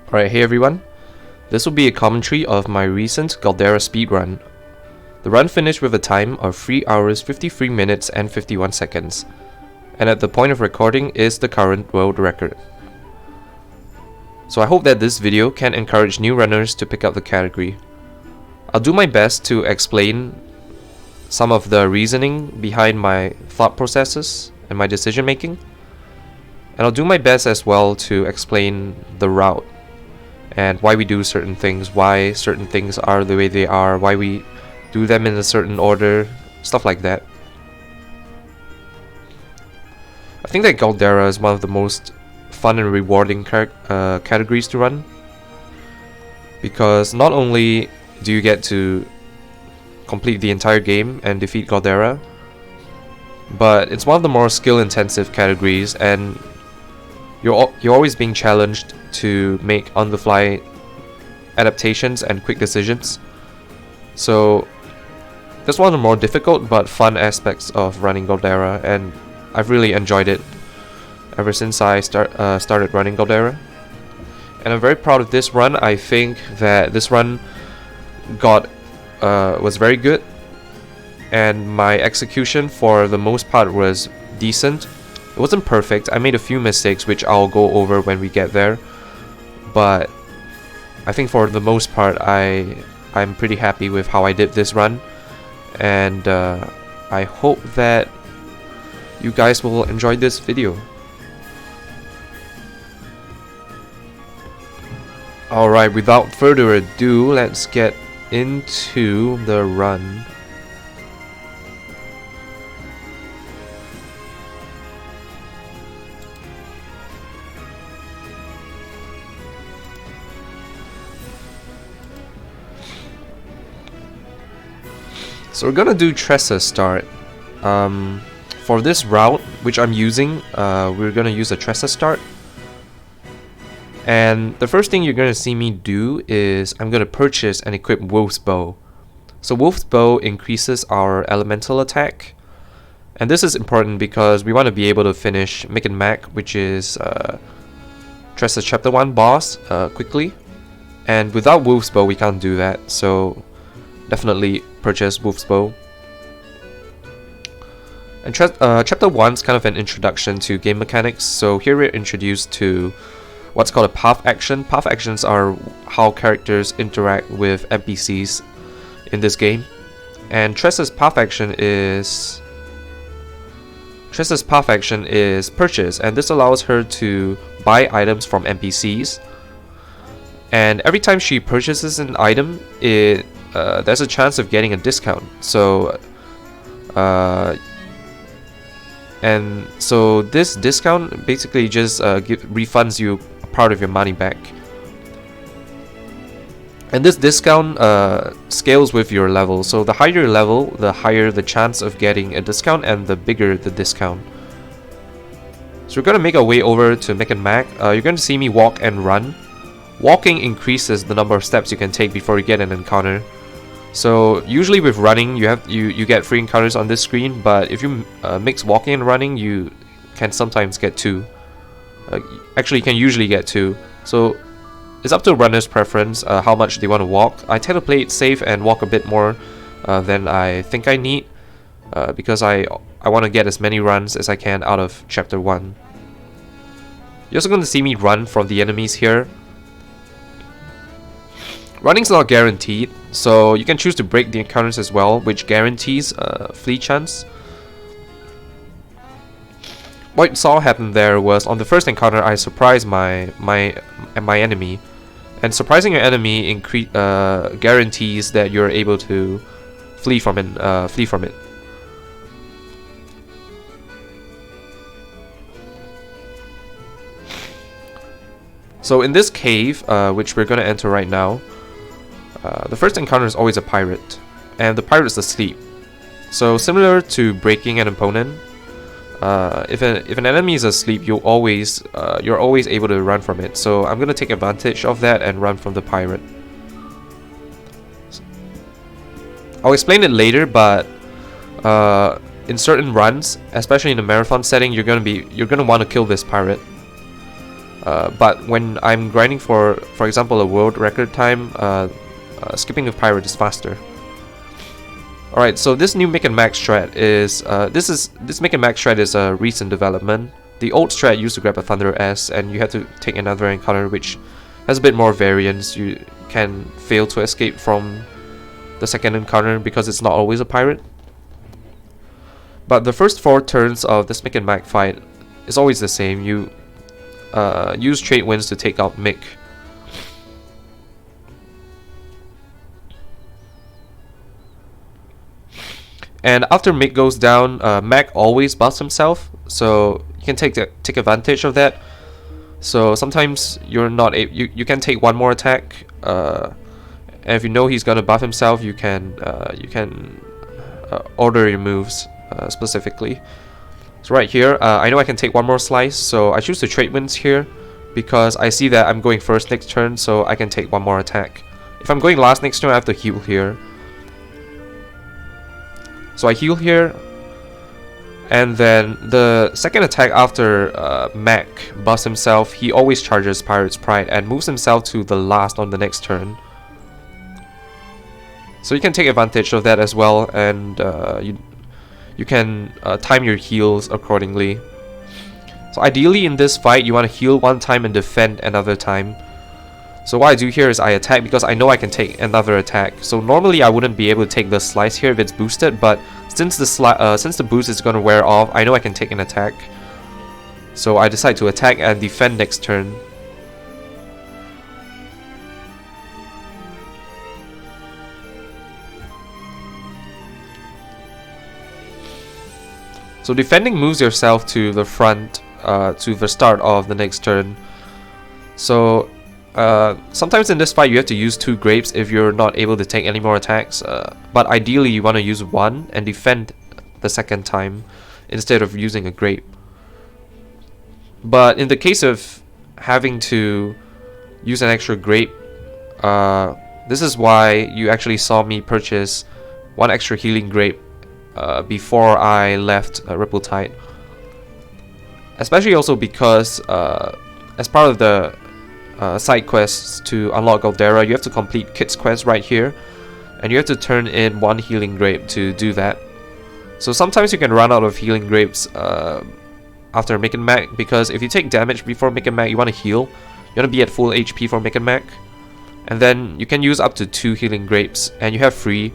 Alright, hey everyone. This will be a commentary of my recent Galdera speedrun. The run finished with a time of 3 hours 53 minutes and 51 seconds, and at the point of recording is the current world record. So I hope that this video can encourage new runners to pick up the category. I'll do my best to explain some of the reasoning behind my thought processes and my decision making, and I'll do my best as well to explain the route and why we do certain things, why certain things are the way they are, why we do them in a certain order, stuff like that. I think that Galdera is one of the most fun and rewarding categories to run, because not only do you get to complete the entire game and defeat Galdera, but it's one of the more skill intensive categories, and you're always being challenged to make on-the-fly adaptations and quick decisions. So that's one of the more difficult but fun aspects of running Galdera, and I've really enjoyed it ever since I started running Galdera. And I'm very proud of this run. I think that this run was very good, and my execution for the most part was decent. It wasn't perfect. I made a few mistakes which I'll go over when we get there, but I think for the most part I'm pretty happy with how I did this run, and I hope that you guys will enjoy this video. Alright, without further ado, let's get into the run. So we're gonna do Tressa start. For this route, which I'm using, we're gonna use a Tressa start. And the first thing you're gonna see me do is I'm gonna purchase and equip Wolf's Bow. So Wolf's Bow increases our elemental attack, and this is important because we want to be able to finish Mick and Mac, which is Tressa's Chapter 1 boss, quickly. And without Wolf's Bow we can't do that, so definitely purchase Wolf's Bow. And Chapter 1 is kind of an introduction to game mechanics, so here we're introduced to what's called a path action. Path actions are how characters interact with NPCs in this game. And Tressa's path action is purchase, and this allows her to buy items from NPCs. And every time she purchases an item, there's a chance of getting a discount. So this discount basically just refunds you a part of your money back. And this discount scales with your level. So the higher your level, the higher the chance of getting a discount, and the bigger the discount. So we're gonna make our way over to Mick and Mac. You're gonna see me walk and run. Walking increases the number of steps you can take before you get an encounter. So usually with running, you get 3 encounters on this screen, but if you mix walking and running, you can sometimes get 2. Actually, you can usually get 2. So it's up to a runner's preference how much they want to walk. I tend to play it safe and walk a bit more than I think I need, because I want to get as many runs as I can out of Chapter 1. You're also going to see me run from the enemies here. Running's not guaranteed, so you can choose to break the encounters as well, which guarantees flee chance. What you saw happen there was on the first encounter I surprised my enemy, and surprising your enemy guarantees that you're able to flee from it. So in this cave, which we're gonna enter right now, the first encounter is always a pirate, and the pirate is asleep. So similar to breaking an opponent, if an enemy is asleep, you're always able to run from it. So I'm gonna take advantage of that and run from the pirate. I'll explain it later, but in certain runs, especially in a marathon setting, you're gonna want to kill this pirate. But when I'm grinding for example, a world record time, skipping with pirate is faster. Alright, so this new Mick and Max strat is this Mick and Max strat is a recent development. The old strat used to grab a Thunder S and you had to take another encounter, which has a bit more variance. You can fail to escape from the second encounter because it's not always a pirate. But the first 4 turns of this Mick and Mac fight is always the same. You use trade winds to take out Mick. And after Mick goes down, Mac always buffs himself, so you can take advantage of that. So sometimes you're not you can take one more attack, and if you know he's gonna buff himself, you can order your moves specifically. So right here, I know I can take one more slice, so I choose to trade winds here because I see that I'm going first next turn, so I can take one more attack. If I'm going last next turn, I have to heal here. So I heal here, and then the second attack after Mac buffs himself, he always charges Pirate's Pride and moves himself to the last on the next turn. So you can take advantage of that as well, and you can time your heals accordingly. So ideally in this fight, you want to heal one time and defend another time. So what I do here is I attack because I know I can take another attack. So normally I wouldn't be able to take the slice here if it's boosted, but since the boost is going to wear off, I know I can take an attack. So I decide to attack and defend next turn. So defending moves yourself to the front, to the start of the next turn. So sometimes in this fight you have to use 2 grapes if you're not able to take any more attacks, but ideally you want to use 1 and defend the second time instead of using a grape. But in the case of having to use an extra grape, this is why you actually saw me purchase 1 extra healing grape before I left Ripple Tide. Especially also because as part of the side quests to unlock Galdera, you have to complete Kit's quest right here, and you have to turn in 1 healing grape to do that. So sometimes you can run out of healing grapes after Mick and Mac, because if you take damage before Mick and Mac, you want to heal. You want to be at full HP for Mick and Mac, and then you can use up to 2 healing grapes, and you have free.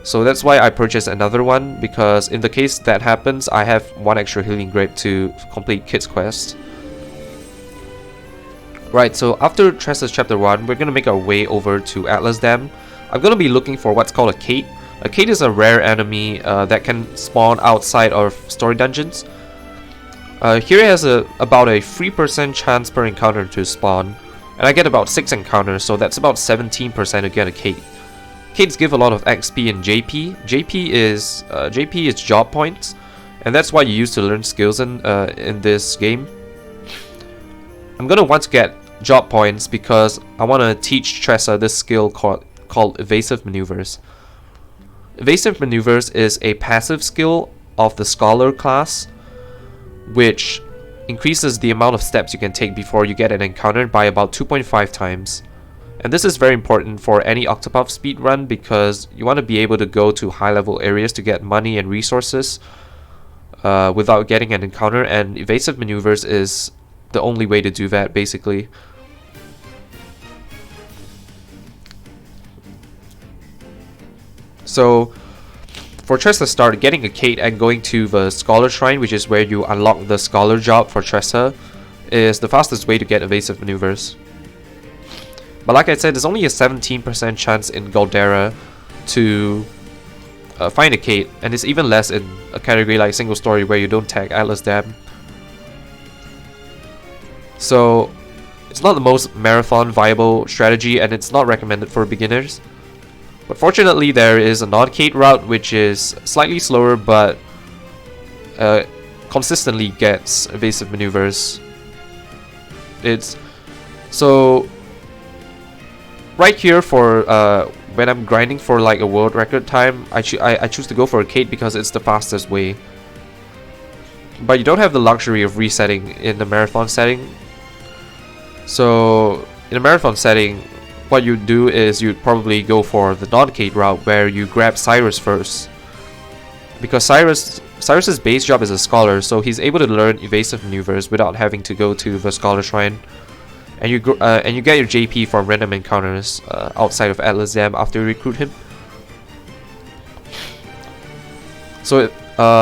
So that's why I purchased another one, because in the case that happens, I have 1 extra healing grape to complete Kit's quest. Right, so after Tresses Chapter 1, we're going to make our way over to Atlas Dam. I'm going to be looking for what's called a Kate. A Kate is a rare enemy that can spawn outside of story dungeons. Here it has about a 3% chance per encounter to spawn, and I get about 6 encounters, so that's about 17% to get a Kate. Kates give a lot of XP and JP. JP is job points, and that's what you use to learn skills in this game. I'm gonna want to get job points because I want to teach Tressa this skill called Evasive Maneuvers. Evasive Maneuvers is a passive skill of the Scholar class, which increases the amount of steps you can take before you get an encounter by about 2.5 times. And this is very important for any Octopath speedrun because you want to be able to go to high level areas to get money and resources without getting an encounter, and Evasive Maneuvers is the only way to do that, basically. So for Tressa start, getting a Kate and going to the Scholar Shrine, which is where you unlock the Scholar job for Tressa, is the fastest way to get Evasive Maneuvers. But like I said, there's only a 17% chance in Galdera to find a Kate, and it's even less in a category like single story where you don't tag Atlas Dam. So it's not the most marathon viable strategy, and it's not recommended for beginners. But fortunately there is a non-Kate route which is slightly slower but consistently gets Evasive Maneuvers. So right here for when I'm grinding for like a world record time, I choose to go for a Kate because it's the fastest way. But you don't have the luxury of resetting in the marathon setting. So in a marathon setting, what you do is you'd probably go for the non-Kate route where you grab Cyrus first. Because Cyrus's base job is a scholar, so he's able to learn evasive maneuvers without having to go to the scholar shrine. And you get your JP from random encounters outside of Atlas Dam after you recruit him. So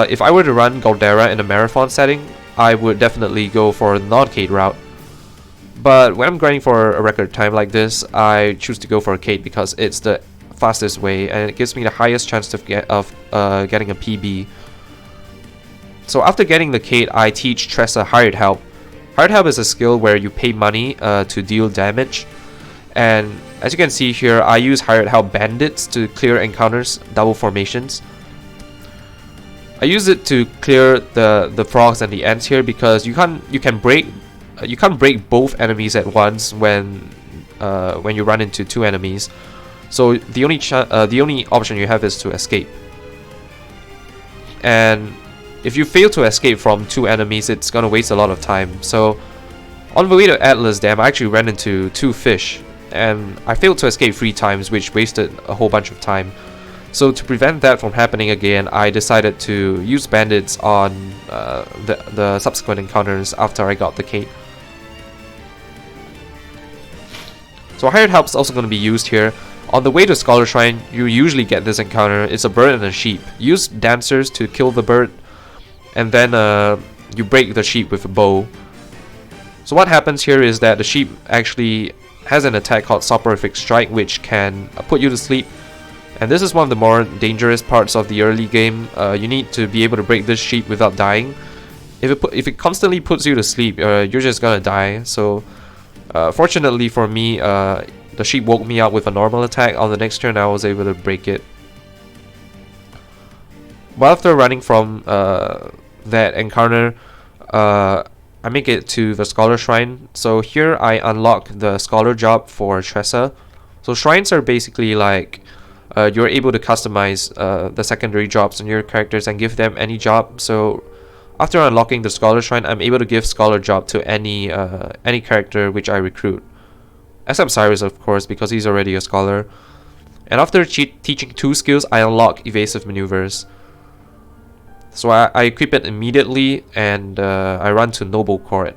if I were to run Galdera in a marathon setting, I would definitely go for the non-Kate route. But when I'm grinding for a record time like this, I choose to go for a Kate because it's the fastest way and it gives me the highest chance of getting a PB. So after getting the Kate, I teach Tressa Hired Help. Hired Help is a skill where you pay money to deal damage. And as you can see here, I use Hired Help Bandits to clear encounters, double formations. I use it to clear the frogs and the ants here because you can't break both enemies at once when you run into two enemies. So the only option you have is to escape. And if you fail to escape from two enemies, it's gonna waste a lot of time. So on the way to Atlas Dam, I actually ran into two fish, and I failed to escape 3 times, which wasted a whole bunch of time. So to prevent that from happening again, I decided to use bandits on the subsequent encounters after I got the Kate. So Hired Help is also going to be used here. On the way to Scholar Shrine, you usually get this encounter. It's a bird and a sheep. Use dancers to kill the bird, and then you break the sheep with a bow. So what happens here is that the sheep actually has an attack called Soporific Strike, which can put you to sleep. And this is one of the more dangerous parts of the early game. You need to be able to break this sheep without dying. If it constantly puts you to sleep, you're just gonna die. So fortunately for me, the sheep woke me up with a normal attack. On the next turn, I was able to break it. But after running from that encounter, I make it to the Scholar Shrine. So here I unlock the Scholar job for Tressa. So shrines are basically like you're able to customize the secondary jobs on your characters and give them any job. So after unlocking the Scholar Shrine, I'm able to give Scholar job to any character which I recruit. Except Cyrus, of course, because he's already a Scholar. And after teaching 2 skills, I unlock Evasive Maneuvers. So I equip it immediately, and I run to Noble Court.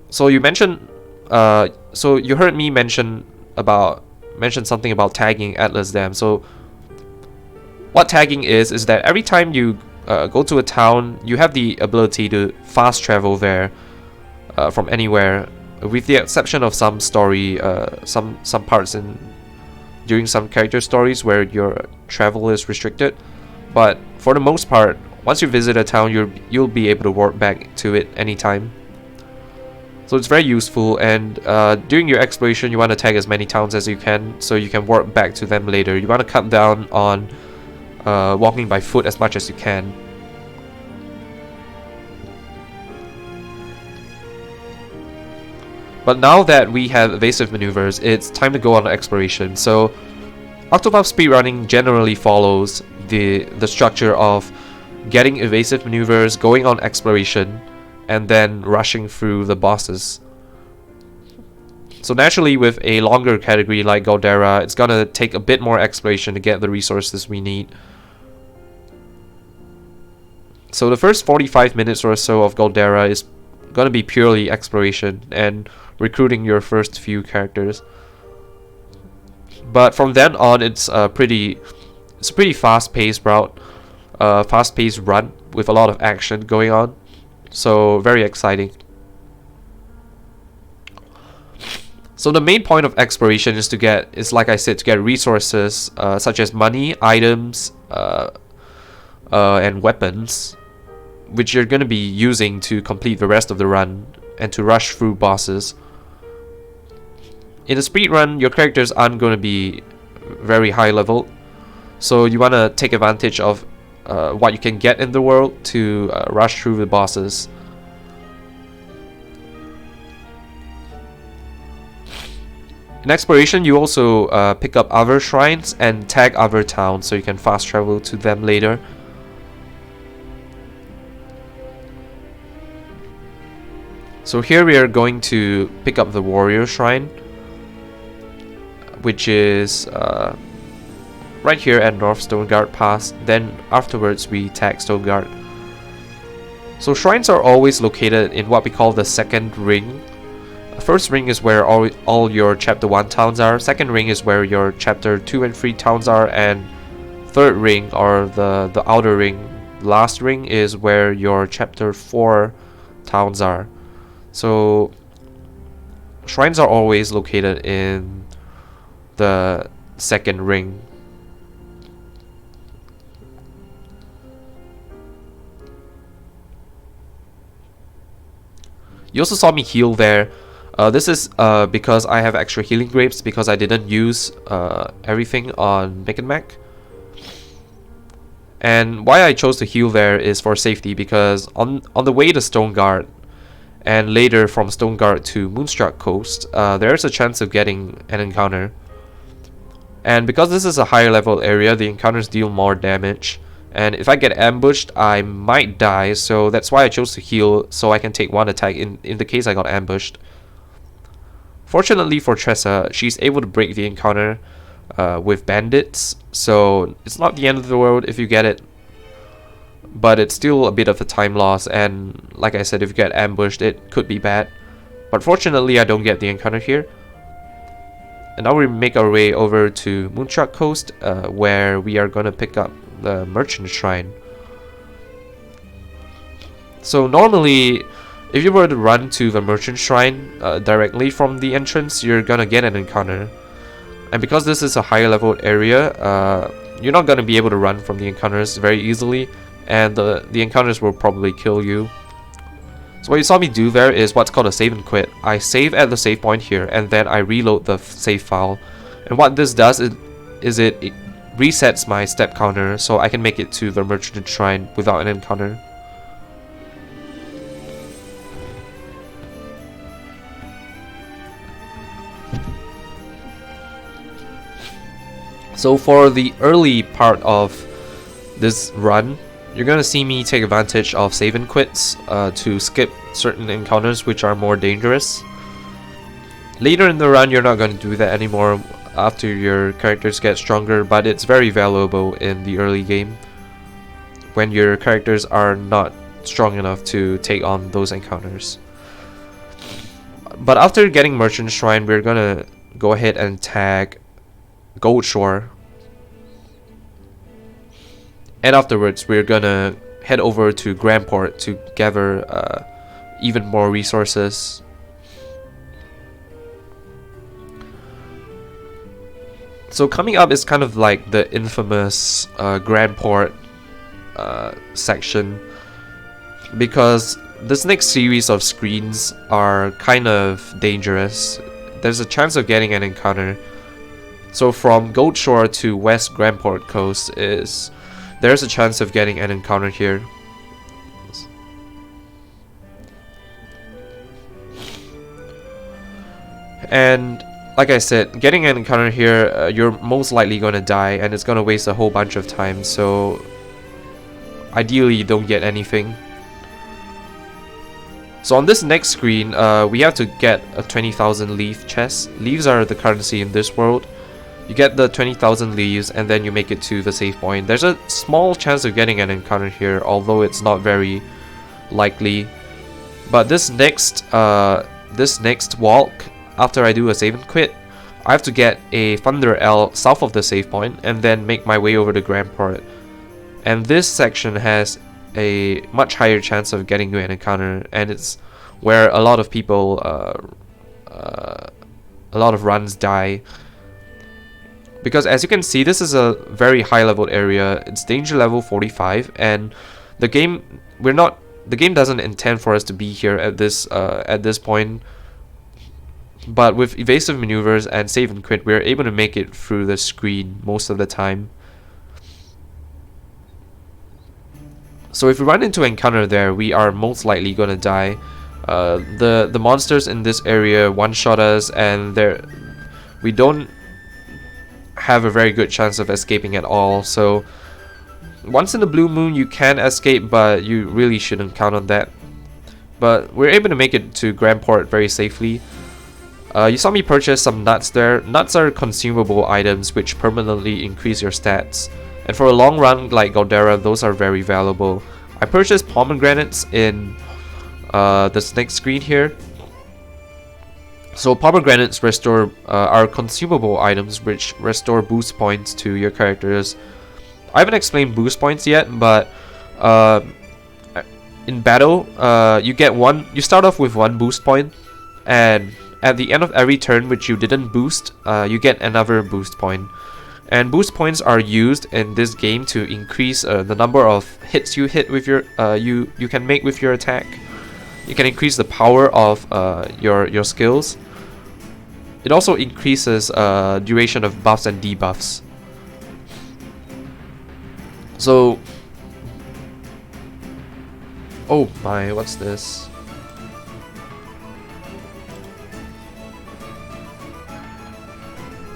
So you mentioned, so you heard me mention something about tagging Atlas Dam. So what tagging is that every time you go to a town, you have the ability to fast travel there from anywhere, with the exception of some story, some parts during some character stories where your travel is restricted. But for the most part, once you visit a town, you'll be able to warp back to it anytime. So it's very useful, and during your exploration, you want to tag as many towns as you can, so you can warp back to them later. You want to cut down on walking by foot as much as you can. But now that we have evasive maneuvers, it's time to go on exploration. So Octopath speedrunning generally follows the structure of getting evasive maneuvers, going on exploration, and then rushing through the bosses. So naturally, with a longer category like Galdera, it's gonna take a bit more exploration to get the resources we need. So the first 45 minutes or so of Galdera is gonna be purely exploration and recruiting your first few characters. But from then on, it's a pretty fast-paced route, fast-paced run with a lot of action going on. So very exciting. So the main point of exploration is like I said, to get resources such as money, items, and weapons, which you're going to be using to complete the rest of the run and to rush through bosses. In a speedrun, your characters aren't going to be very high level, so you want to take advantage of what you can get in the world to rush through the bosses. In exploration, you also pick up other shrines and tag other towns so you can fast travel to them later. So here we are going to pick up the warrior shrine, which is right here at North Stoneguard Pass. Then afterwards we tag Stoneguard. So shrines are always located in what we call the second ring. First ring is where all your chapter 1 towns are. Second ring is where your chapter 2 and 3 towns are, and third ring, or the outer ring, last ring, is where your chapter 4 towns are. So shrines are always located in the second ring. You also saw me heal there. This is because I have extra healing grapes, because I didn't use everything on Mick and Mac. And why I chose to heal there is for safety, because on the way to Stoneguard and later from Stoneguard to Moonstruck Coast, there's a chance of getting an encounter. And because this is a higher level area, the encounters deal more damage. And if I get ambushed, I might die, so that's why I chose to heal, so I can take one attack in the case I got ambushed. Fortunately for Tressa, she's able to break the encounter with bandits, so it's not the end of the world if you get it, but it's still a bit of a time loss, and like I said, if you get ambushed, it could be bad. But fortunately, I don't get the encounter here. And now we make our way over to Moonstruck Coast, where we are gonna pick up the Merchant Shrine. So normally, if you were to run to the Merchant Shrine directly from the entrance, you're gonna get an encounter. And because this is a higher level area, you're not gonna be able to run from the encounters very easily, and the encounters will probably kill you. So what you saw me do there is what's called a save and quit. I save at the save point here, and then I reload the save file. And what this does is it resets my step counter, so I can make it to the Merchant Shrine without an encounter. So for the early part of this run, you're gonna see me take advantage of save and quits to skip certain encounters which are more dangerous. Later in the run, you're not gonna do that anymore after your characters get stronger, but it's very valuable in the early game when your characters are not strong enough to take on those encounters. But after getting Merchant Shrine, we're gonna go ahead and tag Gold Shore, and afterwards we're gonna head over to Grandport to gather even more resources. So coming up is kind of like the infamous Grandport section, because this next series of screens are kind of dangerous. There's a chance of getting an encounter. So from Gold Shore to West Grandport Coast, there's a chance of getting an encounter here. And like I said, getting an encounter here, you're most likely going to die, and it's going to waste a whole bunch of time, so ideally you don't get anything. So on this next screen, we have to get a 20,000 leaf chest. Leaves are the currency in this world. You get the 20,000 leaves, and then you make it to the save point. There's a small chance of getting an encounter here, although it's not very likely. But this next walk, after I do a save and quit, I have to get a Thunder L south of the save point, and then make my way over to Grandport. And this section has a much higher chance of getting you an encounter, and it's where a lot of people, a lot of runs die. Because as you can see, this is a very high level area. It's danger level 45, and the game doesn't intend for us to be here at this point. But with evasive maneuvers and save and quit, we're able to make it through the screen most of the time. So if we run into an encounter there, we are most likely gonna die. The monsters in this area one-shot us, and we don't have a very good chance of escaping at all. So once in the blue moon you can escape, but you really shouldn't count on that. but we're able to make it to Grand Port very safely. You saw me purchase some nuts there. Nuts are consumable items which permanently increase your stats. And for a long run like Galdera, those are very valuable. I purchased pomegranates in this next screen here. So pomegranates are consumable items which restore boost points to your characters. I haven't explained boost points yet, but in battle, you start off with 1 boost point, and at the end of every turn which you didn't boost, you get another boost point. And boost points are used in this game to increase the number of hits you hit with your you can make with your attack. You can increase the power of your skills. It also increases duration of buffs and debuffs. So, oh my, what's this?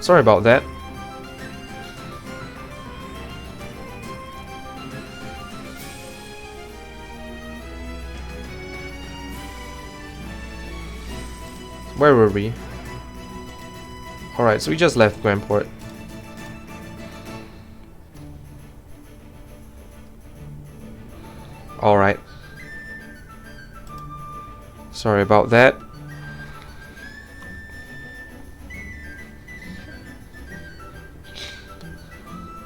Sorry about that. Where were we? Alright, so we just left Grand Port. Alright. Sorry about that.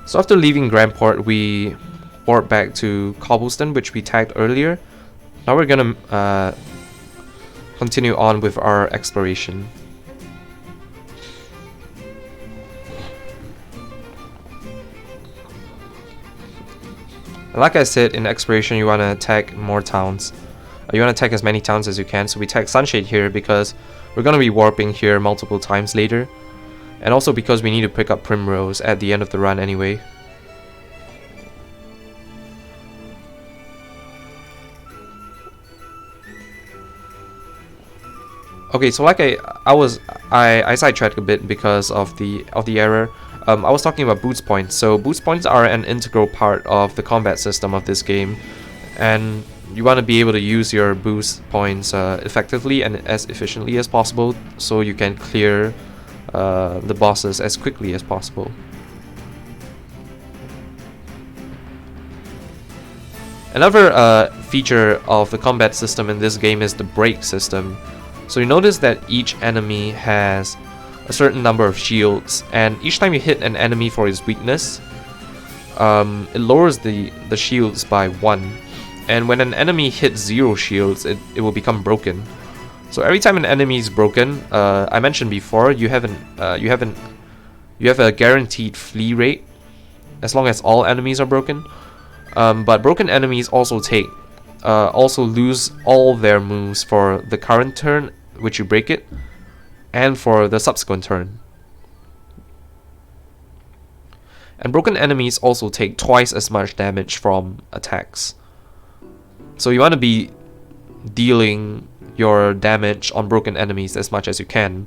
So after leaving Grand Port, we warp back to Cobblestone, which we tagged earlier. Now we're gonna continue on with our exploration. Like I said, in exploration you want to attack more towns. You want to attack as many towns as you can, so we tag Sunshade here because we're going to be warping here multiple times later. And also because we need to pick up Primrose at the end of the run anyway. Okay, so like I sidetracked a bit because of the error. I was talking about boost points. So boost points are an integral part of the combat system of this game, and you want to be able to use your boost points effectively and as efficiently as possible, so you can clear the bosses as quickly as possible. Another feature of the combat system in this game is the break system. So you notice that each enemy has a certain number of shields, and each time you hit an enemy for his weakness, it lowers the shields by 1. And when an enemy hits 0 shields, it will become broken. So every time an enemy is broken, I mentioned before, you have a guaranteed flee rate as long as all enemies are broken. But broken enemies also lose all their moves for the current turn which you break it, and for the subsequent turn. And broken enemies also take twice as much damage from attacks. So you want to be dealing your damage on broken enemies as much as you can.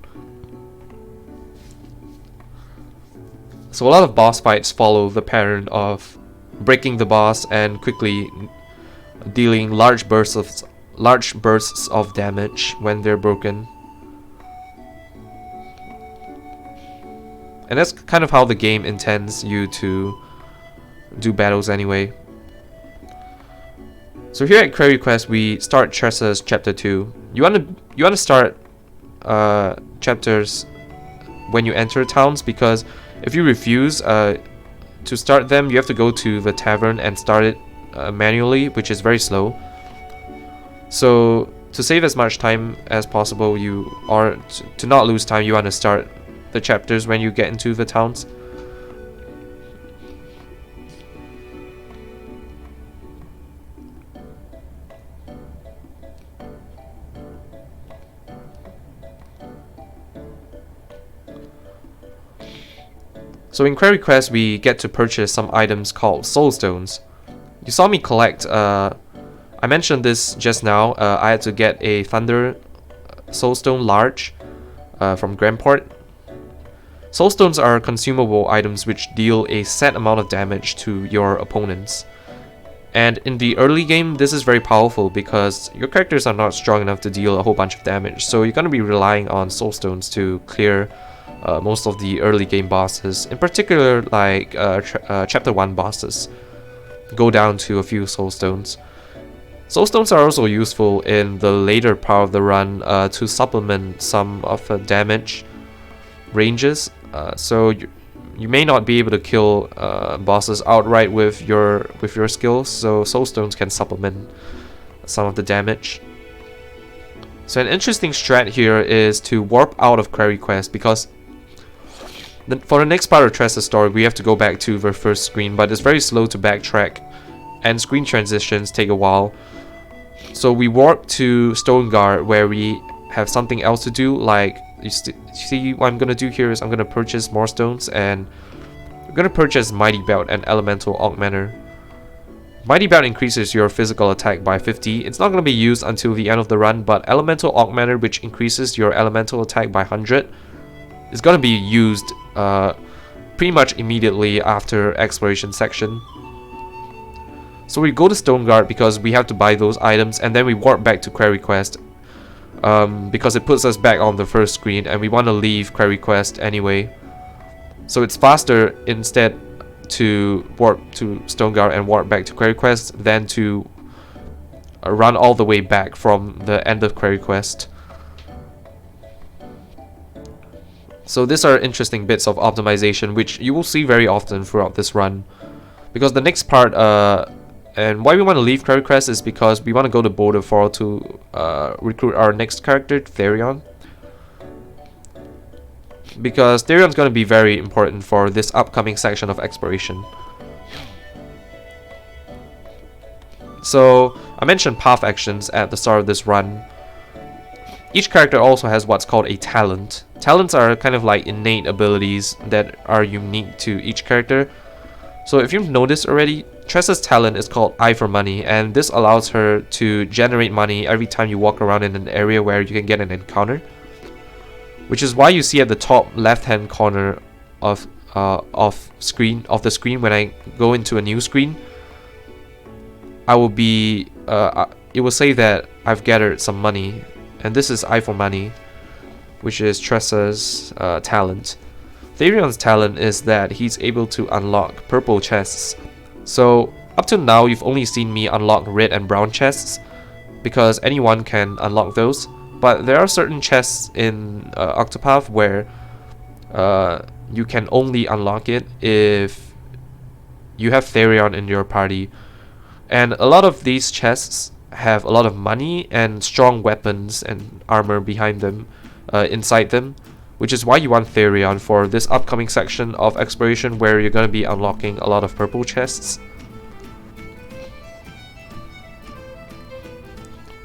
So a lot of boss fights follow the pattern of breaking the boss and quickly dealing large bursts of damage when they're broken. And that's kind of how the game intends you to do battles anyway. So here at Query Quest we start Tressa's chapter 2. You want to start chapters when you enter towns, because if you refuse to start them, you have to go to the tavern and start it manually, which is very slow. So to save as much time as possible, to not lose time, you want to start the chapters when you get into the towns. So in Query Quest we get to purchase some items called Soul Stones. You saw me collect, I mentioned this just now, I had to get a Thunder Soulstone Large from Grand Port. Soulstones are consumable items which deal a set amount of damage to your opponents. And in the early game, this is very powerful because your characters are not strong enough to deal a whole bunch of damage. So you're going to be relying on soul stones to clear most of the early game bosses. In particular, like chapter 1 bosses go down to a few soul stones. Soul stones are also useful in the later part of the run to supplement some of the damage ranges. So you may not be able to kill bosses outright with your skills, so soul stones can supplement some of the damage. So an interesting strat here is to warp out of Query Quest, because for the next part of Tressa's story we have to go back to the first screen, but it's very slow to backtrack and screen transitions take a while. So we warp to Stoneguard, where we have something else to do. Like, you see what I'm gonna do here is I'm gonna purchase more stones, and I'm gonna purchase Mighty Belt and Elemental Augmenter. Mighty Belt increases your physical attack by 50. It's not gonna be used until the end of the run, but Elemental Augmenter, which increases your elemental attack by 100, is gonna be used pretty much immediately after exploration section. So we go to Stoneguard because we have to buy those items, and then we warp back to Query Quest because it puts us back on the first screen, and we want to leave Query Quest anyway. So it's faster instead to warp to Stoneguard and warp back to Query Quest than to run all the way back from the end of Query Quest. So these are interesting bits of optimization which you will see very often throughout this run, because the next part and why we want to leave Query Quest is because we want to go to Boulder Fall to recruit our next character, Therion. Because Therion's going to be very important for this upcoming section of exploration. So, I mentioned path actions at the start of this run. Each character also has what's called a talent. Talents are kind of like innate abilities that are unique to each character. So if you've noticed already, Tressa's talent is called Eye for Money, and this allows her to generate money every time you walk around in an area where you can get an encounter. Which is why you see at the top left-hand corner of the screen when I go into a new screen, I will be it will say that I've gathered some money, and this is Eye for Money, which is Tressa's talent. Therion's talent is that he's able to unlock purple chests. So up to now you've only seen me unlock red and brown chests, because anyone can unlock those. But there are certain chests in Octopath where you can only unlock it if you have Therion in your party. And a lot of these chests have a lot of money and strong weapons and armor behind them, inside them. Which is why you want Therion for this upcoming section of exploration where you're going to be unlocking a lot of purple chests.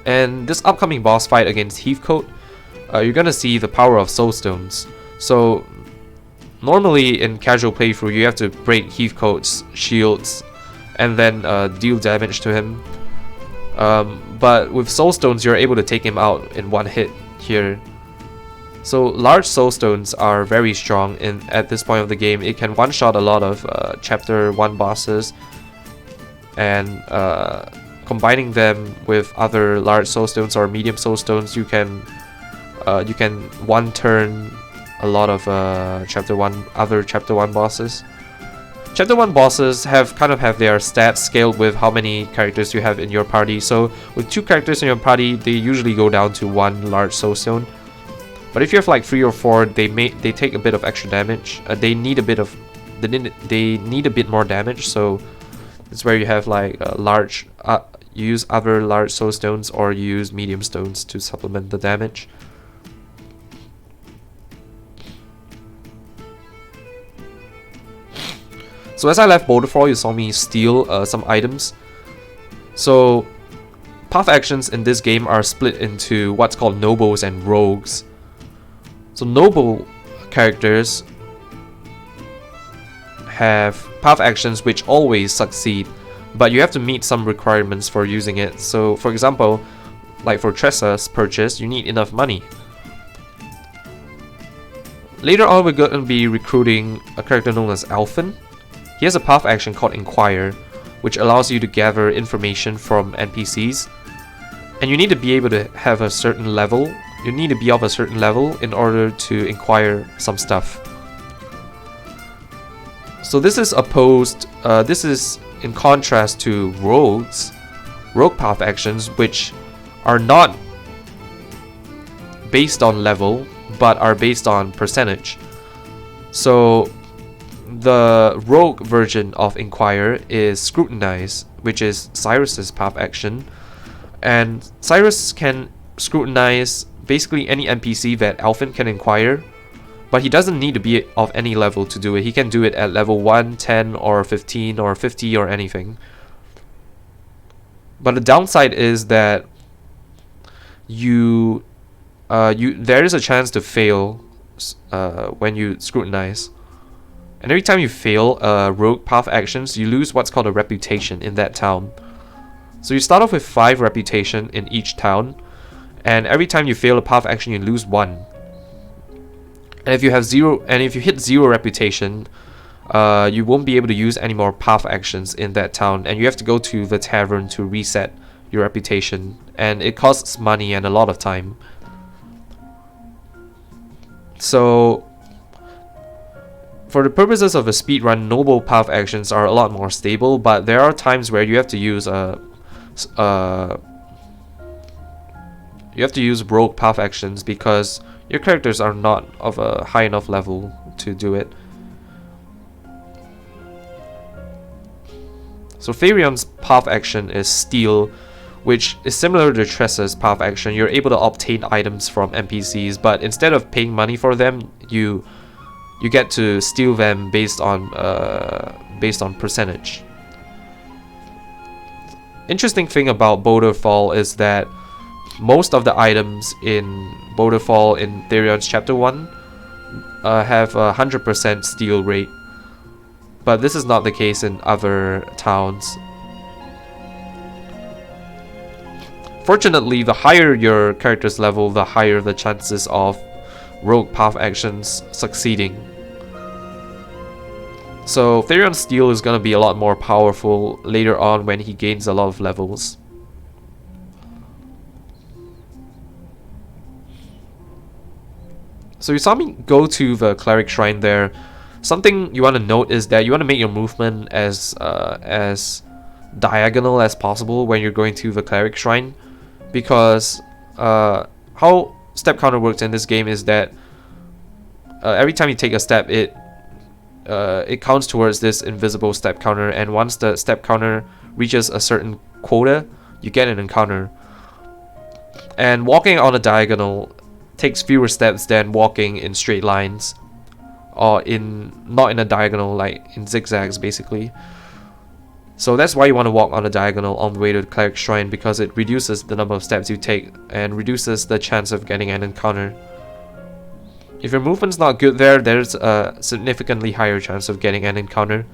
And this upcoming boss fight against Heathcote, you're going to see the power of soul stones. So normally in casual playthrough you have to break Heathcote's shields and then deal damage to him. But with soul stones you're able to take him out in one hit here. So large soul stones are very strong at this point of the game. It can one-shot a lot of chapter 1 bosses, and combining them with other large soul stones or medium soul stones, you can one turn a lot of chapter 1 bosses. Chapter 1 bosses have their stats scaled with how many characters you have in your party. So with 2 characters in your party, they usually go down to 1 large soul stone. But if you have like 3 or 4, they take a bit of extra damage. They need a bit more damage. So it's where you have like large. You use other large soul stones, or you use medium stones to supplement the damage. So as I left Boulderfall, you saw me steal some items. So path actions in this game are split into what's called nobles and rogues. So noble characters have path actions which always succeed, but you have to meet some requirements for using it. So for example, like for Tressa's purchase, you need enough money. Later on we're going to be recruiting a character known as Alphen. He has a path action called Inquire, which allows you to gather information from NPCs. And you need to be able to have a certain level. You need to be of a certain level in order to inquire some stuff. So this is this is in contrast to rogue path actions, which are not based on level, but are based on percentage. So the rogue version of Inquire is Scrutinize, which is Cyrus's path action. And Cyrus can scrutinize basically any NPC that Alphen can inquire, but he doesn't need to be of any level to do it. He can do it at level 1, 10, or 15, or 50, or anything. But the downside is that there is a chance to fail when you scrutinize. And every time you fail rogue path actions, you lose what's called a reputation in that town. So you start off with 5 reputation in each town, and every time you fail a path action, you lose 1. And if you hit 0 reputation, you won't be able to use any more path actions in that town, and you have to go to the tavern to reset your reputation, and it costs money and a lot of time. So for the purposes of a speedrun, noble path actions are a lot more stable, but there are times where you have to use rogue path actions because your characters are not of a high enough level to do it. So Therion's path action is Steal, which is similar to Tressa's path action. You're able to obtain items from NPCs, but instead of paying money for them, you get to steal them based on percentage. Interesting thing about Boulder Fall is that most of the items in Boulder Fall in Therion's Chapter 1 have a 100% steal rate, but this is not the case in other towns. Fortunately, the higher your character's level, the higher the chances of rogue path actions succeeding. So Therion's Steal is going to be a lot more powerful later on when he gains a lot of levels. So you saw me go to the Cleric Shrine there. Something you want to note is that you want to make your movement as diagonal as possible when you're going to the Cleric Shrine, because how step counter works in this game is that every time you take a step, it counts towards this invisible step counter, and once the step counter reaches a certain quota, you get an encounter. And walking on a diagonal takes fewer steps than walking in straight lines, or not in a diagonal, like in zigzags basically. So that's why you want to walk on a diagonal on the way to the Cleric Shrine, because it reduces the number of steps you take and reduces the chance of getting an encounter. If your movement's not good there, there's a significantly higher chance of getting an encounter.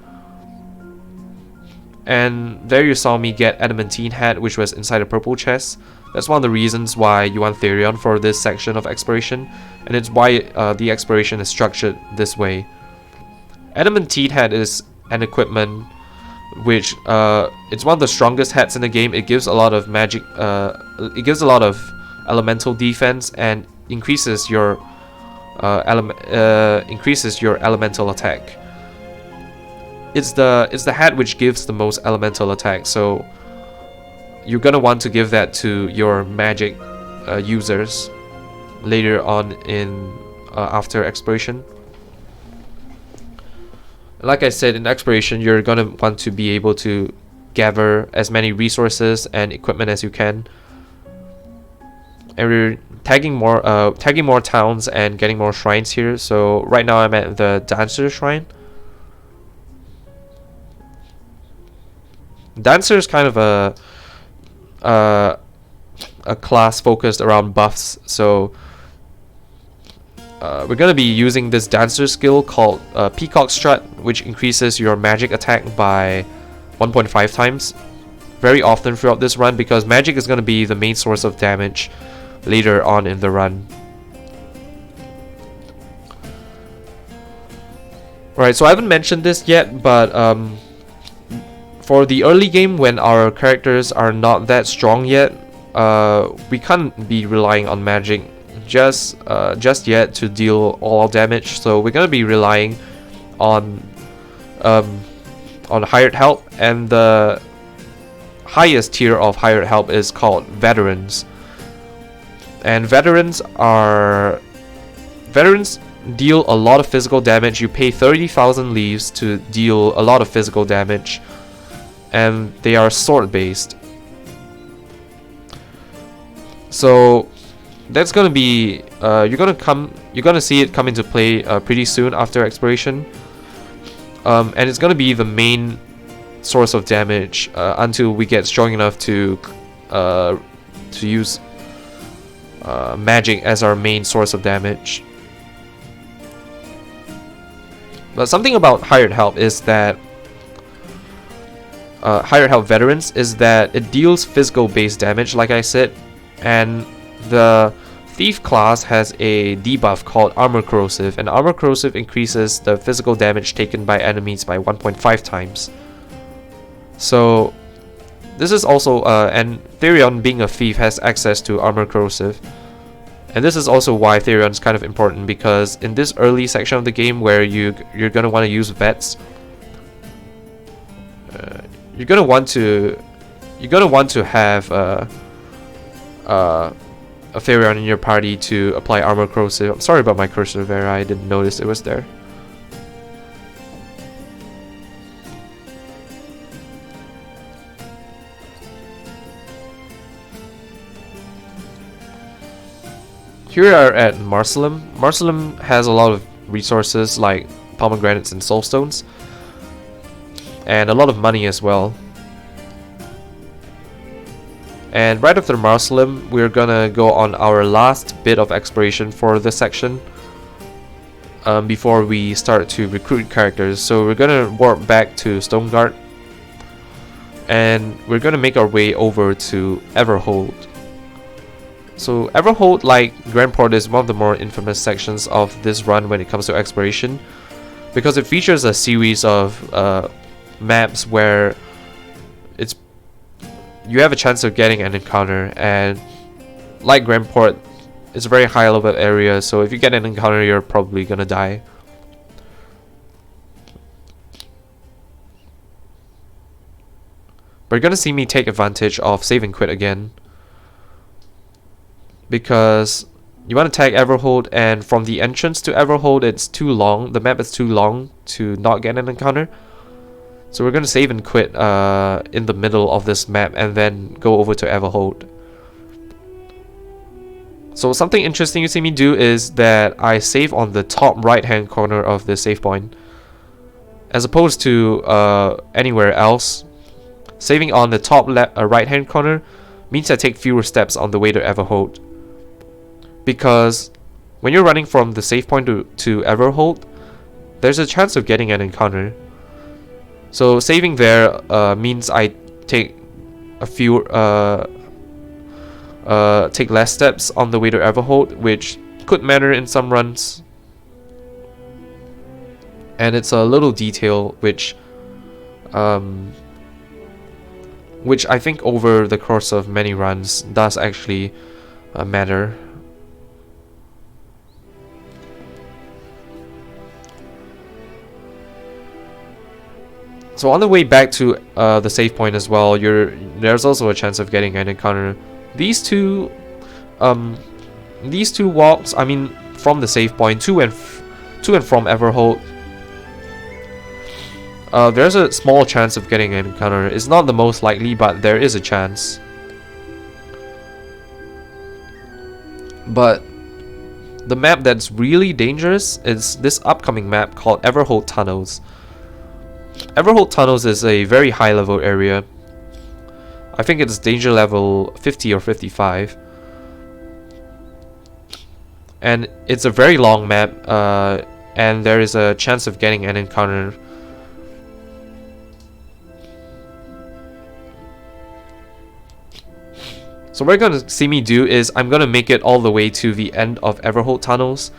And there you saw me get Adamantine Hat, which was inside a purple chest. That's one of the reasons why you want Therion for this section of exploration, and it's why the exploration is structured this way. Adamantine Hat is an equipment which it's one of the strongest hats in the game. It gives a lot of magic, it gives a lot of elemental defense and increases your elemental attack. It's the hat which gives the most elemental attack, so you're gonna want to give that to your magic users later on in after exploration. Like I said, in exploration, you're gonna want to be able to gather as many resources and equipment as you can, and we're tagging more towns and getting more shrines here. So right now I'm at the Dancer Shrine. Dancer is kind of a class focused around buffs, so we're going to be using this Dancer skill called Peacock Strut, which increases your magic attack by 1.5 times very often throughout this run, because magic is going to be the main source of damage later on in the run. Alright, so I haven't mentioned this yet, but for the early game, when our characters are not that strong yet, we can't be relying on magic just yet to deal all damage. So we're gonna be relying on hired help, and the highest tier of hired help is called veterans. And veterans deal a lot of physical damage. You pay 30,000 leaves to deal a lot of physical damage, and they are sword based. So that's gonna be you're gonna see it come into play pretty soon after exploration, and it's gonna be the main source of damage until we get strong enough to use magic as our main source of damage. But something about hired help is that hired help veterans is that it deals physical based damage, like I said, and the thief class has a debuff called armor corrosive, and armor corrosive increases the physical damage taken by enemies by 1.5 times. So this is also and Therion, being a thief, has access to armor corrosive. And this is also why Therion is kind of important, because in this early section of the game where you're gonna want to use vets, you're gonna want to have a Therion in your party to apply armor corrosive. I'm sorry about my cursor there, I didn't notice it was there. Here we are at Marcelum. Marcelum has a lot of resources like pomegranates and soulstones, and a lot of money as well. And right after Marcelum, we're gonna go on our last bit of exploration for this section before we start to recruit characters. So we're gonna warp back to Stoneguard, and we're gonna make our way over to Everhold. So Everhold, like Grandport, is one of the more infamous sections of this run when it comes to exploration, because it features a series of maps where you have a chance of getting an encounter, and like Grandport, it's a very high level area, so if you get an encounter, you're probably gonna die. But you're gonna see me take advantage of save and quit again, because you want to tag Everhold, and from the entrance to Everhold, it's too long. The map is too long to not get an encounter. So we're going to save and quit in the middle of this map and then go over to Everhold. So something interesting you see me do is that I save on the top right hand corner of the save point, as opposed to anywhere else. Saving on the top right hand corner means I take fewer steps on the way to Everhold, because when you're running from the save point to Everhold, there's a chance of getting an encounter. So saving there means I take a few take less steps on the way to Everhold, which could matter in some runs. And it's a little detail which I think over the course of many runs does actually matter. So on the way back to the save point as well, there's also a chance of getting an encounter. These two walks, I mean, from the save point to and from Everhold, there's a small chance of getting an encounter. It's not the most likely, but there is a chance. But the map that's really dangerous is this upcoming map called Everhold Tunnels. Everhold Tunnels is a very high level area. I think it's danger level 50 or 55. And it's a very long map, and there is a chance of getting an encounter. So what you're going to see me do is I'm going to make it all the way to the end of Everhold Tunnels.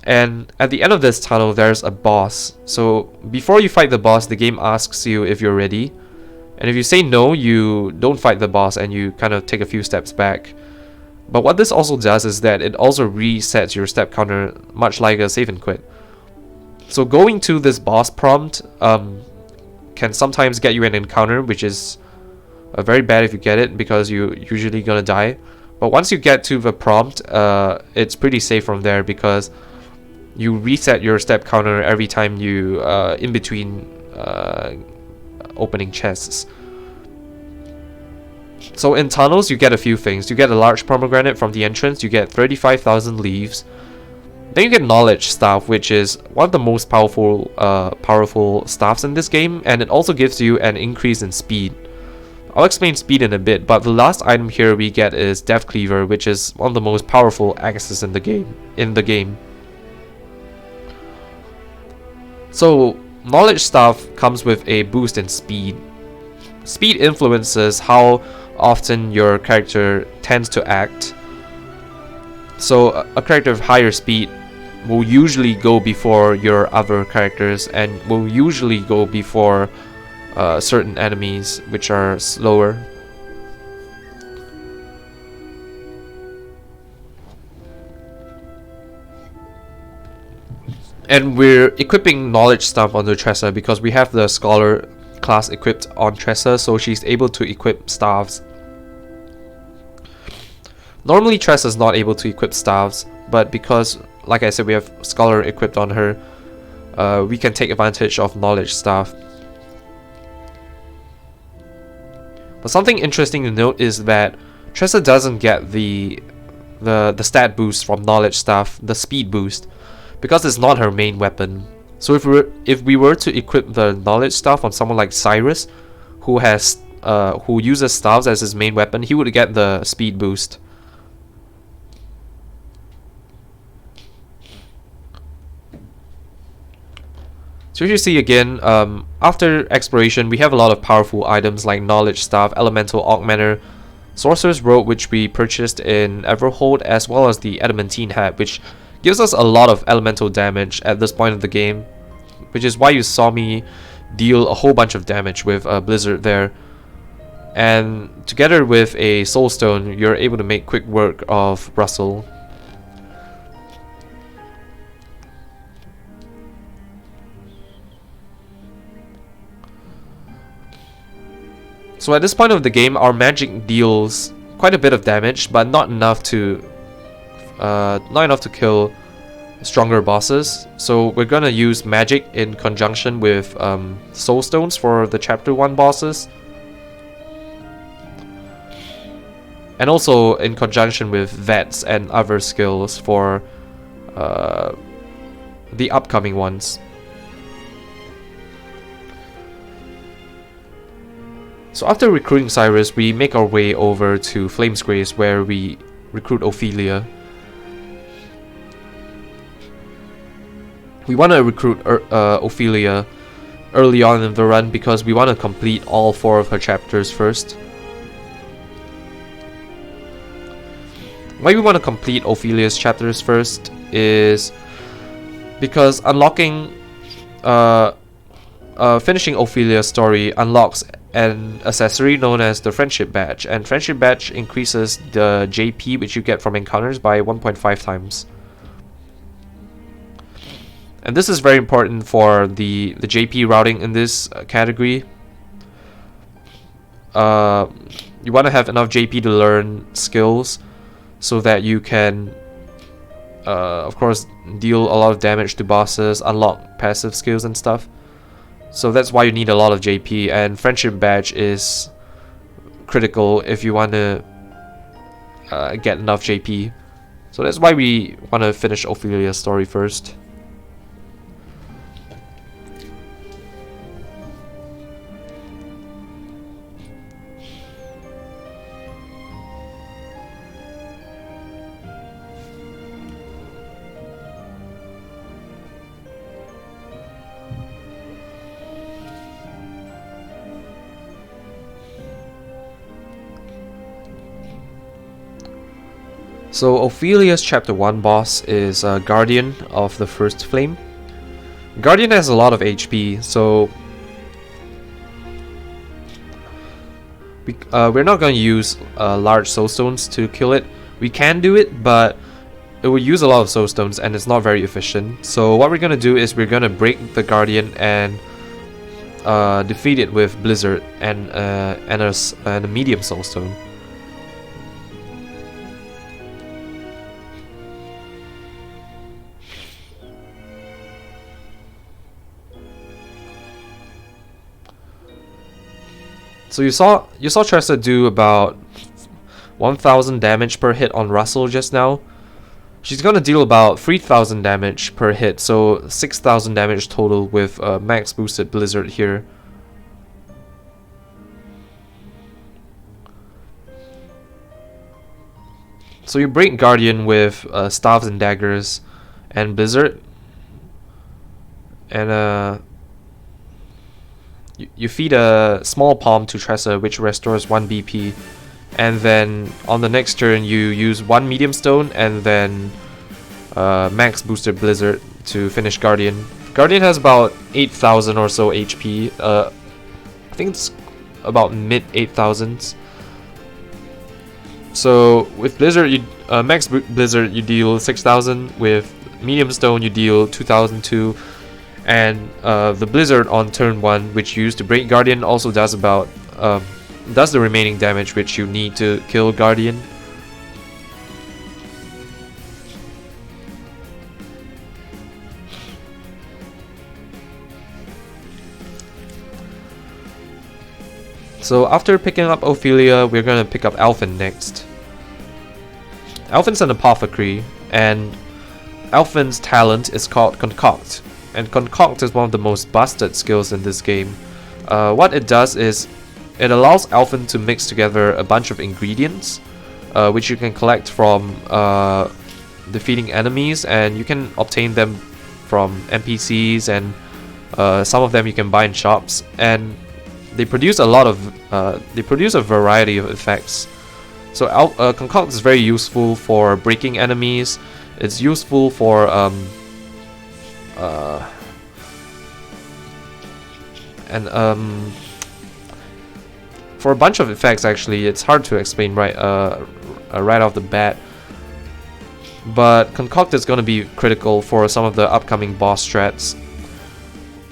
And at the end of this tunnel, there's a boss. So before you fight the boss, the game asks you if you're ready. And if you say no, you don't fight the boss and you kind of take a few steps back. But what this also does is that it also resets your step counter, much like a save and quit. So going to this boss prompt can sometimes get you an encounter, which is very bad if you get it, because you're usually gonna die. But once you get to the prompt, it's pretty safe from there, because you reset your step counter every time you in between opening chests. So in tunnels, you get a few things. You get a large pomegranate from the entrance. You get 35,000 leaves. Then you get knowledge staff, which is one of the most powerful staffs in this game, and it also gives you an increase in speed. I'll explain speed in a bit, but the last item here we get is Death Cleaver, which is one of the most powerful axes in the game. So knowledge staff comes with a boost in speed. Speed influences how often your character tends to act. So a character of higher speed will usually go before your other characters, and will usually go before certain enemies which are slower. And we're equipping knowledge stuff onto Tressa because we have the scholar class equipped on Tressa, so she's able to equip staffs. Normally Tressa is not able to equip staffs, but because, like I said, we have scholar equipped on her, we can take advantage of knowledge staff. But something interesting to note is that Tressa doesn't get the stat boost from knowledge staff, the speed boost, because it's not her main weapon. So if we were to equip the knowledge staff on someone like Cyrus, who uses staffs as his main weapon, he would get the speed boost. So you see again, after exploration, we have a lot of powerful items like knowledge staff, elemental augmenter, sorcerer's robe, which we purchased in Everhold, as well as the adamantine hat, which gives us a lot of elemental damage at this point of the game, which is why you saw me deal a whole bunch of damage with Blizzard there. And together with a soulstone, you're able to make quick work of Russell. So at this point of the game, our magic deals quite a bit of damage, but not enough to kill stronger bosses. So we're gonna use magic in conjunction with soul stones for the chapter 1 bosses, and also in conjunction with vets and other skills for the upcoming ones. So after recruiting Cyrus, we make our way over to Flamesgrace, where we recruit Ophelia. We want to recruit Ophelia early on in the run because we want to complete all 4 of her chapters first. Why we want to complete Ophelia's chapters first is because finishing Ophelia's story unlocks an accessory known as the Friendship Badge, and Friendship Badge increases the JP which you get from encounters by 1.5 times. And this is very important for the JP routing in this category. You want to have enough JP to learn skills so that you can of course deal a lot of damage to bosses, unlock passive skills and stuff. So that's why you need a lot of JP, and Friendship Badge is critical if you want to get enough JP. So that's why we want to finish Ophelia's story first. So Ophelia's Chapter 1 boss is Guardian of the First Flame. Guardian has a lot of HP, so we're not going to use large soul stones to kill it. We can do it, but it will use a lot of soul stones and it's not very efficient. So what we're going to do is we're going to break the Guardian and defeat it with Blizzard and a medium soul stone. So you saw Tressa do about 1000 damage per hit on Russell just now. She's gonna deal about 3000 damage per hit, so 6000 damage total with max boosted Blizzard here. So you break Guardian with Staves and Daggers and Blizzard, and you feed a small palm to Tressa, which restores 1 BP, and then on the next turn you use 1 medium stone and then max boosted Blizzard to finish Guardian. Guardian has about 8000 or so HP. I think it's about mid 8000s. So with Blizzard, max Blizzard you deal 6000. With medium stone you deal 2002. And the Blizzard on turn 1, which you use to break Guardian, also does about does the remaining damage which you need to kill Guardian. So after picking up Ophelia, we're gonna pick up Alphen next. Alphen's an apothecary, and Alphen's talent is called Concoct. And Concoct is one of the most busted skills in this game. What it does is it allows Alphen to mix together a bunch of ingredients, which you can collect from defeating enemies, and you can obtain them from NPCs, and some of them you can buy in shops. And they produce a lot of a variety of effects. So Concoct is very useful for breaking enemies. It's useful for for a bunch of effects. Actually, it's hard to explain right off the bat, but Concoct is going to be critical for some of the upcoming boss strats.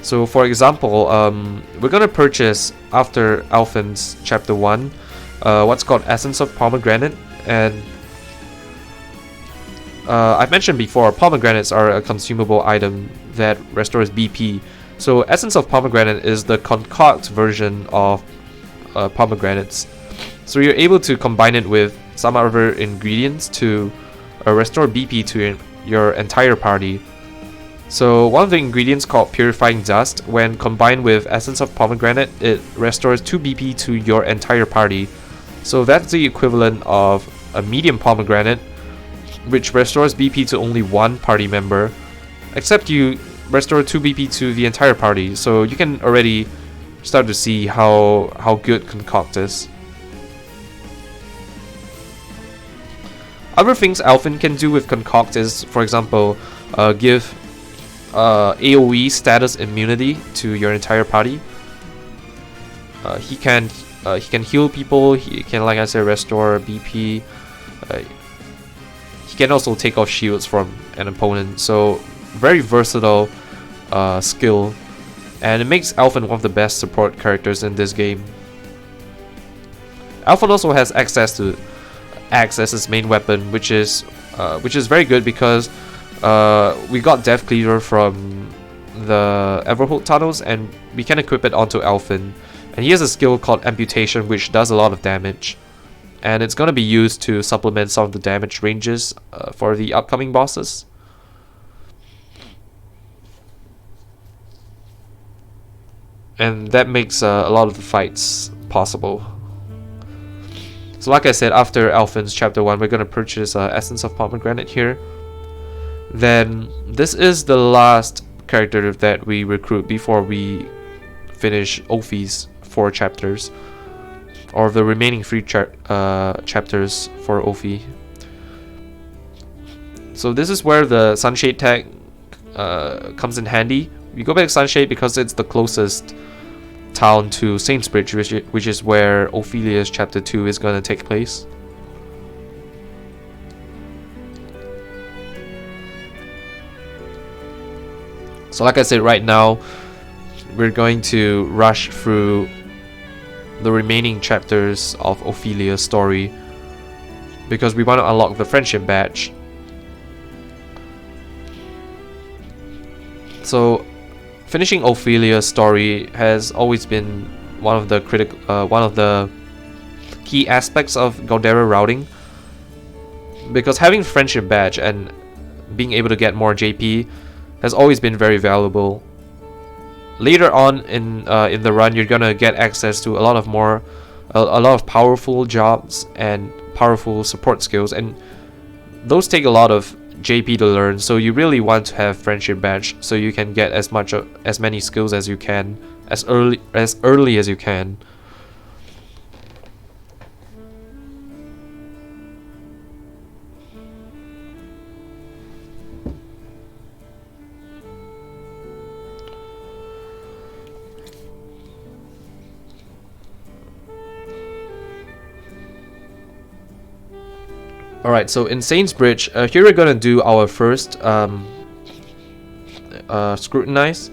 So for example, we're going to purchase after Alphen's Chapter 1 what's called Essence of Pomegranate, and I've mentioned before, pomegranates are a consumable item that restores BP. So Essence of Pomegranate is the concoct version of pomegranates. So you're able to combine it with some other ingredients to restore BP to your entire party. So one of the ingredients called Purifying Dust, when combined with Essence of Pomegranate, it restores 2 BP to your entire party. So that's the equivalent of a medium pomegranate, which restores BP to only 1 party member, except you restore 2 BP to the entire party. So you can already start to see how good Concoct is. Other things Alphen can do with Concoct is, for example, give AoE status immunity to your entire party. He can heal people. He can, like I said, restore BP. He can also take off shields from an opponent. So very versatile skill, and it makes Alphen one of the best support characters in this game. Alphen also has access to Axe as his main weapon, which is very good because we got Death Cleaver from the Everhold tunnels, and we can equip it onto Alphen. And he has a skill called Amputation, which does a lot of damage, and it's going to be used to supplement some of the damage ranges for the upcoming bosses. And that makes a lot of the fights possible. So like I said, after Alphen's Chapter 1, we're going to purchase Essence of Pomegranate here. Then this is the last character that we recruit before we finish Ophi's 4 chapters, or the remaining 3 chapters for Ophi. So this is where the Sunshade tag comes in handy. We go back to Sunshade because it's the closest town to Saintsbridge, which is where Ophelia's Chapter 2 is going to take place. So like I said, right now we're going to rush through the remaining chapters of Ophelia's story because we want to unlock the friendship badge. So finishing Ophelia's story has always been one of the key aspects of Galdera routing, because having friendship badge and being able to get more JP has always been very valuable. Later on in the run, you're gonna get access to a lot of powerful jobs and powerful support skills, and those take a lot of JP to learn. So you really want to have friendship badge so you can get as many skills as you can as early as you can. Alright, so in Saintsbridge, here we're gonna do our first scrutinize.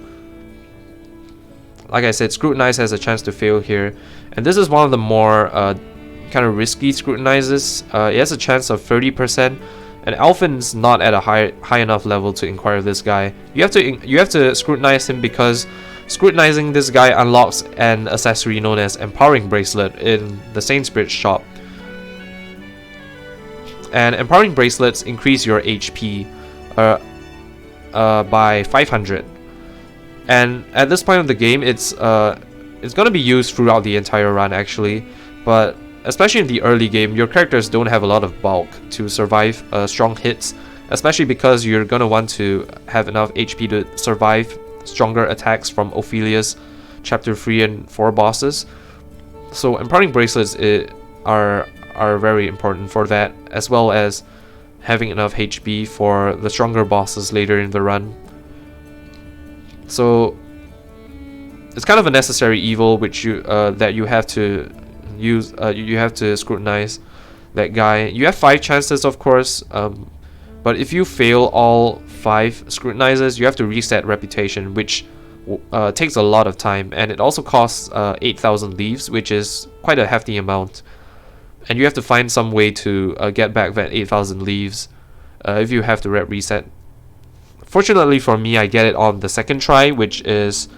Like I said, scrutinize has a chance to fail here, and this is one of the more kind of risky scrutinizes. It has a chance of 30%, and Alphin's not at a high enough level to inquire this guy. You have to scrutinize him because scrutinizing this guy unlocks an accessory known as Empowering Bracelet in the Saintsbridge shop. And Empowering Bracelets increase your HP by 500. And at this point of the game, it's gonna be used throughout the entire run actually, but especially in the early game, your characters don't have a lot of bulk to survive strong hits, especially because you're gonna want to have enough HP to survive stronger attacks from Ophelia's Chapter 3 and 4 bosses. So Empowering Bracelets are very important for that, as well as having enough HP for the stronger bosses later in the run. So it's kind of a necessary evil which that you have to use. You have to scrutinize that guy. You have 5 chances, of course, but if you fail all 5 scrutinizers, you have to reset reputation, which takes a lot of time, and it also costs 8,000 leaves, which is quite a hefty amount. And you have to find some way to get back that 8,000 leaves if you have to reset. Fortunately for me, I get it on the second try, which is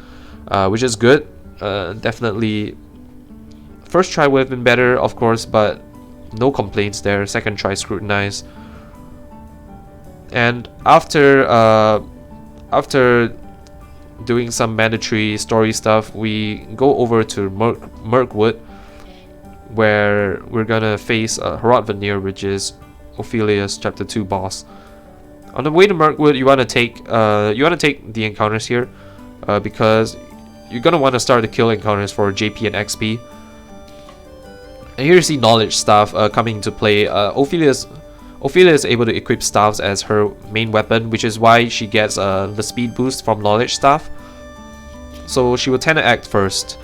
good. Definitely, first try would have been better, of course, but no complaints there. Second try scrutinize. And after doing some mandatory story stuff, we go over to Mirkwood, where we're gonna face Veneer, which is Ophelia's Chapter 2 boss. On the way to Mirkwood, you wanna take the encounters here, because you're gonna want to start the kill encounters for JP and XP. And here you see knowledge staff coming into play. Ophelia is able to equip staffs as her main weapon, which is why she gets the speed boost from knowledge staff. So she would tend to act first,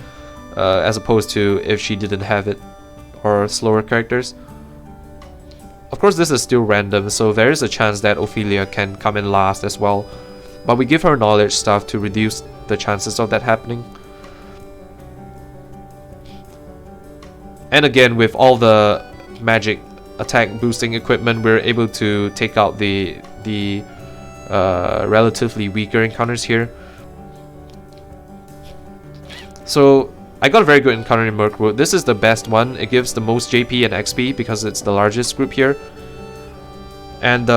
as opposed to if she didn't have it, or slower characters. Of course, this is still random, so there is a chance that Ophelia can come in last as well, but we give her knowledge stuff to reduce the chances of that happening. And again, with all the magic attack boosting equipment, we're able to take out the relatively weaker encounters here. So I got a very good encounter in Mirkwood. This is the best one. It gives the most JP and XP because it's the largest group here. And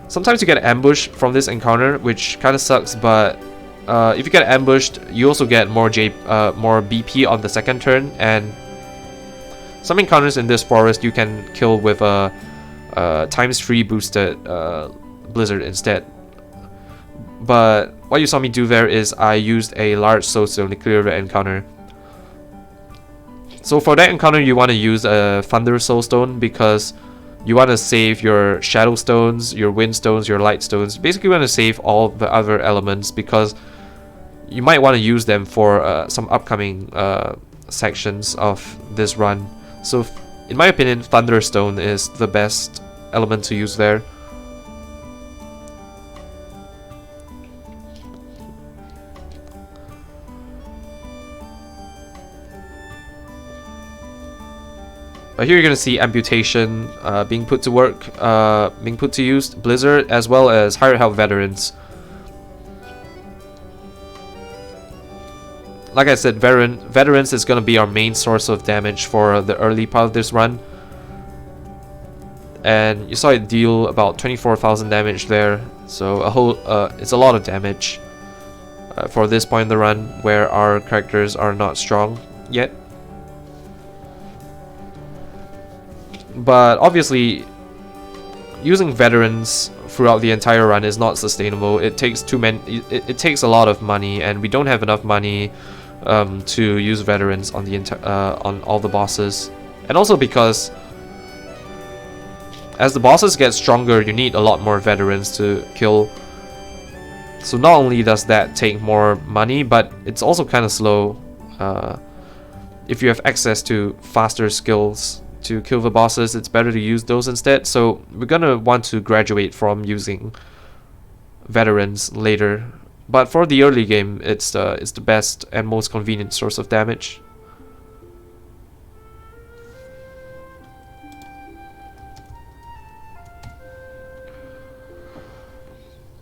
sometimes you get ambushed from this encounter, which kind of sucks, but if you get ambushed, you also get more BP on the second turn, and some encounters in this forest you can kill with a ×3 boosted blizzard instead. But what you saw me do there is I used a large soulstone to clear the encounter. So for that encounter, you want to use a thunder soulstone because You want to save your shadow stones, your wind stones, your light stones. Basically, you want to save all the other elements because you might want to use them for some upcoming sections of this run. So, in my opinion, Thunderstone is the best element to use there. Here you're going to see Amputation being put to work, being put to use, Blizzard, as well as Hired Help Veterans. Like I said, Veterans is going to be our main source of damage for the early part of this run. And you saw it deal about 24,000 damage there, so it's a lot of damage for this point in the run where our characters are not strong yet. But obviously, using veterans throughout the entire run is not sustainable. It takes it takes a lot of money, and we don't have enough money to use veterans on on all the bosses. And also because as the bosses get stronger, you need a lot more veterans to kill. So not only does that take more money, but it's also kind of slow. If you have access to faster skills to kill the bosses, it's better to use those instead. So we're gonna want to graduate from using veterans later, but for the early game, it's the best and most convenient source of damage.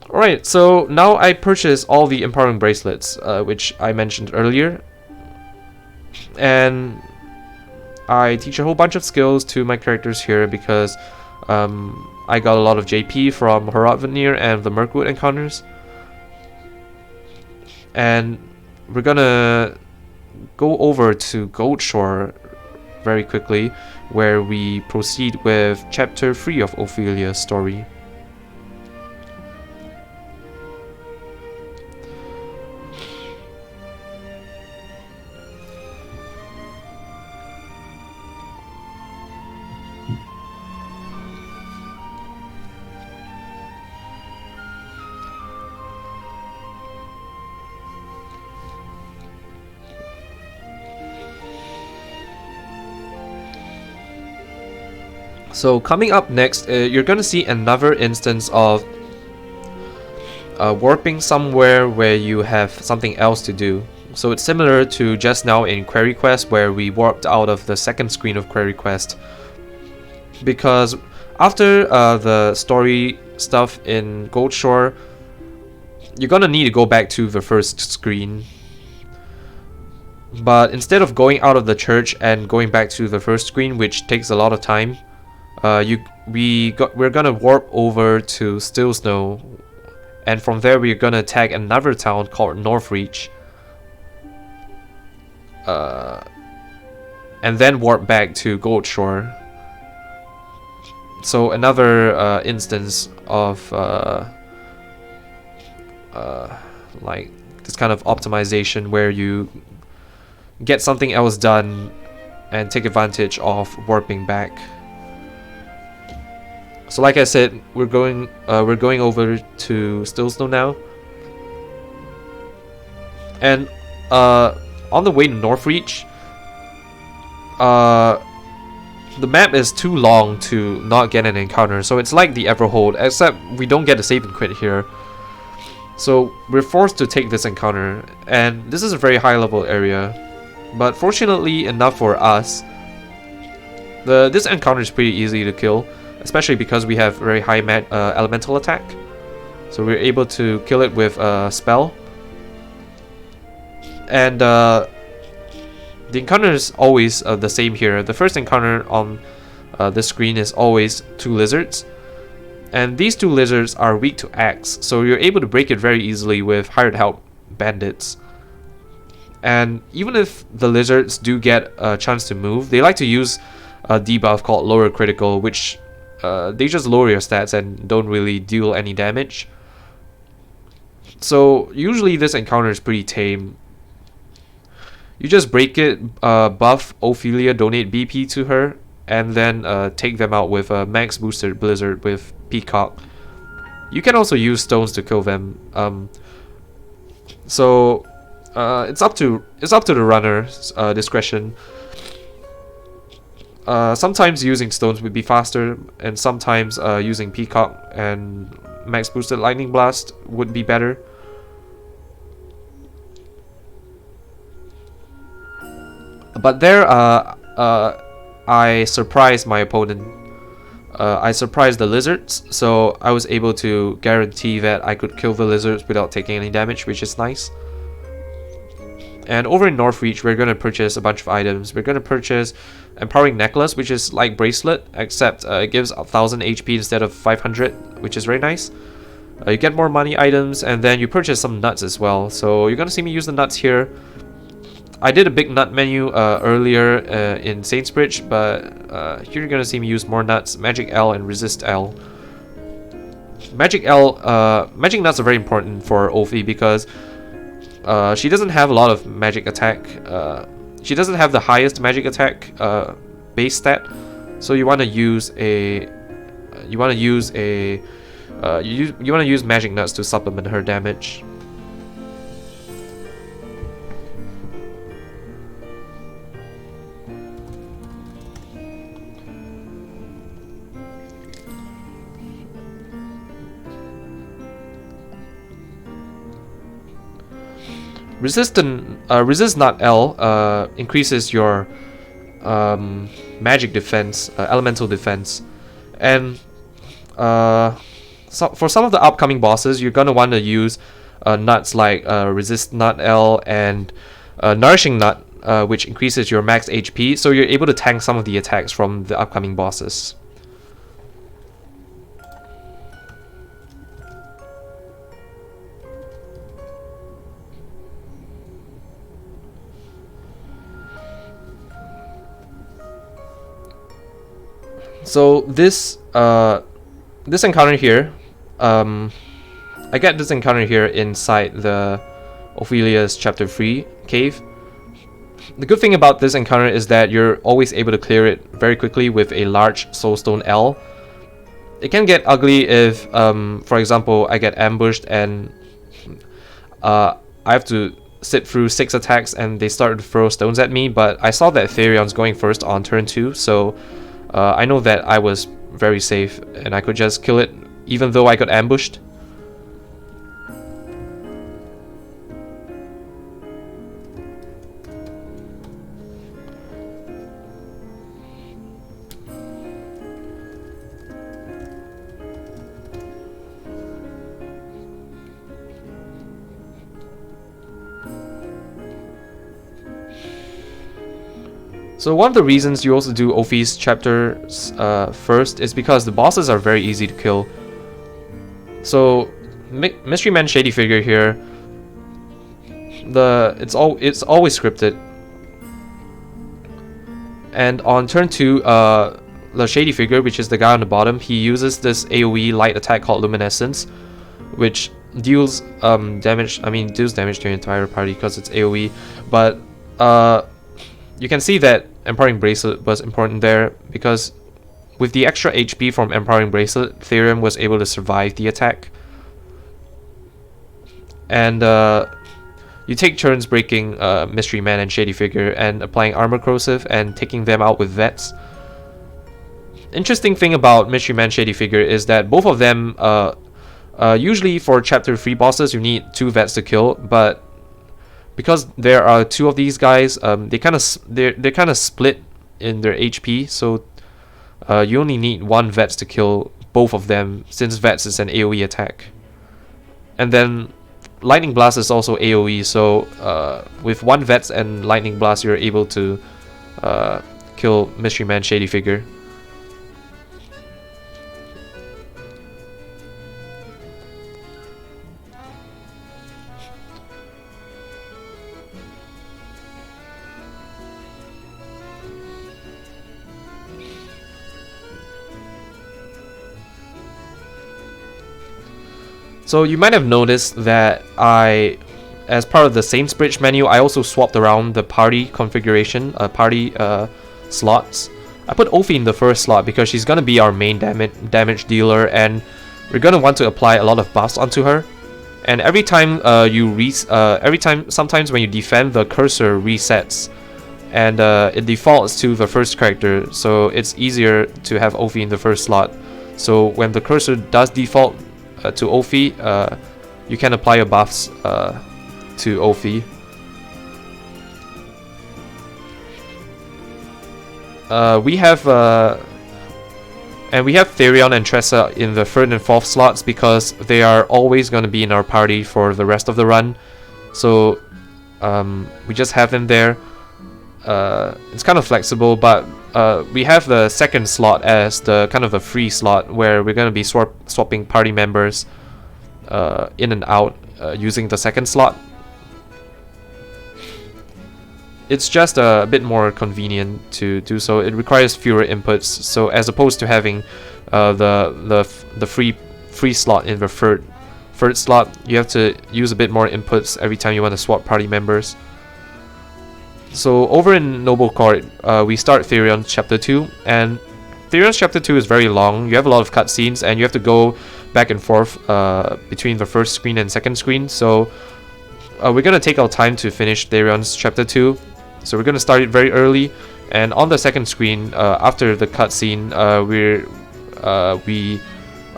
Alright, so now I purchased all the empowering bracelets, which I mentioned earlier, and I teach a whole bunch of skills to my characters here because I got a lot of JP from Herat Veneer and the Mirkwood encounters. And we're gonna go over to Goldshore very quickly, where we proceed with Chapter 3 of Ophelia's story. So coming up next, you're going to see another instance of warping somewhere where you have something else to do. So it's similar to just now in Query Quest, where we warped out of the second screen of Query Quest. Because after the story stuff in Goldshore, you're going to need to go back to the first screen. But instead of going out of the church and going back to the first screen, which takes a lot of time, we're gonna warp over to Stillsnow, and from there we're gonna attack another town called Northreach, and then warp back to Goldshore. So another instance of like this kind of optimization where you get something else done and take advantage of warping back. So like I said, we're going over to Stillsnow now, and on the way to Northreach, the map is too long to not get an encounter. So it's like the Everhold, except we don't get a save and quit here. So we're forced to take this encounter, and this is a very high level area, but fortunately enough for us, this encounter is pretty easy to kill, especially because we have very high elemental attack. So we're able to kill it with a spell. And the encounter is always the same here. The first encounter on this screen is always two lizards. And these two lizards are weak to axe, so you're able to break it very easily with hired help bandits. And even if the lizards do get a chance to move, they like to use a debuff called lower critical, which they just lower your stats and don't really deal any damage. So usually this encounter is pretty tame. You just break it, buff Ophelia, donate BP to her, and then take them out with a max boosted blizzard with Peacock. You can also use stones to kill them. So it's up to the runner's discretion. Sometimes using stones would be faster, and sometimes using Peacock and max boosted lightning blast would be better. But there, I surprised my opponent. I surprised the lizards, so I was able to guarantee that I could kill the lizards without taking any damage, which is nice. And over in Northreach, we're going to purchase a bunch of items. We're going to purchase Empowering Necklace, which is like Bracelet, except it gives 1000 HP instead of 500, which is very nice. You get more money items, and then you purchase some nuts as well. So you're going to see me use the nuts here. I did a big nut menu earlier in Saintsbridge, but here you're going to see me use more nuts, Magic L and Resist L. Magic nuts are very important for Ophi because she doesn't have a lot of magic attack. She doesn't have the highest magic attack base stat, so you want to use magic nuts to supplement her damage. Resist Nut L increases your magic defense, elemental defense, and so for some of the upcoming bosses, you're gonna want to use nuts like Resist Nut L and Nourishing Nut, which increases your max HP, so you're able to tank some of the attacks from the upcoming bosses. So this encounter here, I get this encounter here inside the Ophelia's Chapter 3 cave. The good thing about this encounter is that you're always able to clear it very quickly with a large Soulstone L. It can get ugly if, for example, I get ambushed and I have to sit through 6 attacks and they start to throw stones at me, but I saw that Therion's going first on turn 2, so I know that I was very safe and I could just kill it even though I got ambushed. So one of the reasons you also do Ophi's chapters first is because the bosses are very easy to kill. So Mystery Man Shady Figure here, it's always scripted. And on turn 2, the Shady Figure, which is the guy on the bottom, he uses this AoE light attack called Luminescence, which deals damage. I mean, deals damage to your entire party because it's AoE. But you can see that Empowering Bracelet was important there because with the extra HP from Empowering Bracelet, Therion was able to survive the attack. And you take turns breaking Mystery Man and Shady Figure and applying Armor Corrosive and taking them out with Vets. Interesting thing about Mystery Man Shady Figure is that both of them, usually for Chapter 3 bosses, you need 2 Vets to kill, but because there are 2 of these guys, they're kind of split in their HP, so you only need 1 Vets to kill both of them, since Vets is an AoE attack. And then Lightning Blast is also AoE, so with 1 Vets and Lightning Blast, you're able to kill Mystery Man Shady Figure. So you might have noticed that as part of the Saintsbridge menu, I also swapped around the party configuration, party slots. I put Ophi in the first slot because she's gonna be our main damage dealer, and we're gonna want to apply a lot of buffs onto her. And every time sometimes when you defend, the cursor resets, and it defaults to the first character, so it's easier to have Ophi in the first slot. So when the cursor does default to Ophi, you can apply your buffs to Ophi. We have Therion and Tressa in the 3rd and 4th slots because they are always going to be in our party for the rest of the run. So we just have them there. It's kind of flexible, but we have the 2nd slot as the kind of the free slot where we're going to be swapping party members in and out using the 2nd slot. It's just a bit more convenient to do so. It requires fewer inputs, so as opposed to having the free slot in the third slot, you have to use a bit more inputs every time you want to swap party members. So over in Noble Court, we start Therion's Chapter 2, and Therion's Chapter 2 is very long. You have a lot of cutscenes, and you have to go back and forth between the first screen and second screen. So we're gonna take our time to finish Therion's Chapter 2. So we're gonna start it very early, and on the second screen, after the cutscene, we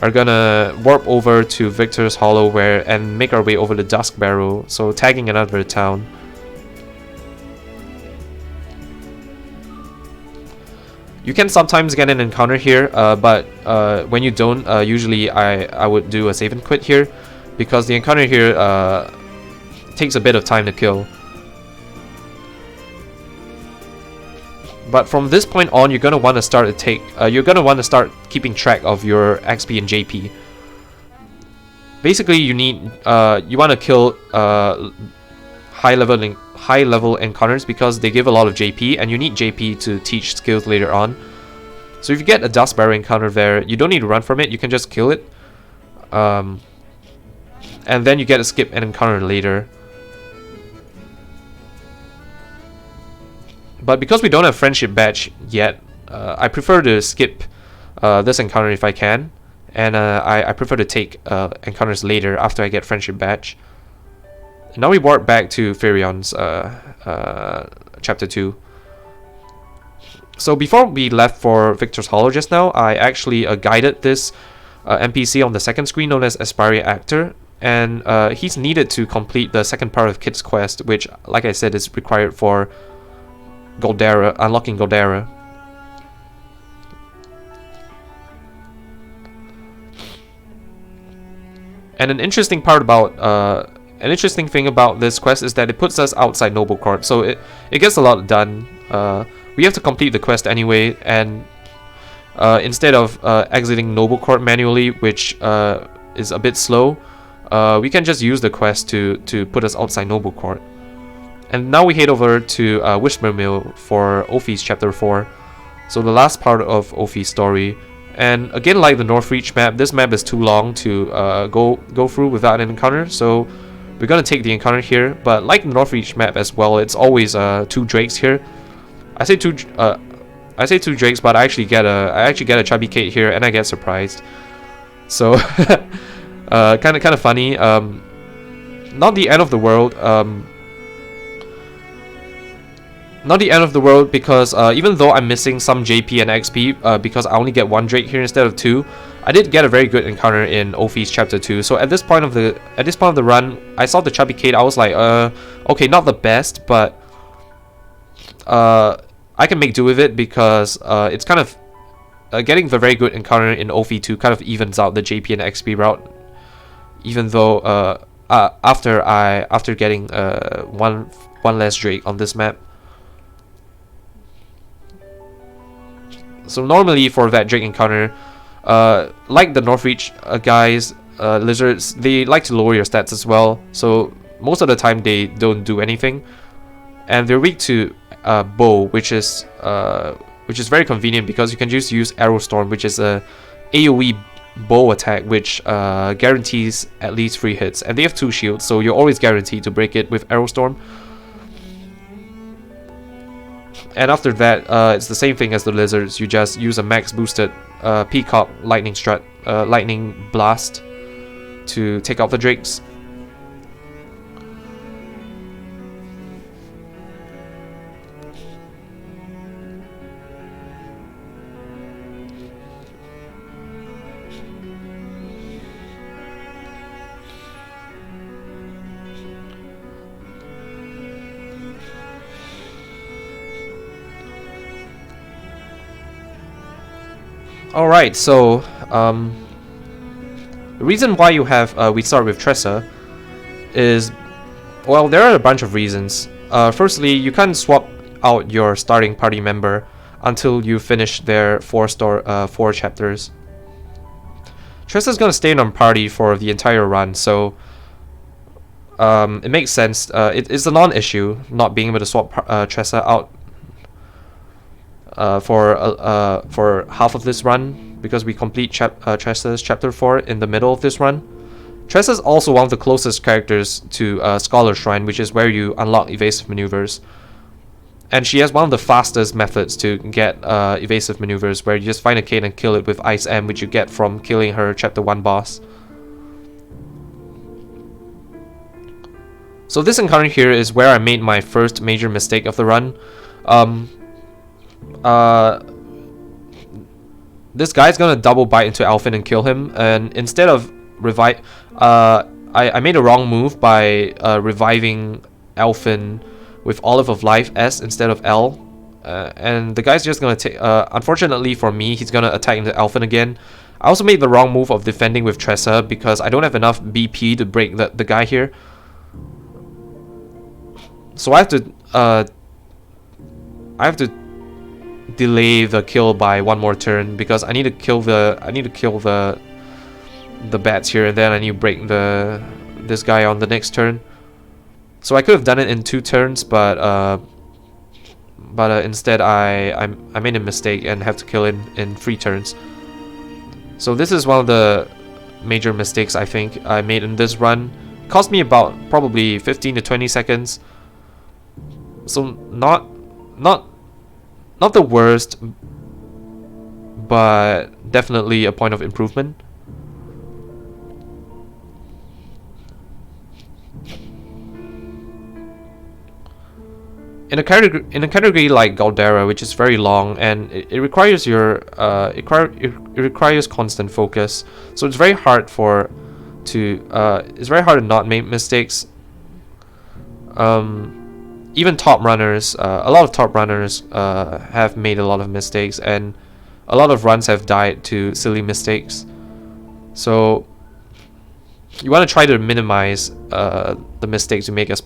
are gonna warp over to Victor's Hollow and make our way over the Dusk Barrow, so tagging another town. You can sometimes get an encounter here, but when you don't, usually I would do a save and quit here, because the encounter here takes a bit of time to kill. But from this point on, you're gonna want to start keeping track of your XP and JP. Basically, you want to kill high level encounters because they give a lot of JP, and you need JP to teach skills later on. So if you get a Dust Barrow encounter there, you don't need to run from it. You can just kill it, and then you get to skip an encounter later. But because we don't have Friendship Badge yet, I prefer to skip this encounter if I can, and I prefer to take encounters later after I get Friendship Badge. Now we warp back to Therion's Chapter 2. So before we left for Victor's Hollow just now, I actually guided this NPC on the second screen known as Aspiring Actor, and he's needed to complete the second part of Kit's quest, which, like I said, is required for Galdera, unlocking Galdera. And an interesting thing about this quest is that it puts us outside Noble Court, so it gets a lot done. We have to complete the quest anyway, and instead of exiting Noble Court manually, which is a bit slow, we can just use the quest to put us outside Noble Court. And now we head over to Whisper Mill for Ophi's Chapter 4, so the last part of Ophi's story. And again, like the Northreach map, this map is too long to go through without an encounter, so we're gonna take the encounter here. But like the Northreach map as well, it's always 2 drakes here. I say two drakes, but I actually get a Chubby Kate here, and I get surprised. So kind of funny. Not the end of the world. Not the end of the world because even though I'm missing some JP and XP because I only get 1 Drake here instead of 2, I did get a very good encounter in Ophi's Chapter 2. So at this point of the run, I saw the Chubby Kate. I was like, okay, not the best, but I can make do with it because it's kind of getting the very good encounter in Ophi 2 kind of evens out the JP and XP route. Even though after getting one less Drake on this map. So normally for that Drake encounter, like the Northreach guys, lizards, they like to lower your stats as well. So most of the time they don't do anything, and they're weak to bow, which is very convenient because you can just use Arrow Storm, which is a AoE bow attack, which guarantees at least 3 hits, and they have 2 shields, so you're always guaranteed to break it with Arrow Storm. And after that, it's the same thing as the lizards. You just use a max boosted Peacock lightning blast to take out the drakes. Alright, so the reason why you have we start with Tressa is, well, there are a bunch of reasons. Firstly, you can't swap out your starting party member until you finish their 4 chapters. Tressa's gonna stay in our party for the entire run, so it makes sense. It's a non-issue not being able to swap Tressa out for half of this run, because we complete Tressa's chapter 4 in the middle of this run. Tressa's also one of the closest characters to Scholar Shrine, which is where you unlock evasive maneuvers. And she has one of the fastest methods to get evasive maneuvers, where you just find a Kate and kill it with Ice M, which you get from killing her chapter 1 boss. So this encounter here is where I made my first major mistake of the run. This guy's gonna double bite into Alphen and kill him, and instead of revive, I made a wrong move by reviving Alphen with Olive of Life S instead of L, and the guy's just gonna take. Unfortunately for me, he's gonna attack into Alphen again. I also made the wrong move of defending with Tressa because I don't have enough BP to break the guy here. So I have to delay the kill by one more turn, because I need to kill the bats here, and then I need to break this guy on the next turn. So I could have done it in 2 turns, but instead I made a mistake and have to kill him in 3 turns. So this is one of the major mistakes I think I made in this run. It cost me about probably 15 to 20 seconds. So not the worst, but definitely a point of improvement. In a category like Galdera, which is very long and it requires it requires constant focus, so it's very hard to not make mistakes. Even top runners, a lot of top runners have made a lot of mistakes, and a lot of runs have died to silly mistakes. So you want to try to minimize the mistakes you make as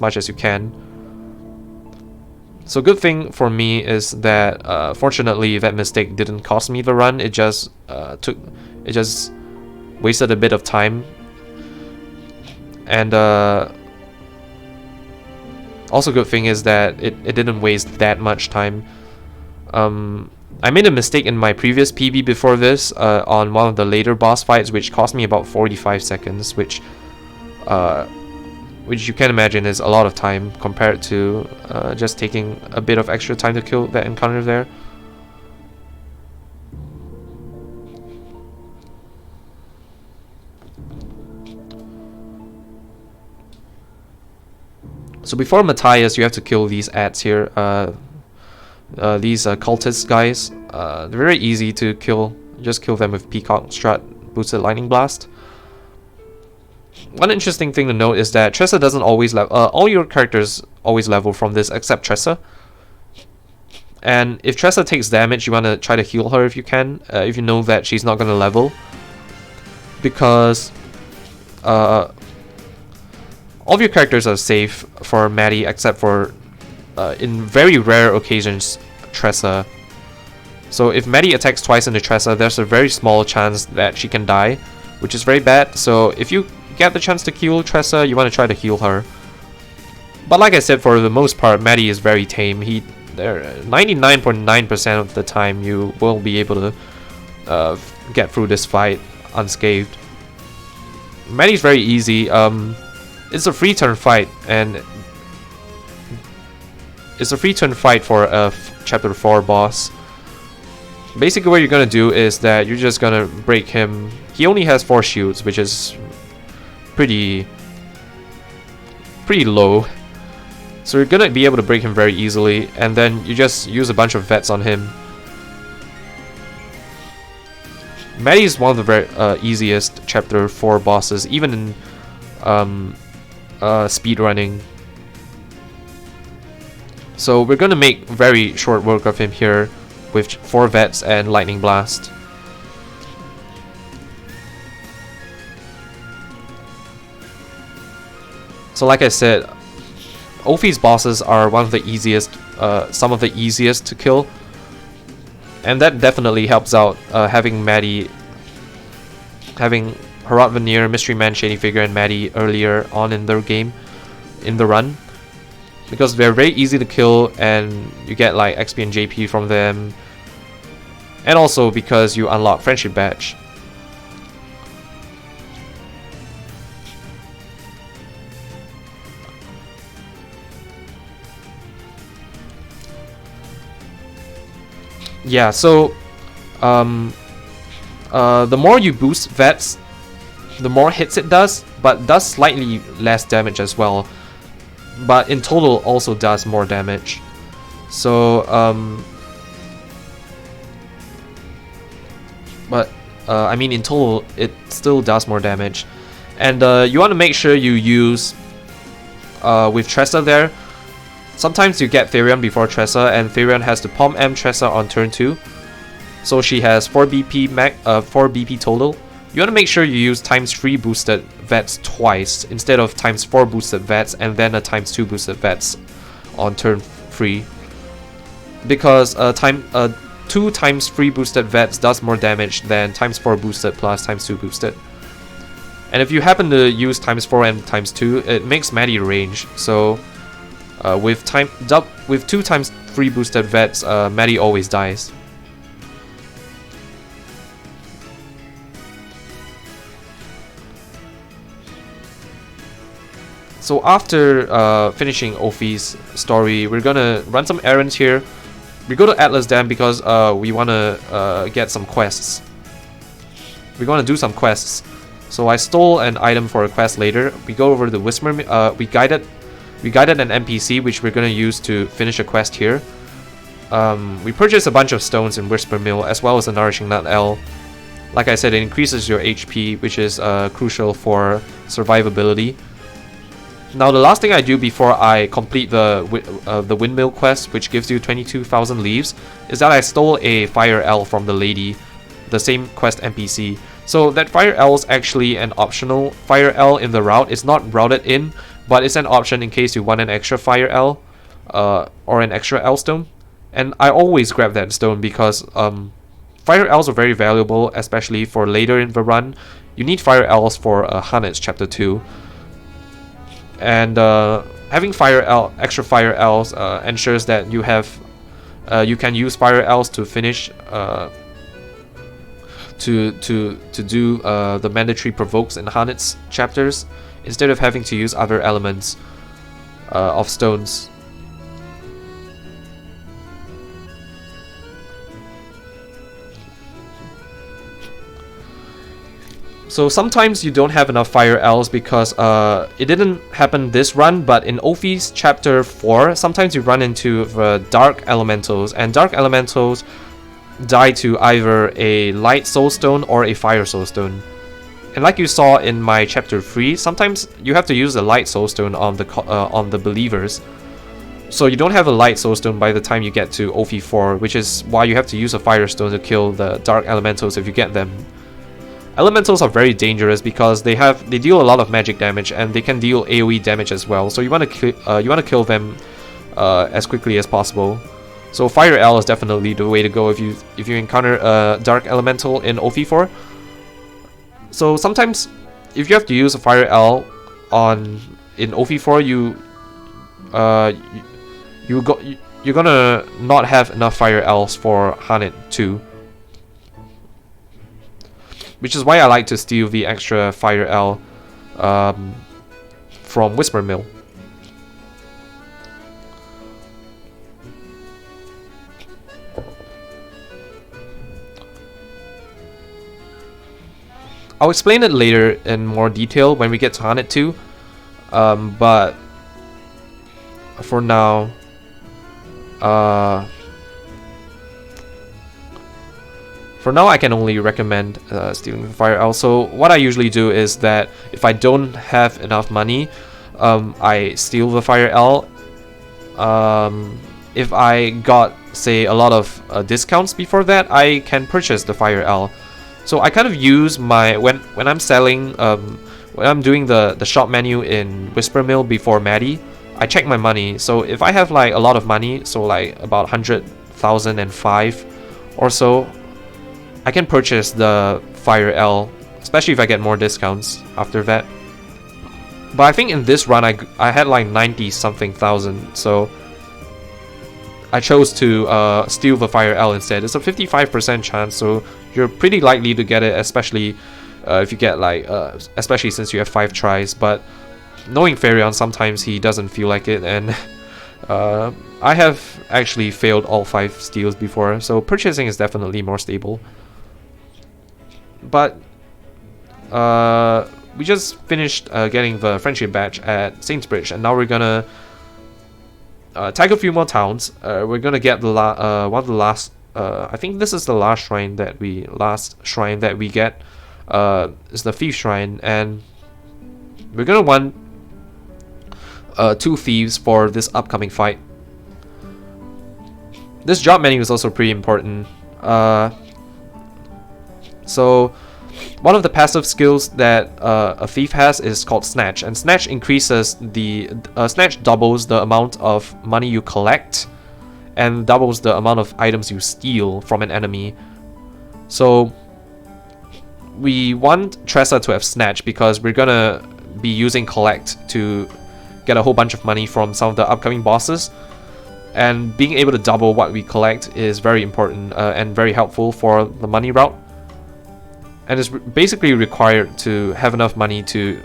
much as you can. So good thing for me is that fortunately that mistake didn't cost me the run. It just wasted a bit of time, and also good thing is that it didn't waste that much time. I made a mistake in my previous PB before this on one of the later boss fights, which cost me about 45 seconds, which you can imagine is a lot of time compared to just taking a bit of extra time to kill that encounter there. So before Matthias, you have to kill these ads here. These cultist guys. They're very easy to kill. Just kill them with Peacock Strut boosted Lightning Blast. One interesting thing to note is that Tressa doesn't always level. All your characters always level from this except Tressa. And if Tressa takes damage, you want to try to heal her if you can. If you know that she's not going to level, because all of your characters are safe for Maddie except for, in very rare occasions, Tressa. So if Maddie attacks twice into Tressa, there's a very small chance that she can die, which is very bad. So if you get the chance to kill Tressa, you want to try to heal her. But like I said, for the most part, Maddie is very tame. 99.9% of the time you will be able to get through this fight unscathed. Maddie's very easy. It's a free turn fight, and it's a free turn fight for a chapter 4 boss. Basically what you're gonna do is that you're just gonna break him. He only has 4 shields, which is pretty low. So you're gonna be able to break him very easily, and then you just use a bunch of vets on him. Maddie is one of the very easiest chapter 4 bosses, even in speedrunning. So we're gonna make very short work of him here with 4 vets and lightning blast. So like I said, Ophi's bosses are one of the easiest, some of the easiest to kill, and that definitely helps out having Maddie, having Herat Veneer, Mystery Man, Shady Figure, and Maddie earlier on in the game, in the run, because they're very easy to kill and you get like XP and JP from them, and also because you unlock Friendship Badge. Yeah, so the more you boost vets, the more hits it does, but does slightly less damage as well. But in total also does more damage. So I mean in total it still does more damage. And you want to make sure you use with Tressa there. Sometimes you get Therion before Tressa, and Therion has to Palm M Tressa on turn 2. So she has 4 BP total. You want to make sure you use ×3 boosted vets twice instead of ×4 boosted vets and then a ×2 boosted vets on turn 3. Because 2 ×3 boosted vets does more damage than ×4 boosted plus ×2 boosted. And if you happen to use ×4 and ×2, it makes Maddie range. So with 2 ×3 boosted vets, Maddie always dies. So after finishing Ophi's story, we're gonna run some errands here. We go to Atlas Dam because we wanna get some quests. We're gonna do some quests. So I stole an item for a quest later. We go over the Whisper. We guided an NPC which we're gonna use to finish a quest here. We purchased a bunch of stones in Whisper Mill as well as a Nourishing Nut L. Like I said, it increases your HP, which is crucial for survivability. Now the last thing I do before I complete the windmill quest, which gives you 22,000 leaves, is that I stole a Fire L from the lady, the same quest NPC. So that Fire L is actually an optional Fire L in the route. It's not routed in, but it's an option in case you want an extra Fire L or an extra L stone. And I always grab that stone because Fire Ls are very valuable, especially for later in the run. You need Fire Ls for Hanet's Chapter 2. And having extra Fire Ls ensures that you have you can use Fire Ls to finish to do the mandatory provokes in Hanet's chapters instead of having to use other elements of stones. So sometimes you don't have enough Fire Ls because it didn't happen this run, but in Ophi's Chapter 4, sometimes you run into the Dark Elementals, and Dark Elementals die to either a Light Soulstone or a Fire Soulstone. And like you saw in my Chapter 3, sometimes you have to use a Light Soulstone on the Believers. So you don't have a Light Soulstone by the time you get to Ophi 4, which is why you have to use a Fire Stone to kill the Dark Elementals if you get them. Elementals are very dangerous because they deal a lot of magic damage and they can deal AoE damage as well. So you want to kill them as quickly as possible. So Fire L is definitely the way to go if you encounter a Dark Elemental in Ophi 4. So sometimes if you have to use a Fire L in Ophi 4, you're gonna not have enough Fire Ls for Hanet 2. Which is why I like to steal the extra Fire L from Whisper Mill. I'll explain it later in more detail when we get to Haunted 2. But for now, I can only recommend stealing the Fire L. So what I usually do is that if I don't have enough money, I steal the Fire L. If I got, say, a lot of discounts before that, I can purchase the Fire L. So I kind of use my when I'm selling, when I'm doing the shop menu in Whisper Mill before Maddie, I check my money. So if I have like a lot of money, so like about 100,005 or so, I can purchase the Fire L, especially if I get more discounts after that. But I think in this run I had like 90 something thousand, so I chose to steal the Fire L instead. It's a 55% chance, so you're pretty likely to get it, especially if you get like, especially since you have 5 tries. But knowing Farion, sometimes he doesn't feel like it, and I have actually failed all 5 steals before, so purchasing is definitely more stable. But we just finished getting the friendship badge at Saintsbridge, and now we're gonna tag a few more towns. We're gonna get the one of the last. I think this is the last shrine that we get. Is the Thief Shrine, and we're gonna want 2 thieves for this upcoming fight. This job menu is also pretty important. So one of the passive skills that a thief has is called Snatch, and Snatch increases the Snatch doubles the amount of money you collect and doubles the amount of items you steal from an enemy. So we want Tressa to have Snatch because we're gonna be using Collect to get a whole bunch of money from some of the upcoming bosses, and being able to double what we collect is very important and very helpful for the money route. And it's basically required to have enough money to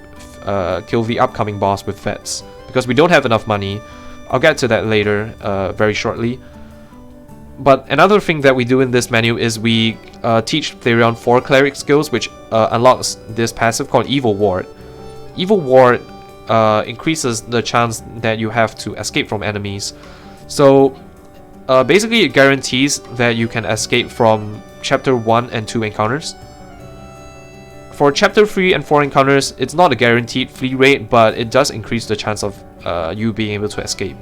kill the upcoming boss with vets, because we don't have enough money. I'll get to that later very shortly. But another thing that we do in this menu is we teach Therion 4 cleric skills, which unlocks this passive called Evil Ward. Evil Ward increases the chance that you have to escape from enemies. So basically it guarantees that you can escape from chapter 1 and 2 encounters. For chapter 3 and 4 encounters, it's not a guaranteed flee rate, but it does increase the chance of you being able to escape.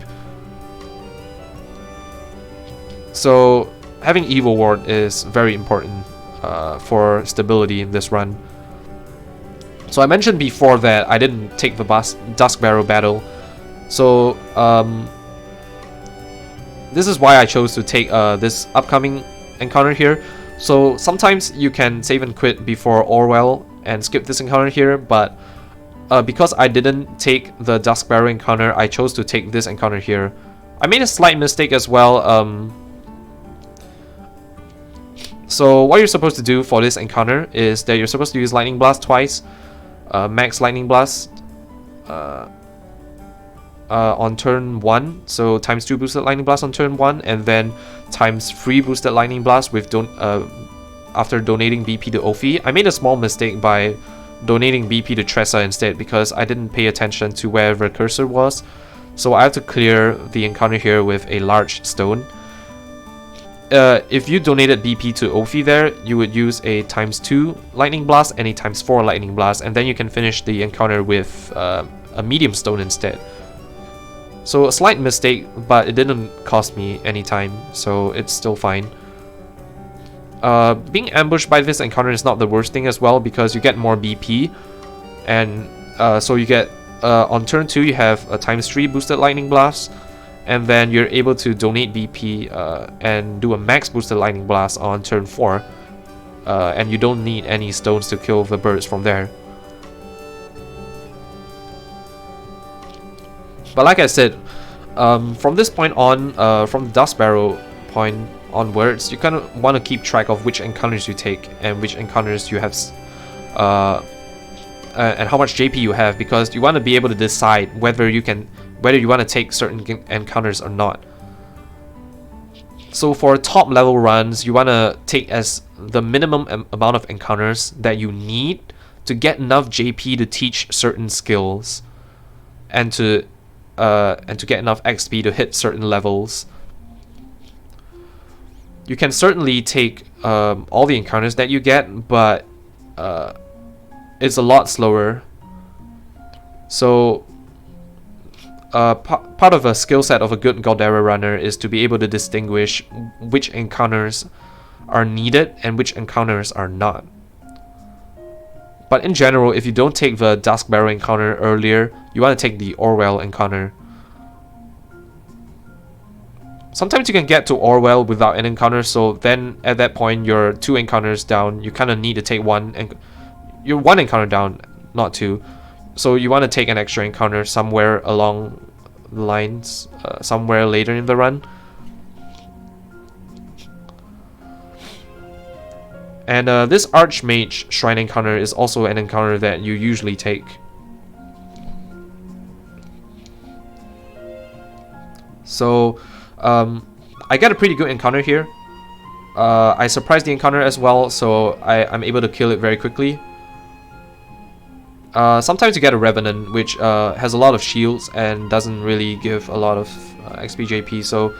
So having Evil Ward is very important for stability in this run. So I mentioned before that I didn't take the Dusk Barrow battle. So this is why I chose to take this upcoming encounter here. So sometimes you can save and quit before Orwell and skip this encounter here, but because I didn't take the Dusk Barrow encounter, I chose to take this encounter here. I made a slight mistake as well. So what you're supposed to do for this encounter is that you're supposed to use Lightning Blast twice, max Lightning Blast on turn 1, so times 2 boosted Lightning Blast on turn 1, and then times 3 boosted Lightning Blast with after donating BP to Ophi. I made a small mistake by donating BP to Tressa instead because I didn't pay attention to where the cursor was, so I have to clear the encounter here with a large stone. If you donated BP to Ophi there, you would use a times 2 Lightning Blast and a times 4 Lightning Blast, and then you can finish the encounter with a medium stone instead. So a slight mistake, but it didn't cost me any time, so it's still fine. Being ambushed by this encounter is not the worst thing as well, because you get more BP, and so you get on turn 2 you have a times 3 boosted Lightning Blast, and then you're able to donate BP and do a max boosted Lightning Blast on turn 4, and you don't need any stones to kill the birds from there. But like I said, from this point on, from the Dusk Barrow point onwards, you kind of want to keep track of which encounters you take and which encounters you have, and how much JP you have, because you want to be able to decide whether you want to take certain encounters or not. So for top level runs, you want to take as the minimum amount of encounters that you need to get enough JP to teach certain skills, and to get enough XP to hit certain levels. You can certainly take all the encounters that you get, but it's a lot slower. So part of a skill set of a good Galdera runner is to be able to distinguish which encounters are needed and which encounters are not. But in general, if you don't take the Dusk Barrel encounter earlier, you want to take the Orwell encounter. Sometimes you can get to Orwell without an encounter, so then at that point you're 2 encounters down. You kind of need to take you're 1 encounter down, not 2. So you want to take an extra encounter somewhere along the lines, somewhere later in the run. And this Archmage Shrine encounter is also an encounter that you usually take. So I got a pretty good encounter here. I surprised the encounter as well, so I'm able to kill it very quickly. Sometimes you get a Revenant, which has a lot of shields and doesn't really give a lot of XP JP. So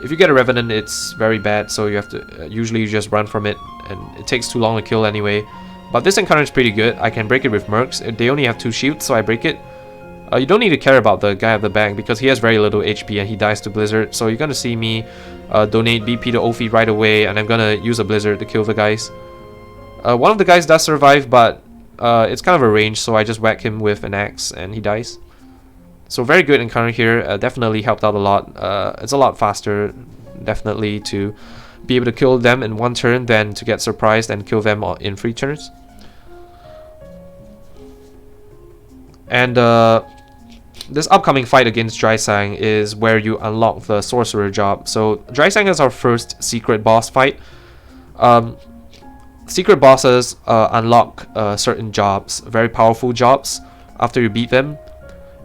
if you get a Revenant, it's very bad, so you have to usually you just run from it, and it takes too long to kill anyway. But this encounter is pretty good. I can break it with Mercs. They only have 2 shields, so I break it. You don't need to care about the guy at the back because he has very little HP and he dies to Blizzard. So you're gonna see me donate BP to Ophi right away, and I'm gonna use a Blizzard to kill the guys. One of the guys does survive, but it's kind of a range, so I just whack him with an axe and he dies. So very good encounter here. Definitely helped out a lot. It's a lot faster, definitely, to be able to kill them in 1 turn than to get surprised and kill them in 3 turns. And this upcoming fight against Drysang is where you unlock the Sorcerer job. So Drysang is our first secret boss fight. Secret bosses unlock certain jobs, very powerful jobs, after you beat them.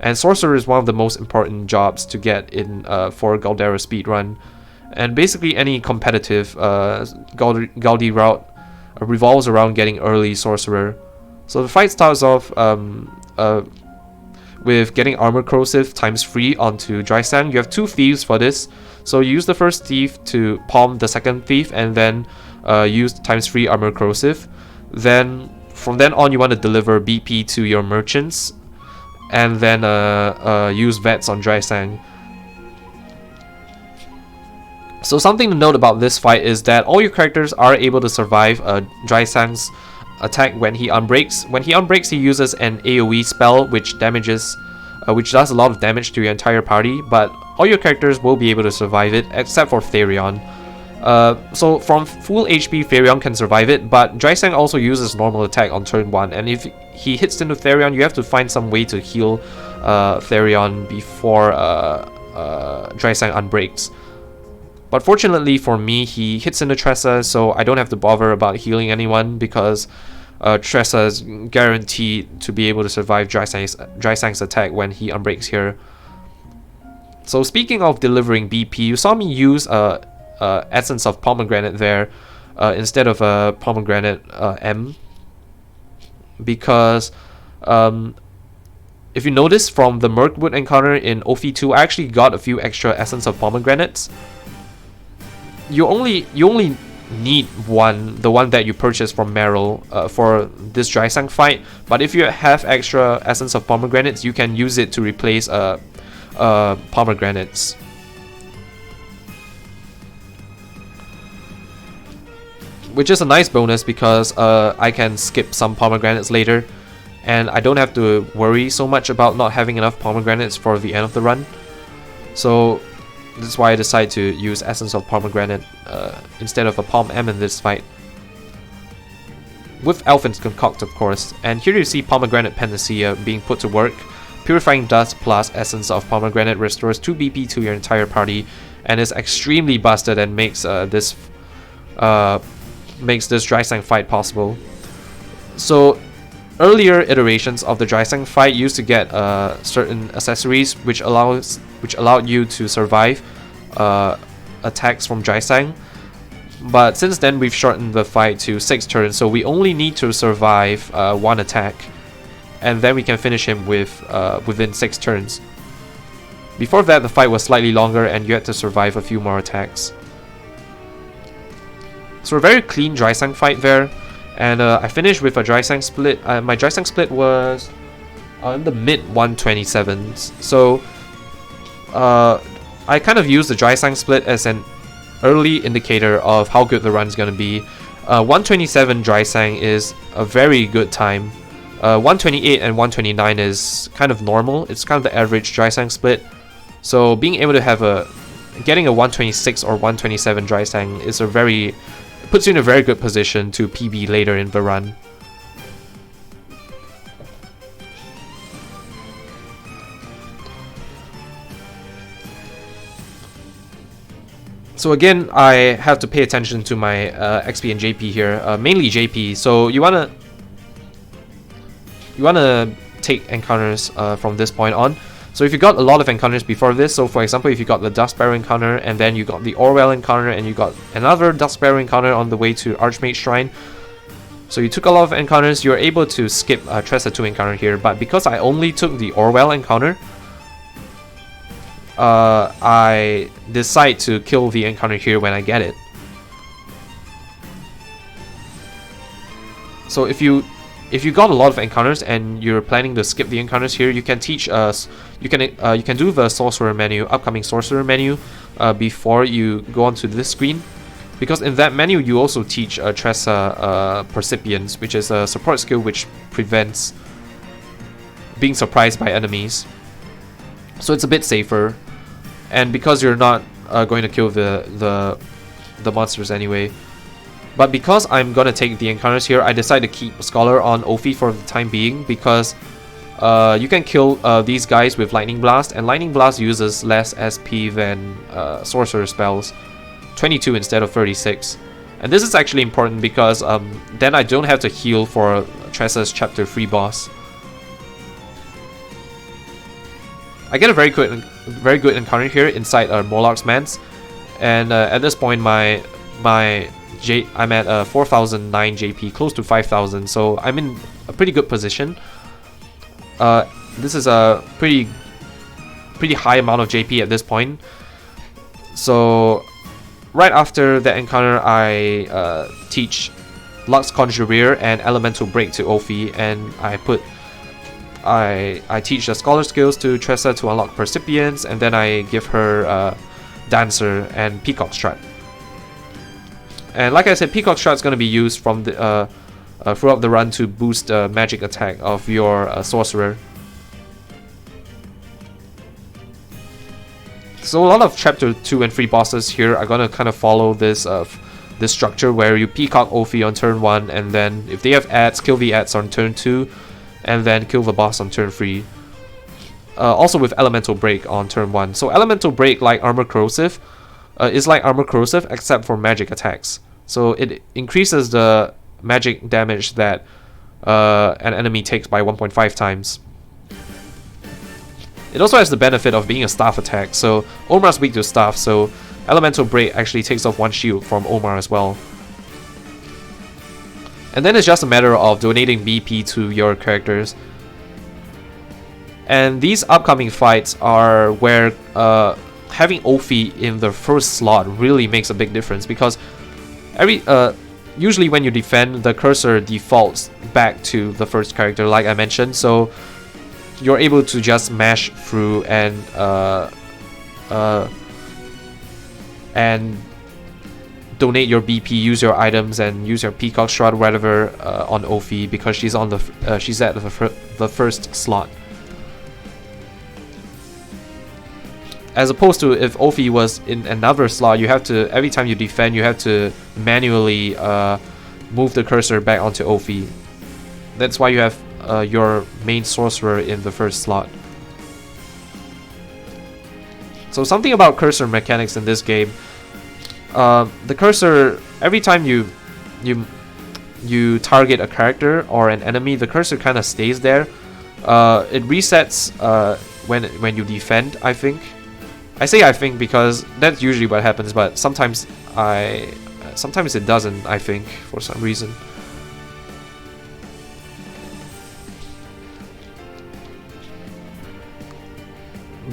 And Sorcerer is one of the most important jobs to get in for Galdera speedrun. And basically any competitive Galdi route revolves around getting early Sorcerer. So the fight starts off with getting Armor Corrosive ×3 onto Drysang. You have 2 thieves for this. So you use the first thief to palm the second thief, and then use ×3 Armor Corrosive. Then from then on you want to deliver BP to your merchants, and then use Vets on Drysang. So something to note about this fight is that all your characters are able to survive Drysang's attack when he unbreaks. When he unbreaks, he uses an AoE spell which does a lot of damage to your entire party, but all your characters will be able to survive it except for Therion. So from full HP, Therion can survive it, but Drysang also uses normal attack on turn 1, and if he hits into Therion, you have to find some way to heal Therion before Drysang unbreaks. But fortunately for me, he hits into Tressa, so I don't have to bother about healing anyone, because Tressa is guaranteed to be able to survive Drysang's attack when he unbreaks here. So speaking of delivering BP, you saw me use Essence of Pomegranate there instead of Pomegranate M, because if you notice from the Mirkwood encounter in Ophi 2, I actually got a few extra Essence of Pomegranates. You only need the one that you purchased from Meryl for this Drysang fight, but if you have extra Essence of Pomegranates, you can use it to replace Pomegranates. Which is a nice bonus because I can skip some Pomegranates later, and I don't have to worry so much about not having enough Pomegranates for the end of the run. So that's why I decided to use Essence of Pomegranate instead of a Pom M in this fight. With Elfin's Concoct, of course. And here you see Pomegranate Panacea being put to work. Purifying Dust plus Essence of Pomegranate restores 2 BP to your entire party, and is extremely busted and makes this Drysang fight possible. So earlier iterations of the Drysang fight used to get certain accessories which allowed you to survive attacks from Drysang. But since then, we've shortened the fight to 6 turns, so we only need to survive 1 attack, and then we can finish him with within 6 turns. Before that, the fight was slightly longer, and you had to survive a few more attacks. So a very clean Dry-Sang fight there, and I finished with a Dry-Sang split. My Dry-Sang split was in the mid 127s, so I kind of used the Dry-Sang split as an early indicator of how good the run is going to be. 127 Dry-Sang is a very good time. 128 and 129 is kind of normal. It's kind of the average Dry-Sang split. So being able to have getting a 126 or 127 Dry-Sang is puts you in a very good position to PB later in the run. So again, I have to pay attention to my XP and JP here, mainly JP. So you wanna take encounters from this point on. So if you got a lot of encounters before this, so for example, if you got the Dust Sparrow encounter, and then you got the Orwell encounter, and you got another Dust Sparrow encounter on the way to Archmage Shrine. So you took a lot of encounters, you're able to skip Tressa 2 encounter here, but because I only took the Orwell encounter, I decide to kill the encounter here when I get it. So if you got a lot of encounters and you're planning to skip the encounters here, you can teach us. You can do the sorcerer menu, upcoming sorcerer menu, before you go onto this screen, because in that menu you also teach Tressa Percipience, which is a support skill which prevents being surprised by enemies. So it's a bit safer, and because you're not going to kill the monsters anyway. But because I'm gonna take the encounters here, I decide to keep Scholar on Ophi for the time being, because you can kill these guys with Lightning Blast, and Lightning Blast uses less SP than Sorcerer spells, 22 instead of 36. And this is actually important because then I don't have to heal for Tressa's Chapter 3 boss. I get a very good encounter here inside Morlock's Manse, and at this point I'm at 4,009 JP, close to 5,000, so I'm in a pretty good position. This is a pretty high amount of JP at this point. So right after that encounter, I teach Lux Conjurer and Elemental Break to Ophi, and I teach the Scholar skills to Tressa to unlock Percipience, and then I give her Dancer and Peacock Strut. And like I said, Peacock Strut is going to be used from throughout the run to boost the magic attack of your Sorcerer. So a lot of Chapter 2 and 3 bosses here are going to kind of follow this structure where you Peacock Ophi on turn 1, and then if they have ads, kill the ads on turn 2, and then kill the boss on turn 3. Also with Elemental Break on turn 1. So Elemental Break, like Armor Corrosive, is like Armor Corrosive except for magic attacks. So it increases the magic damage that an enemy takes by 1.5 times. It also has the benefit of being a staff attack, so Omar's weak to staff, so Elemental Break actually takes off 1 shield from Omar as well. And then it's just a matter of donating BP to your characters. And these upcoming fights are where having Ophi in the first slot really makes a big difference, because usually when you defend, the cursor defaults back to the first character, like I mentioned, so you're able to just mash through and donate your BP, use your items, and use your Peacock Strut whatever on Ophi, because she's on she's at the first slot. As opposed to if Ophi was in another slot, you have to, every time you defend, you have to manually move the cursor back onto Ophi. That's why you have your main sorcerer in the first slot. So something about cursor mechanics in this game. The cursor, every time you target a character or an enemy, the cursor kind of stays there. It resets when you defend, I think. I say I think because that's usually what happens, but sometimes Sometimes it doesn't, I think, for some reason.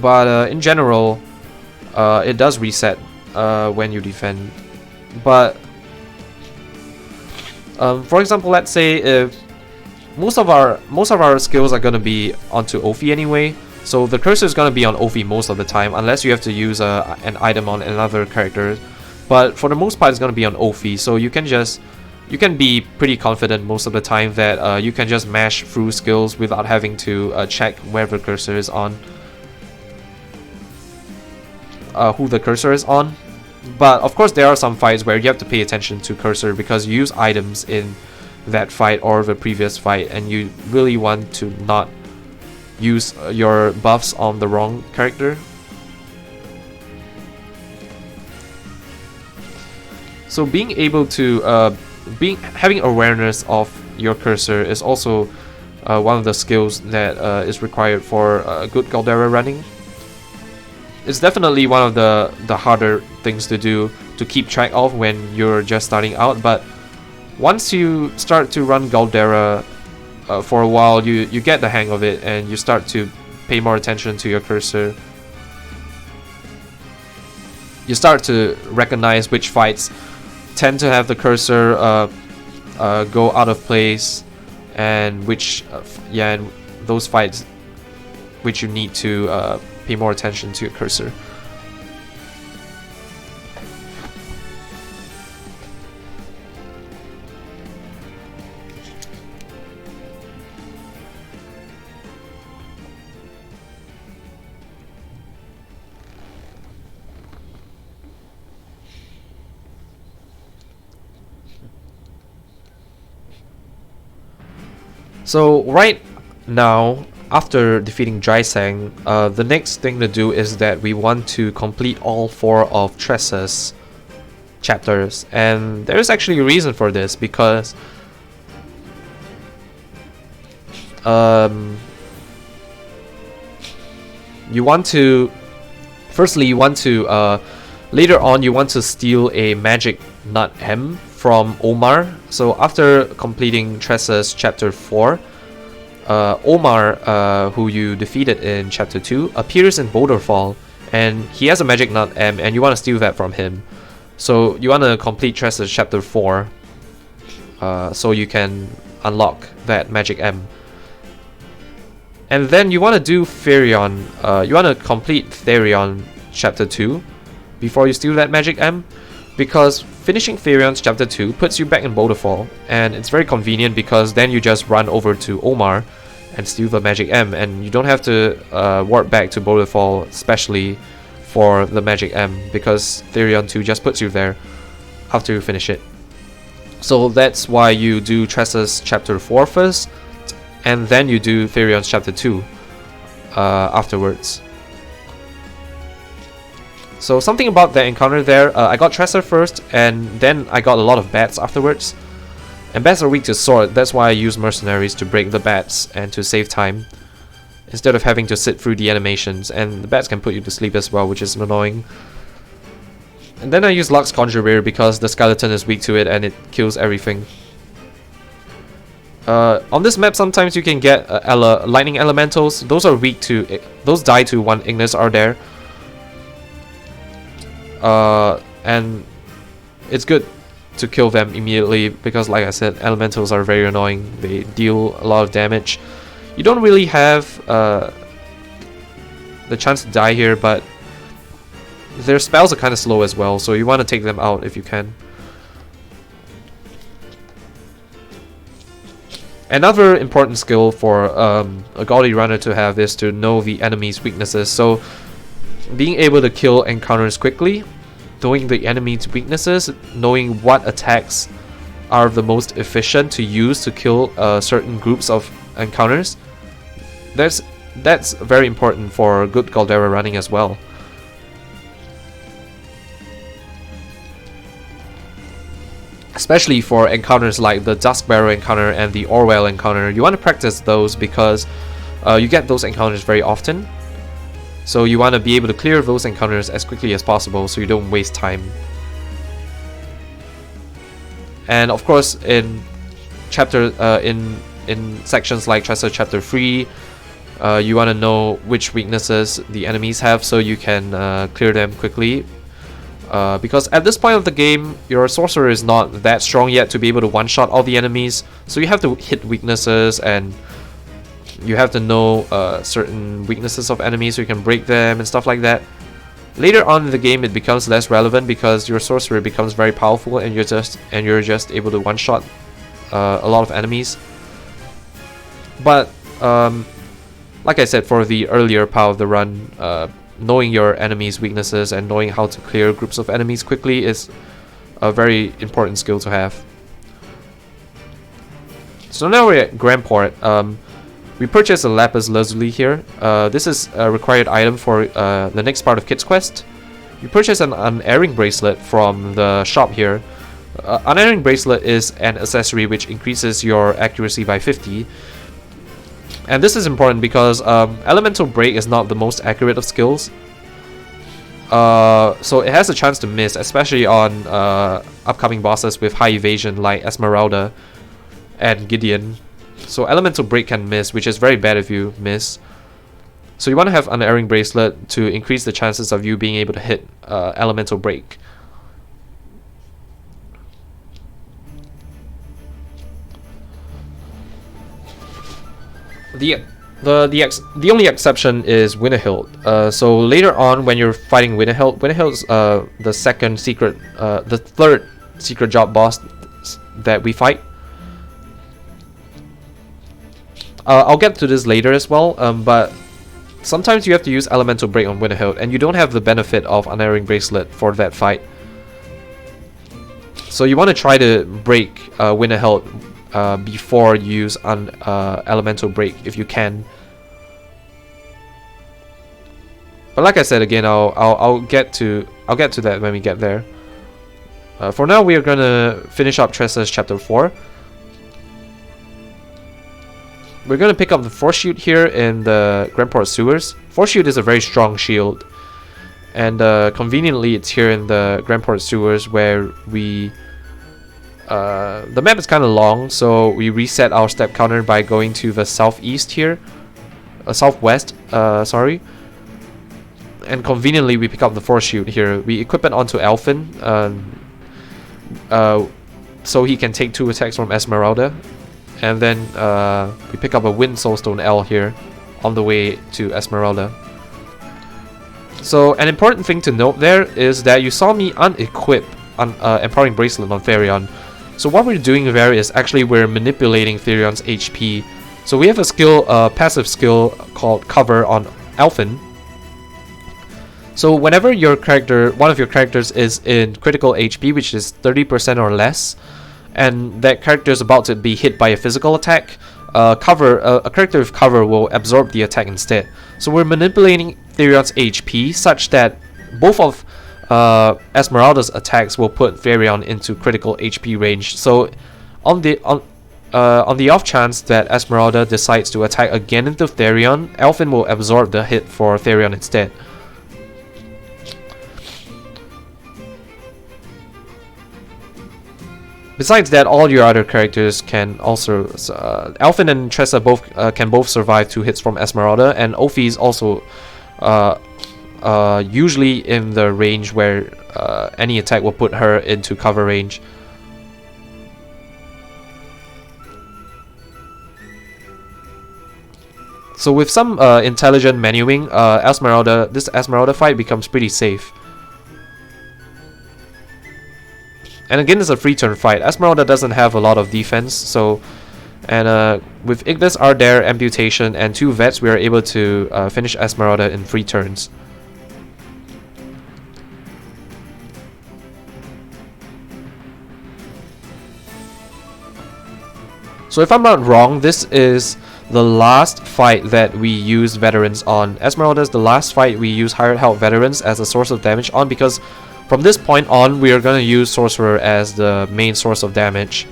But in general, it does reset when you defend. But for example, let's say if most of our skills are gonna be onto Ophi anyway, so the cursor is gonna be on Ophi most of the time, unless you have to use an item on another character. But for the most part, it's gonna be on Ophi, so you can be pretty confident most of the time that you can just mash through skills without having to check where the cursor is on. Who the cursor is on. But of course there are some fights where you have to pay attention to cursor because you use items in that fight or the previous fight, and you really want to not use your buffs on the wrong character. So being able to having awareness of your cursor is also one of the skills that is required for good Galdera running. It's definitely one of the harder things to do, to keep track of when you're just starting out, but once you start to run Galdera for a while, you get the hang of it and you start to pay more attention to your cursor. You start to recognize which fights tend to have the cursor go out of place, and which and those fights which you need to pay more attention to your cursor. So right now, after defeating Jaisang, the next thing to do is that we want to complete all 4 of Tressa's chapters, and there is actually a reason for this, because you want to, firstly you want to later on you want to steal a magic nut M from Omar. So after completing Tressa's chapter 4, Omar, who you defeated in chapter 2, appears in Boulderfall, and he has a magic nut M, and you want to steal that from him. So you want to complete Tressa's chapter 4 so you can unlock that magic M. And then you want to do Therion, you want to complete Therion chapter 2 before you steal that magic M, because finishing Therion's chapter 2 puts you back in Boulderfall, and it's very convenient because then you just run over to Omar and steal the magic M, and you don't have to warp back to Boulderfall especially for the magic M, because Therion 2 just puts you there after you finish it. So that's why you do Tressa's chapter 4 first, and then you do Therion's chapter 2 afterwards. So something about that encounter there, I got Tressa first, and then I got a lot of bats afterwards. And bats are weak to sword, that's why I use mercenaries to break the bats and to save time, instead of having to sit through the animations, and the bats can put you to sleep as well, which is annoying. And then I use Lux Conjurer because the skeleton is weak to it and it kills everything. On this map sometimes you can get lightning elementals. Those are weak to, those die to 1 Ignis are there. And it's good to kill them immediately because, like I said, elementals are very annoying. They deal a lot of damage. You don't really have the chance to die here, but their spells are kind of slow as well, so you want to take them out if you can. Another important skill for a Gaudi runner to have is to know the enemy's weaknesses. So being able to kill encounters quickly, knowing the enemy's weaknesses, knowing what attacks are the most efficient to use to kill certain groups of encounters, that's very important for good Galdera running as well. Especially for encounters like the Duskbarrow encounter and the Orwell encounter, you want to practice those because you get those encounters very often. So you want to be able to clear those encounters as quickly as possible so you don't waste time. And of course, in chapter in sections like Tressa Chapter 3, you want to know which weaknesses the enemies have so you can clear them quickly. Because at this point of the game, your sorcerer is not that strong yet to be able to one-shot all the enemies, so you have to hit weaknesses and you have to know certain weaknesses of enemies so you can break them and stuff like that. Later on in the game, it becomes less relevant because your sorcerer becomes very powerful and you're just able to one-shot a lot of enemies. But like I said, for the earlier part of the run, knowing your enemies' weaknesses and knowing how to clear groups of enemies quickly is a very important skill to have. So now we're at Grandport. We purchased a Lapis Lazuli here. This is a required item for the next part of Kid's Quest. You purchase an unerring bracelet from the shop here. Unerring bracelet is an accessory which increases your accuracy by 50. And this is important because Elemental Break is not the most accurate of skills. So it has a chance to miss, especially on upcoming bosses with high evasion like Esmeralda and Gideon. So Elemental Break can miss, which is very bad if you miss. So you want to have Unerring Bracelet to increase the chances of you being able to hit Elemental Break. The only exception is Winterhild. So later on, when you're fighting Winterhild's the third secret job boss that we fight. I'll get to this later as well. But sometimes you have to use Elemental Break on Winterhild, and you don't have the benefit of Unerring Bracelet for that fight. So you want to try to break Winterhild before you use Elemental Break if you can. But like I said again, I'll get to that when we get there. For now, we are gonna finish up Tressa's Chapter 4. We're gonna pick up the Force Shoot here in the Grandport Sewers. Force Shoot is a very strong shield, and conveniently, it's here in the Grandport Sewers where we. The map is kind of long, so we reset our step counter by going to the southeast here, southwest. Sorry. And conveniently, we pick up the Force Shoot here. We equip it onto Elfin, so he can take 2 attacks from Esmeralda, and then we pick up a Wind Soulstone L here on the way to Esmeralda. So an important thing to note there is that you saw me unequip Empowering Bracelet on Therion. So what we're doing there is actually we're manipulating Therion's HP. So we have a skill, passive skill called Cover on Elfin. So whenever one of your characters is in critical HP, which is 30% or less, and that character is about to be hit by a physical attack, a character with Cover will absorb the attack instead. So we're manipulating Therion's HP such that both of Esmeralda's attacks will put Therion into critical HP range. So on the off chance that Esmeralda decides to attack again into Therion, Elfin will absorb the hit for Therion instead. Besides that, all your other characters can also Elfin and Tressa can both survive 2 hits from Esmeralda, and Ophi is also usually in the range where any attack will put her into cover range. So with some intelligent menuing, this Esmeralda fight becomes pretty safe. And again, it's a free turn fight. Esmeralda doesn't have a lot of defense, so with Ignis, Ardare, Amputation, and 2 vets, we are able to finish Esmeralda in 3 turns. So if I'm not wrong, this is the last fight that we use veterans on. Esmeralda is the last fight we use Hired Help veterans as a source of damage on, because from this point on, we are going to use Sorcerer as the main source of damage.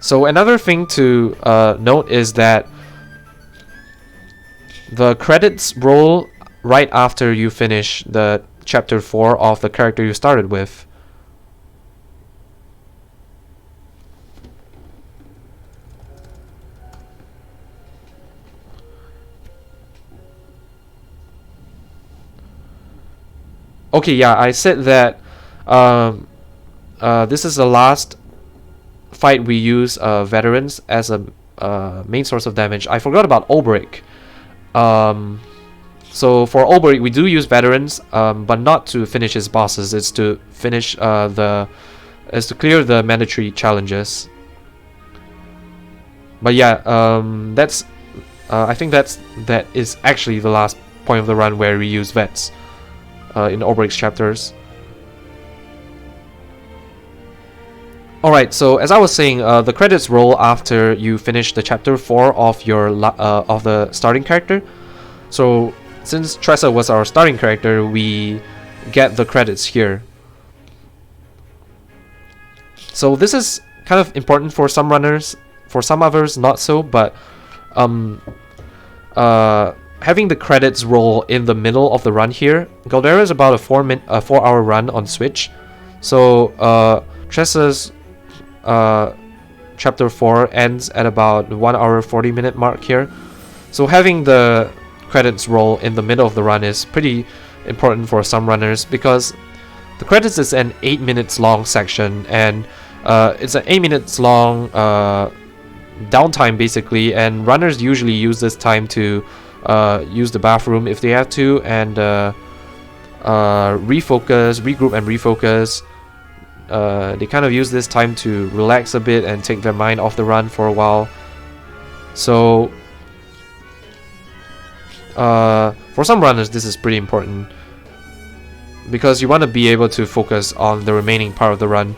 So another thing to note is that the credits roll right after you finish the chapter 4 of the character you started with. Okay, yeah, I said that this is the last fight we use veterans as a main source of damage. I forgot about Olbrich. So for Olbrich, we do use veterans, but not to finish his bosses. It's to finish to clear the mandatory challenges. But yeah, that's I think that is actually the last point of the run where we use vets in Olbrich's chapters. Alright, so as I was saying, the credits roll after you finish the chapter 4 of your of the starting character. So since Tressa was our starting character, we get the credits here. So this is kind of important for some runners, for some others not so, but having the credits roll in the middle of the run here, Galdera is about a 4-hour run on Switch. So Tressa's chapter 4 ends at about 1 hour 40-minute mark here. So having the credits roll in the middle of the run is pretty important for some runners, because the credits is an 8 minutes long section, and it's an 8 minutes long downtime basically, and runners usually use this time to use the bathroom if they have to, and regroup and refocus. They kind of use this time to relax a bit and take their mind off the run for a while. So for some runners this is pretty important, because you want to be able to focus on the remaining part of the run,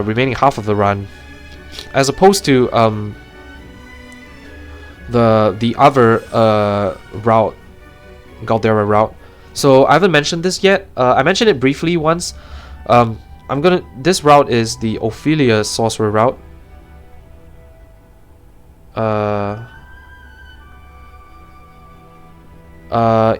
remaining half of the run, as opposed to the other route, Galdera route. So I haven't mentioned this yet. I mentioned it briefly once. This route is the Ophelia Sorcerer route.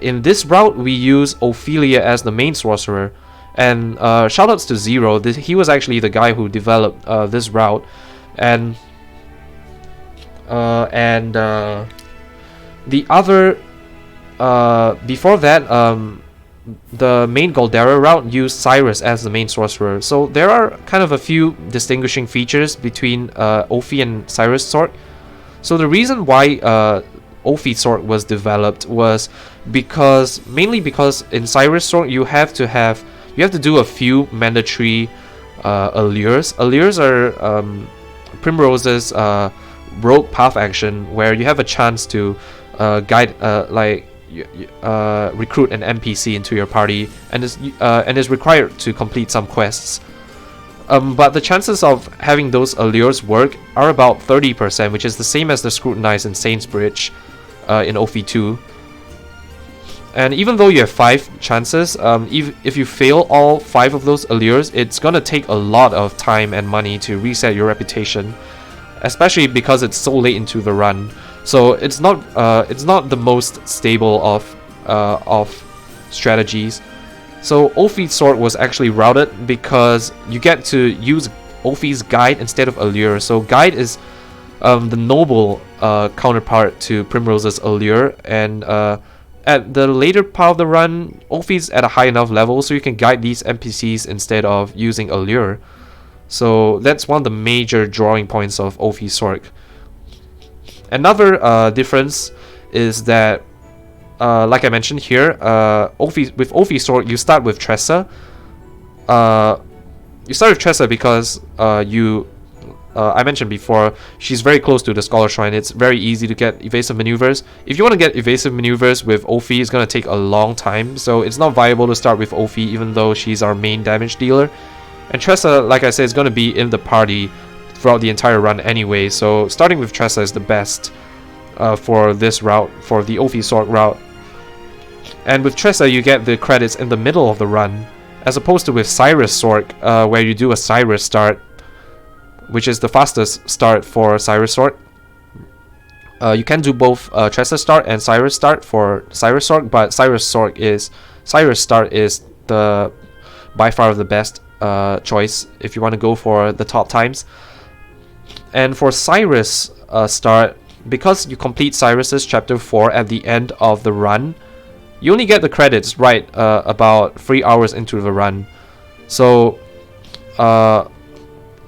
In this route, we use Ophelia as the main sorcerer, and shoutouts to Zero. He was actually the guy who developed this route, and the other before that, the main Galdera route used Cyrus as the main sorcerer. So there are kind of a few distinguishing features between Ophi and Cyrus sort. So the reason why Ophi sort was developed was mainly because in Cyrus sort you have to do a few mandatory allures. Allures are Primrose's rogue path action, where you have a chance to guide recruit an NPC into your party, and is required to complete some quests. But the chances of having those allures work are about 30%, which is the same as the Scrutinize and Saints Bridge in Ophi 2. And even though you have 5 chances, if you fail all 5 of those allures, it's gonna take a lot of time and money to reset your reputation, especially because it's so late into the run. So it's not the most stable of strategies. So Ophi's sword was actually routed because you get to use Ophi's guide instead of allure. So guide is the noble counterpart to Primrose's allure, and at the later part of the run, Ophi's at a high enough level so you can guide these NPCs instead of using allure. So that's one of the major drawing points of Ophi's sword. Another difference is that, like I mentioned here, with Ophi's sword, you start with Tressa. You start with Tressa because I mentioned before, she's very close to the Scholar Shrine. It's very easy to get evasive maneuvers. If you want to get evasive maneuvers with Ophi, it's going to take a long time, so it's not viable to start with Ophi, even though she's our main damage dealer. And Tressa, like I said, is going to be in the party throughout the entire run anyway, so starting with Tressa is the best for this route, for the Ophi sword route. And with Tressa, you get the credits in the middle of the run, as opposed to with Cyrus sword, where you do a Cyrus start. which is the fastest start for Cyrus Sword. You can do both Tressa start and Cyrus start for Cyrus Sword, but Cyrus start is the by far the best choice if you want to go for the top times. And for Cyrus start, because you complete Cyrus's chapter 4 at the end of the run, you only get the credits right about 3 hours into the run. So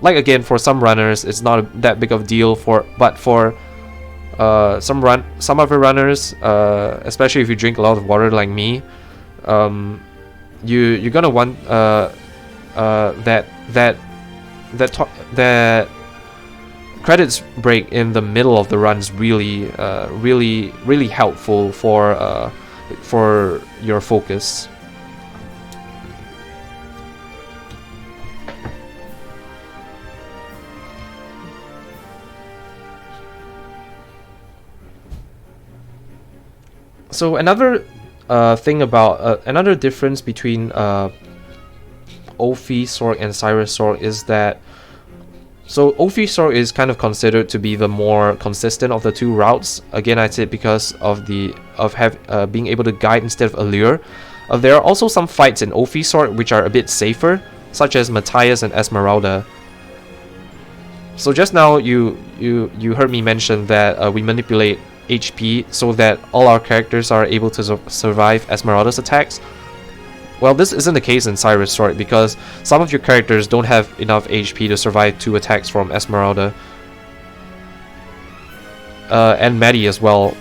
like again, for some runners it's not that big of a deal, but for some other runners, especially if you drink a lot of water like me, you're gonna want that credits break in the middle of the run is really helpful for your focus. So another thing about another difference between Ophi Sword and Cyrus Sword is that Ophi Sword is kind of considered to be the more consistent of the two routes. Again, I'd say because of being able to guide instead of allure. There are also some fights in Ophi Sword which are a bit safer, such as Matthias and Esmeralda. So just now you heard me mention that we manipulate HP so that all our characters are able to survive Esmeralda's attacks. Well, this isn't the case in Cyrus Sword because some of your characters don't have enough HP to survive 2 attacks from Esmeralda. And Maddie as well.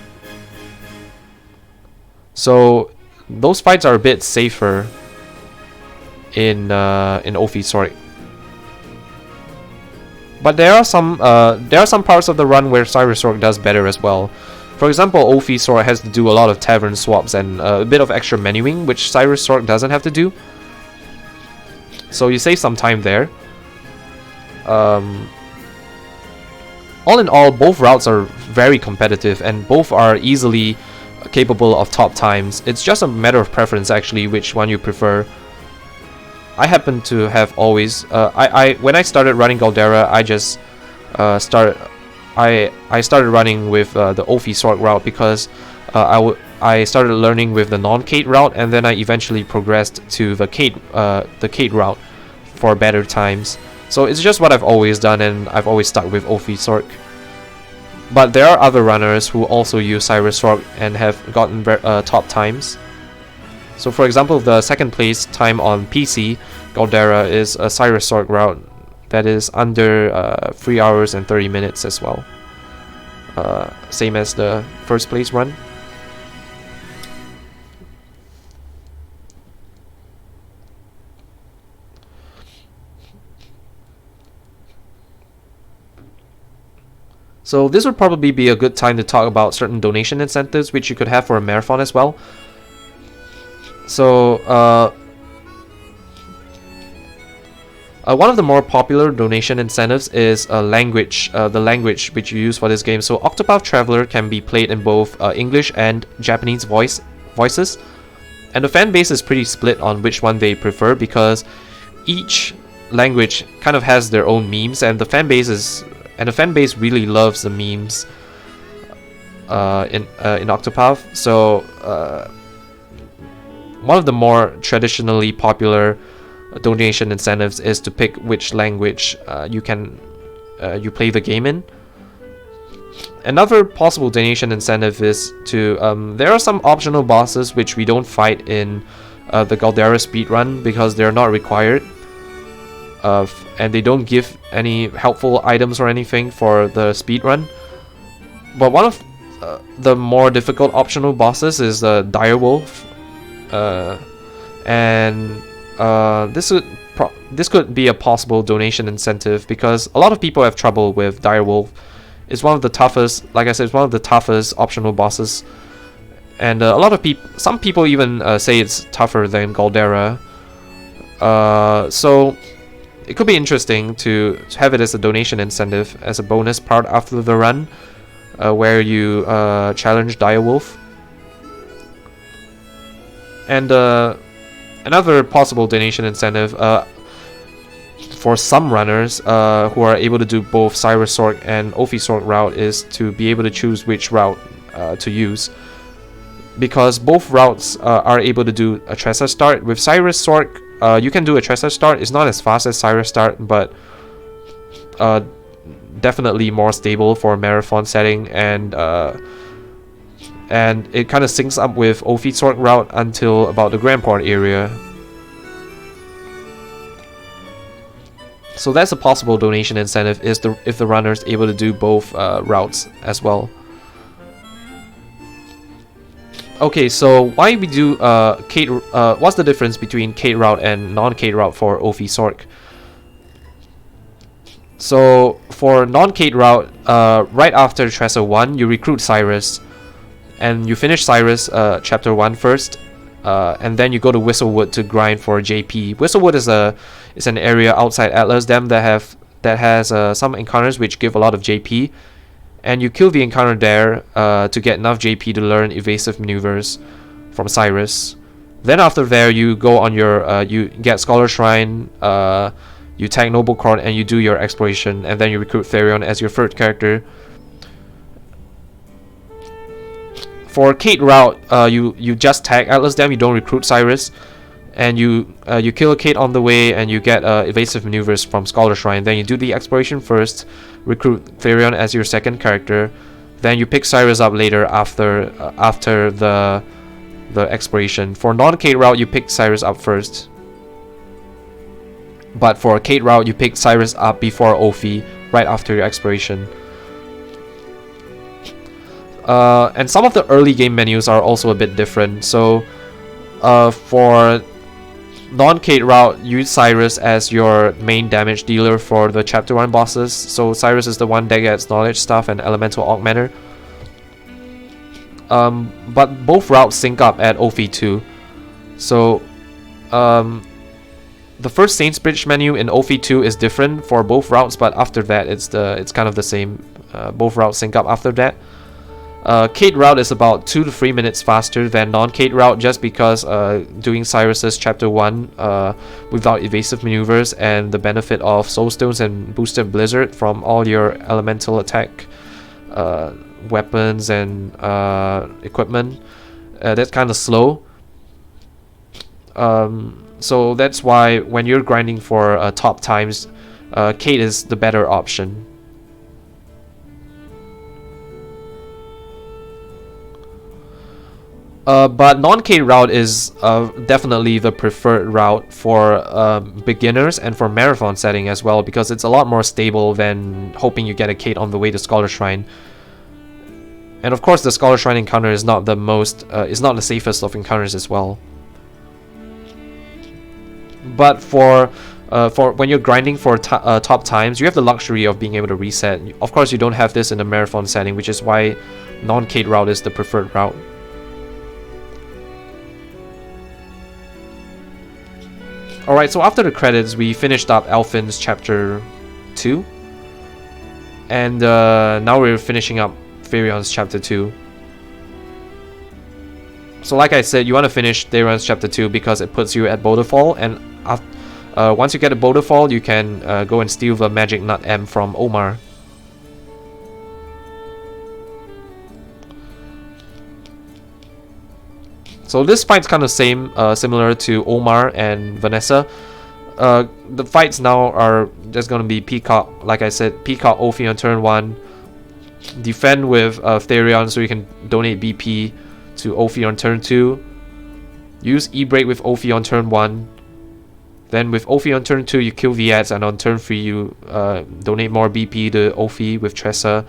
So those fights are a bit safer in Ophi Sword. But there are some parts of the run where Cyrus Sword does better as well. For example, Ophi Sword has to do a lot of tavern swaps and a bit of extra menuing, which Cyrus Sword doesn't have to do. So you save some time there. All in all, both routes are very competitive and both are easily capable of top times. It's just a matter of preference actually, which one you prefer. I happen to have always when I started running Galdera, I just I started running with the Ophi Sword route because I started learning with the non-Kate route, and then I eventually progressed to the Kate route for better times. So it's just what I've always done, and I've always stuck with Ophi Sword. But there are other runners who also use Cyrus Sword and have gotten top times. So for example, the second place time on PC Galdera is a Cyrus Sword route that is under 3 hours and 30 minutes as well. Same as the first place run. So this would probably be a good time to talk about certain donation incentives which you could have for a marathon as well. So one of the more popular donation incentives is the language which you use for this game. So Octopath Traveler can be played in both English and Japanese voices, and the fan base is pretty split on which one they prefer because each language kind of has their own memes, and the fan base really loves the memes in Octopath. So one of the more traditionally popular donation incentives is to pick which language you play the game in. Another possible donation incentive is to there are some optional bosses which we don't fight in the Galdera speedrun because they're not required, and they don't give any helpful items or anything for the speedrun. But one of the more difficult optional bosses is the Direwolf, and this could be a possible donation incentive because a lot of people have trouble with Direwolf. It's one of the toughest, like I said, it's one of the toughest optional bosses, and some people even say it's tougher than Galdera. So it could be interesting to have it as a donation incentive as a bonus part after the run, where you challenge Direwolf. And another possible donation incentive for some runners who are able to do both Cyrus Sork and Ophi Sork route is to be able to choose which route to use, because both routes are able to do a Tressa start. With Cyrus Sork, you can do a Tressa start. It's not as fast as Cyrus start, but definitely more stable for a marathon setting, and it kind of syncs up with Ophi Sork route until about the Grand Port area. So that's a possible donation incentive if the runner is able to do both routes as well. Okay, so why we do Kate? What's the difference between Kate route and non-Kate route for Ophi Sork? So for non-Kate route, right after Tressa 1, you recruit Cyrus, and you finish Cyrus chapter 1 first, and then you go to Whistlewood to grind for JP. Whistlewood is an area outside Atlas Dam that has some encounters which give a lot of JP, and you kill the encounter there to get enough JP to learn evasive maneuvers from Cyrus. Then after there, you go on your you get Scholar Shrine, you tag Noble Court, and you do your exploration, and then you recruit Therion as your third character. For Kate route, you just tag Atlas Dam, you don't recruit Cyrus, and you kill a Kate on the way, and you get evasive maneuvers from Scholar Shrine. Then you do the exploration first, recruit Therion as your second character, then you pick Cyrus up later after the exploration. For non-Kate route, you pick Cyrus up first, but for Kate route, you pick Cyrus up before Ophi, right after your exploration. And some of the early game menus are also a bit different. So for non-Kate route, use Cyrus as your main damage dealer for the chapter 1 bosses. So Cyrus is the one that gets knowledge stuff and elemental augmenter. But both routes sync up at Ophi 2. So the first Saints Bridge menu in Ophi 2 is different for both routes, but after that it's kind of the same. Both routes sync up after that. Kate route is about 2 to 3 minutes faster than non-Kate route, just because doing Cyrus's chapter 1 without evasive maneuvers and the benefit of soulstones and boosted blizzard from all your elemental attack weapons and equipment, that's kind of slow. So that's why when you're grinding for top times, Kate is the better option. But non-Kate route is definitely the preferred route for beginners and for marathon setting as well, because it's a lot more stable than hoping you get a Kate on the way to Scholar Shrine. And of course, the Scholar Shrine encounter is not the safest of encounters as well. But for when you're grinding for top times, you have the luxury of being able to reset. Of course, you don't have this in a marathon setting, which is why non-Kate route is the preferred route. Alright, so after the credits, we finished up Elfin's chapter 2. And now we're finishing up Therion's chapter 2. So like I said, you want to finish Therion's chapter 2 because it puts you at Boulderfall, and once you get to Boulderfall, you can go and steal the Magic Nut M from Omar. So this fight's kind of similar to Omar and Vanessa. The fights now are just going to be Peacock, like I said, Peacock Ophi on turn 1. Defend with Therion so you can donate BP to Ophi on turn 2. Use E-Break with Ophi on turn 1. Then with Ophi on turn 2 you kill the ads, and on turn 3 you donate more BP to Ophi with Tressa,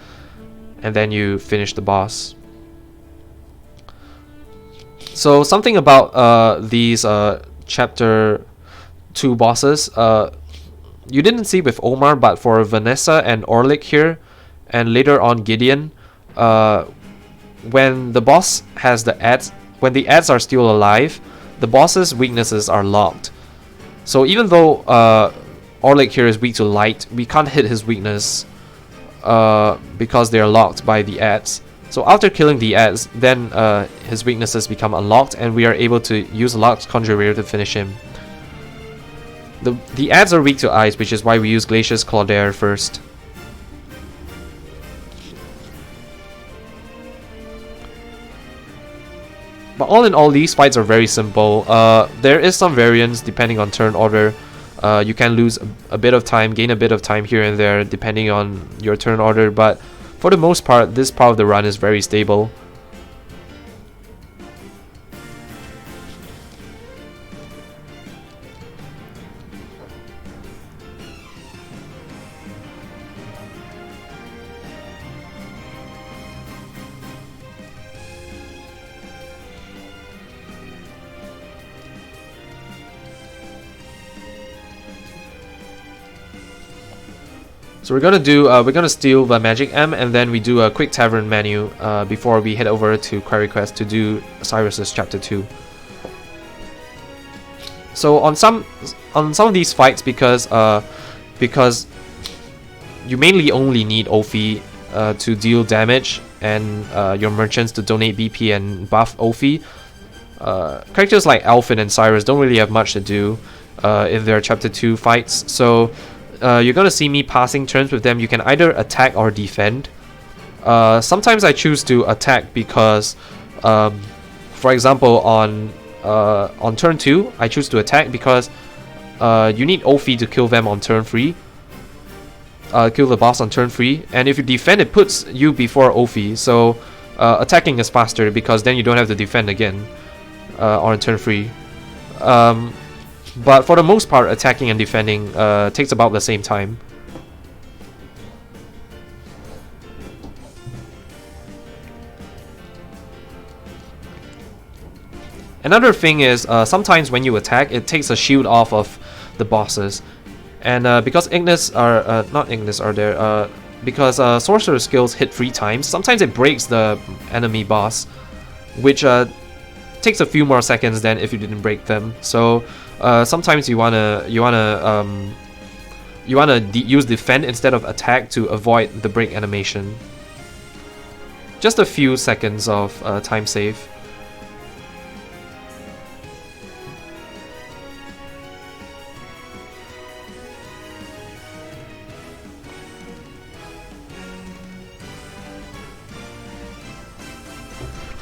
and then you finish the boss. So something about these chapter 2 bosses you didn't see with Omar, but for Vanessa and Orlik here, and later on Gideon, when the boss has the ads, when the ads are still alive, the boss's weaknesses are locked. So even though Orlik here is weak to light, we can't hit his weakness because they are locked by the ads. So after killing the ads, then his weaknesses become unlocked, and we are able to use Locked Conjurer to finish him. The ads are weak to ice, which is why we use Glacier's Galdera first. But all in all, these fights are very simple. There is some variance depending on turn order. You can lose a bit of time, gain a bit of time here and there depending on your turn order, but for the most part, this part of the run is very stable. So we're gonna steal the Magic M, and then we do a quick tavern menu before we head over to Query Quest to do Cyrus's Chapter 2. So on some of these fights, because you mainly only need Ophi to deal damage and your merchants to donate BP and buff Ophi. Characters like Alphin and Cyrus don't really have much to do in their Chapter 2 fights, so you're gonna see me passing turns with them. You can either attack or defend. Sometimes I choose to attack because, for example, on turn 2, I choose to attack because you need Ophi to kill them on turn 3. Kill the boss on turn 3, and if you defend, it puts you before Ophi. So attacking is faster because then you don't have to defend again on turn 3. But for the most part, attacking and defending takes about the same time. Another thing is, sometimes when you attack, it takes a shield off of the bosses. And because Ignis are, not Ignis are there, because Sorcerer skills hit 3 times, sometimes it breaks the enemy boss, which takes a few more seconds than if you didn't break them. So sometimes you wanna use defend instead of attack to avoid the break animation. Just a few seconds of time save.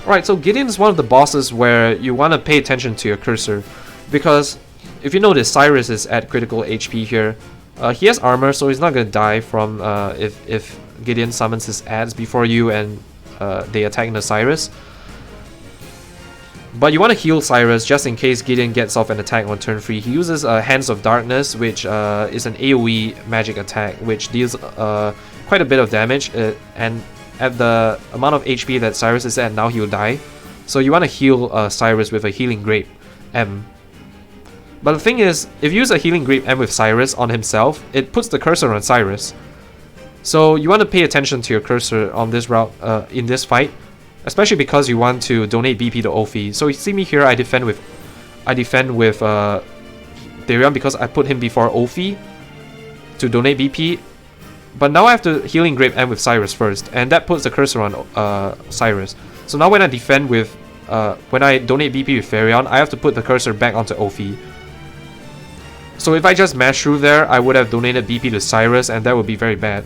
Alright, so Gideon is one of the bosses where you want to pay attention to your cursor, because if you notice, Cyrus is at critical HP here. He has armor, so he's not going to die from if Gideon summons his ads before you and they attack the Cyrus. But you want to heal Cyrus just in case Gideon gets off an attack on turn 3. He uses Hands of Darkness, which is an AoE magic attack, which deals quite a bit of damage, and at the amount of HP that Cyrus is at now, he will die. So you want to heal Cyrus with a Healing Grape M. But the thing is, if you use a Healing Grape M with Cyrus on himself, it puts the cursor on Cyrus. So you want to pay attention to your cursor on this route in this fight, especially because you want to donate BP to Ophi. So you see me here, I defend with Darion because I put him before Ophi to donate BP. But now I have to Healing Grape M with Cyrus first, and that puts the cursor on Cyrus. So now when I defend with, when I donate BP with Farion, I have to put the cursor back onto Ophi. So if I just mash through there, I would have donated BP to Cyrus, and that would be very bad.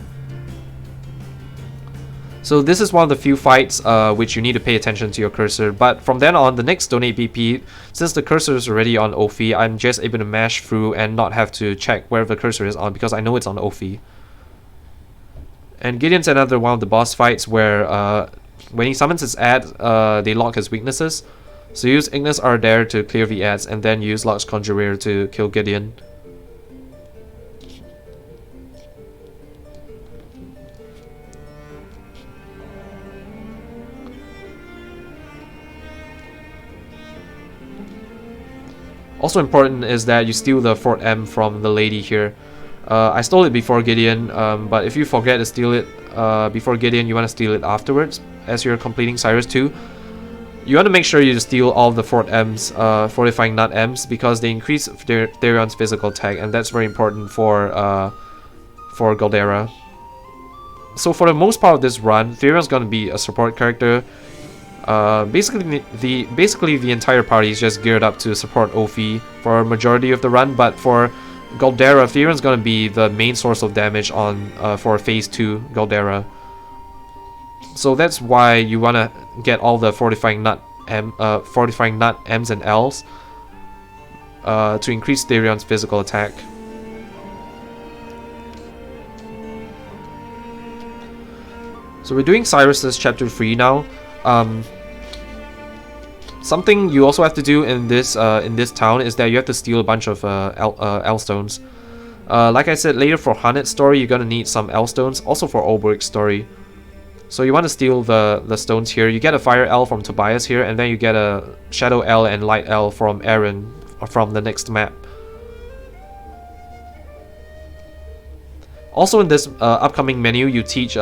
So this is one of the few fights which you need to pay attention to your cursor. But from then on, the next donate BP, since the cursor is already on Ophi, I'm just able to mash through and not have to check where the cursor is on because I know it's on Ophi. And Gideon's another one of the boss fights where when he summons his ad, they lock his weaknesses. So use Ignis Ardere to clear the ads, and then use Lux Conjurer to kill Gideon. Also important is that you steal the Fort M from the lady here. I stole it before Gideon, but if you forget to steal it before Gideon, you want to steal it afterwards as you're completing Cyrus 2. You want to make sure you steal all of the Fort M's, Fortifying Nut M's, because they increase Darion's physical attack, and that's very important for Galdera. So for the most part of this run, Darion's going to be a support character. Basically the entire party is just geared up to support Ophi for a majority of the run, but for Galdera, Therian's gonna be the main source of damage on for Phase 2 Galdera. So that's why you wanna get all the fortifying nut M's and L's to increase Therian's physical attack. So we're doing Cyrus's chapter 3 now. Something you also have to do in this town is that you have to steal a bunch of L stones. Like I said, later for Hanet's story, you're gonna need some L stones. Also for Olberg's story. So you want to steal the stones here. You get a Fire L from Tobias here, and then you get a Shadow L and Light L from Aaron from the next map. Also in this upcoming menu, you teach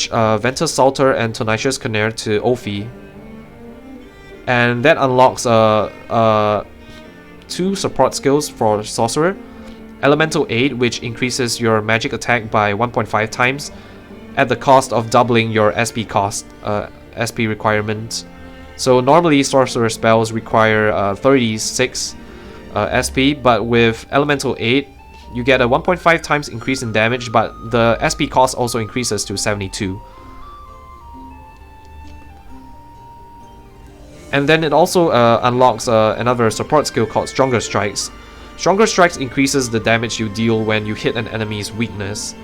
Ventus Salter and Tenacious Canaire to Ophi. And that unlocks 2 support skills for Sorcerer. Elemental Aid, which increases your magic attack by 1.5 times at the cost of doubling your SP cost, SP requirement. So normally Sorcerer spells require 36 SP, but with Elemental Aid, you get a 1.5 times increase in damage, but the SP cost also increases to 72. And then it also unlocks another support skill called Stronger Strikes. Stronger Strikes increases the damage you deal when you hit an enemy's weakness,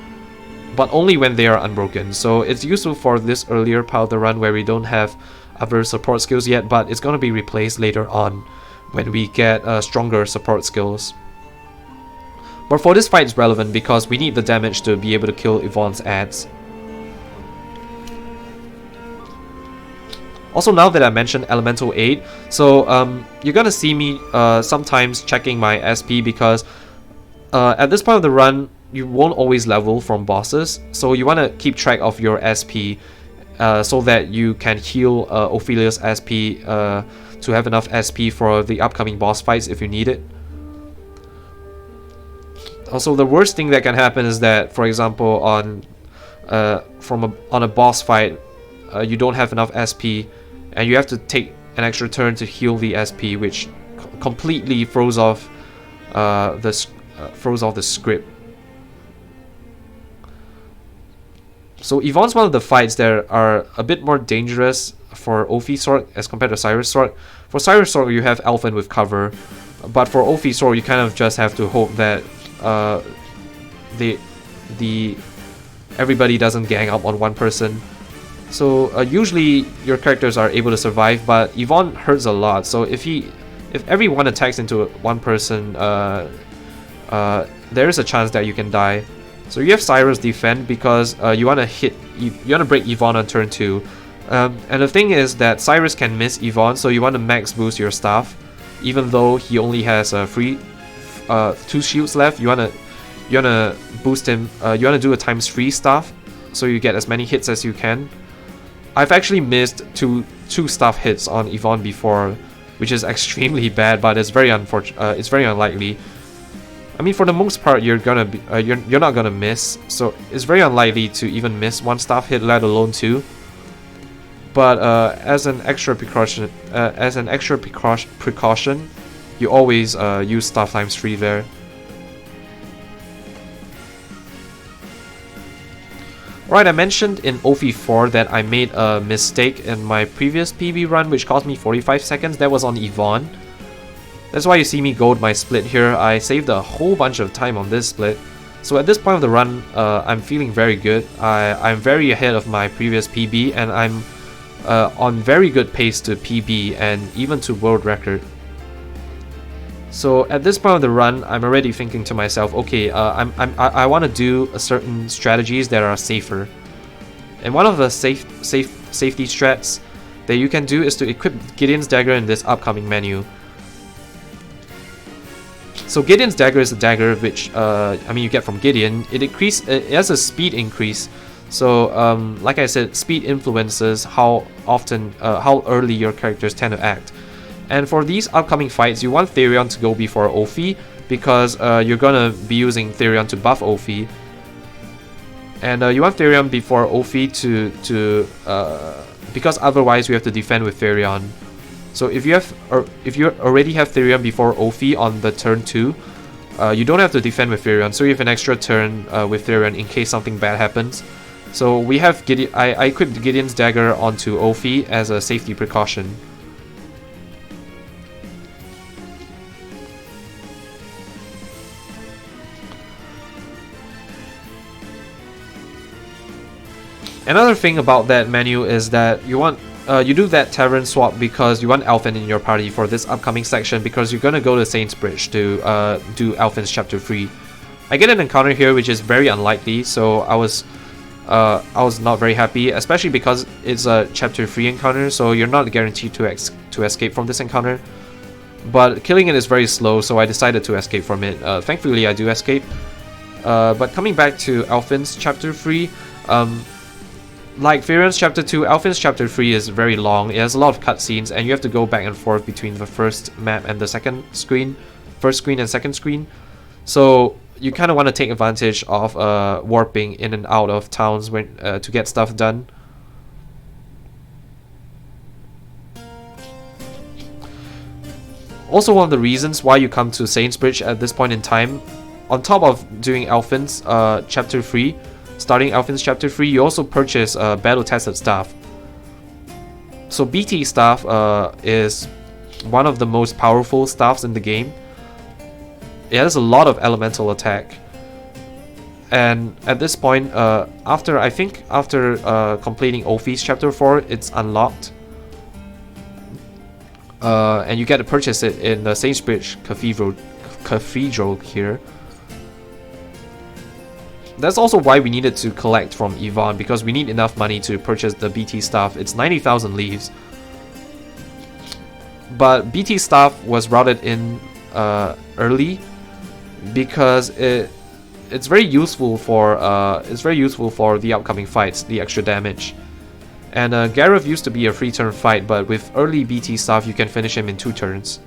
but only when they are unbroken. So it's useful for this earlier part of the run where we don't have other support skills yet, but it's going to be replaced later on when we get stronger support skills. But for this fight it's relevant because we need the damage to be able to kill Yvonne's ads. Also, now that I mentioned Elemental Aid, so you're gonna see me sometimes checking my SP because at this point of the run, you won't always level from bosses, so you want to keep track of your SP so that you can heal Ophelia's SP to have enough SP for the upcoming boss fights if you need it. Also, the worst thing that can happen is that, for example, on a boss fight, you don't have enough SP, and you have to take an extra turn to heal the SP, which completely throws off the script. So Yvonne's one of the fights that are a bit more dangerous for Ophi's sword as compared to Cyrus' sword. For Cyrus' sword, you have Elfin with cover, but for Ophi's sword, you kind of just have to hope that everybody doesn't gang up on one person. So usually your characters are able to survive, but Yvonne hurts a lot. So if everyone attacks into one person, there is a chance that you can die. So you have Cyrus defend because you want to break Yvonne on turn 2. And the thing is that Cyrus can miss Yvonne, so you want to max boost your staff, even though he only has 2 shields left. You wanna boost him. You wanna do a ×3 staff, so you get as many hits as you can. I've actually missed two staff hits on Yvonne before, which is extremely bad, but it's very unfortunate. It's very unlikely. I mean, for the most part, you're not gonna miss, so it's very unlikely to even miss 1 staff hit, let alone 2. But as an extra precaution, you always use staff ×3 there. Alright, I mentioned in Ophi 4 that I made a mistake in my previous PB run, which cost me 45 seconds. That was on Yvonne. That's why you see me gold my split here. I saved a whole bunch of time on this split. So at this point of the run, I'm feeling very good. I'm very ahead of my previous PB, and I'm on very good pace to PB and even to world record. So at this point of the run, I'm already thinking to myself, okay, I want to do certain strategies that are safer. And one of the safety strats that you can do is to equip Gideon's Dagger in this upcoming menu. So Gideon's Dagger is a dagger which you get from Gideon. It has a speed increase. So like I said, speed influences how early your characters tend to act. And for these upcoming fights, you want Therion to go before Ophi, because you're gonna be using Therion to buff Ophi. And you want Therion before Ophi because otherwise you have to defend with Therion. So if you already have Therion before Ophi on the turn 2, you don't have to defend with Therion, so you have an extra turn with Therion in case something bad happens. So we have I equipped Gideon's Dagger onto Ophi as a safety precaution. Another thing about that menu is that you want you do that Tavern swap because you want Elfin in your party for this upcoming section, because you're gonna go to Saint's Bridge to do Elfin's Chapter 3. I get an encounter here which is very unlikely, so I was not very happy, especially because it's a Chapter 3 encounter, so you're not guaranteed to escape from this encounter. But killing it is very slow, so I decided to escape from it. Thankfully I do escape. But coming back to Elfin's Chapter 3, like Therion's Chapter 2, Elfin's Chapter 3 is very long. It has a lot of cutscenes, and you have to go back and forth between the first map and the second screen. First screen and second screen. So you kind of want to take advantage of warping in and out of towns when to get stuff done. Also, one of the reasons why you come to Saint's Bridge at this point in time, on top of doing Elfin's Chapter 3, starting Elfin's Chapter 3, you also purchase battle-tested staff. So BT staff is one of the most powerful staffs in the game. It has a lot of elemental attack. And at this point, after completing Ophi's Chapter 4, it's unlocked. And you get to purchase it in the Saint's Bridge Cathedral here. That's also why we needed to collect from Yvonne, because we need enough money to purchase the BT staff. It's 90,000 leaves. But BT staff was routed in early because it's very useful for the upcoming fights, the extra damage. And Gareth used to be a 3-turn fight, but with early BT staff you can finish him in 2 turns.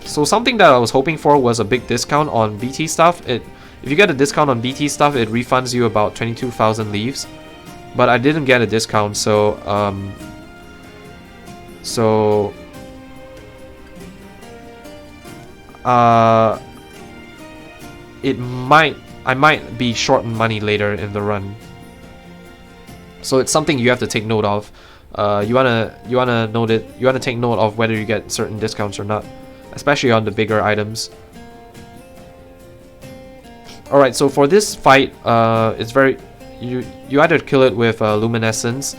So something that I was hoping for was a big discount on BT stuff. If you get a discount on BT stuff, it refunds you about 22,000 leaves. But I didn't get a discount, so I might be short on money later in the run. So it's something you have to take note of. You wanna take note of whether you get certain discounts or not, especially on the bigger items. Alright, so for this fight, it's very you either kill it with luminescence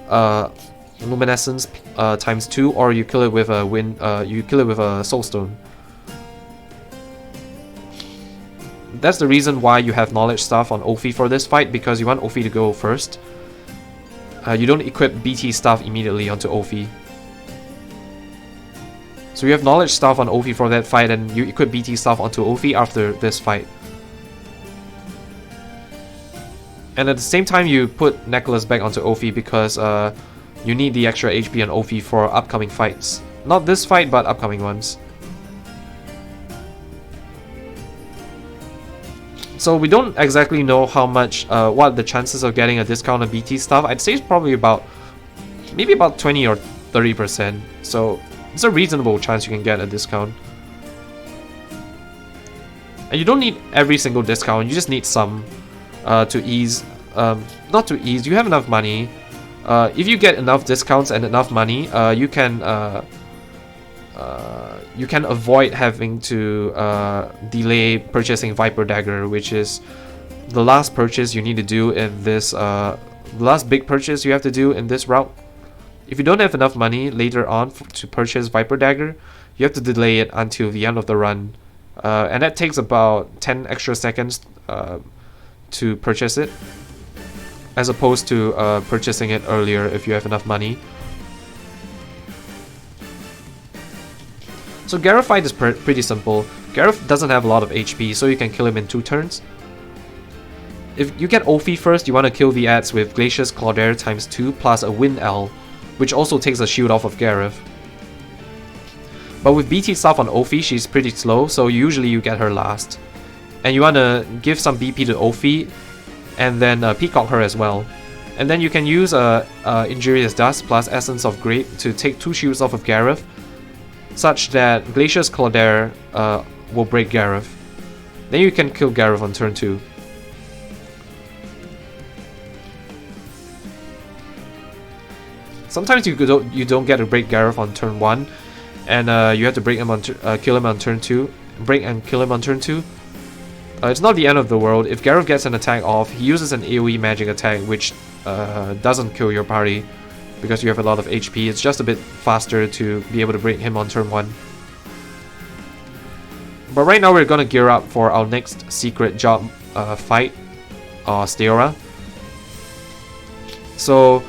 times 2, or you kill it with a soulstone. That's the reason why you have knowledge stuff on Ophi for this fight, because you want Ophi to go first. You don't equip BT stuff immediately onto Ophi. So you have knowledge stuff on Ophi for that fight, and you equip BT stuff onto Ophi after this fight. And at the same time you put Necklace back onto Ophi because you need the extra HP on Ophi for upcoming fights. Not this fight, but upcoming ones. So we don't exactly know how much, what the chances of getting a discount on BT stuff. I'd say it's probably maybe about 20 or 30%. So it's a reasonable chance you can get a discount. And you don't need every single discount, you just need some to ease, not to ease, you have enough money. If you get enough discounts and enough money, you can avoid having to delay purchasing Viper Dagger, which is the last purchase you need to do in this, the last big purchase you have to do in this route. If you don't have enough money later on to purchase Viper Dagger, you have to delay it until the end of the run. And that takes about 10 extra seconds to purchase it, as opposed to purchasing it earlier if you have enough money. So Gareth fight is pretty simple. Gareth doesn't have a lot of HP, so you can kill him in 2 turns. If you get Ophi first, you want to kill the ads with Glacier's Galdera times 2 plus a Wind L, which also takes a shield off of Gareth. But with BT stuff on Ophi, she's pretty slow, so usually you get her last. And you want to give some BP to Ophi, and then Peacock her as well. And then you can use Injurious Dust plus Essence of Grape to take 2 shields off of Gareth. such that Glacier's Galdera will break Gareth. Then you can kill Gareth on turn 2. Sometimes you don't get to break Gareth on turn 1, and you have to break him on kill him on turn 2. Break and kill him on turn 2. It's not the end of the world. If Gareth gets an attack off, he uses an AoE magic attack which doesn't kill your party because you have a lot of HP. It's just a bit faster to be able to break him on turn 1. But right now we're gonna gear up for our next secret job fight, Steora. So,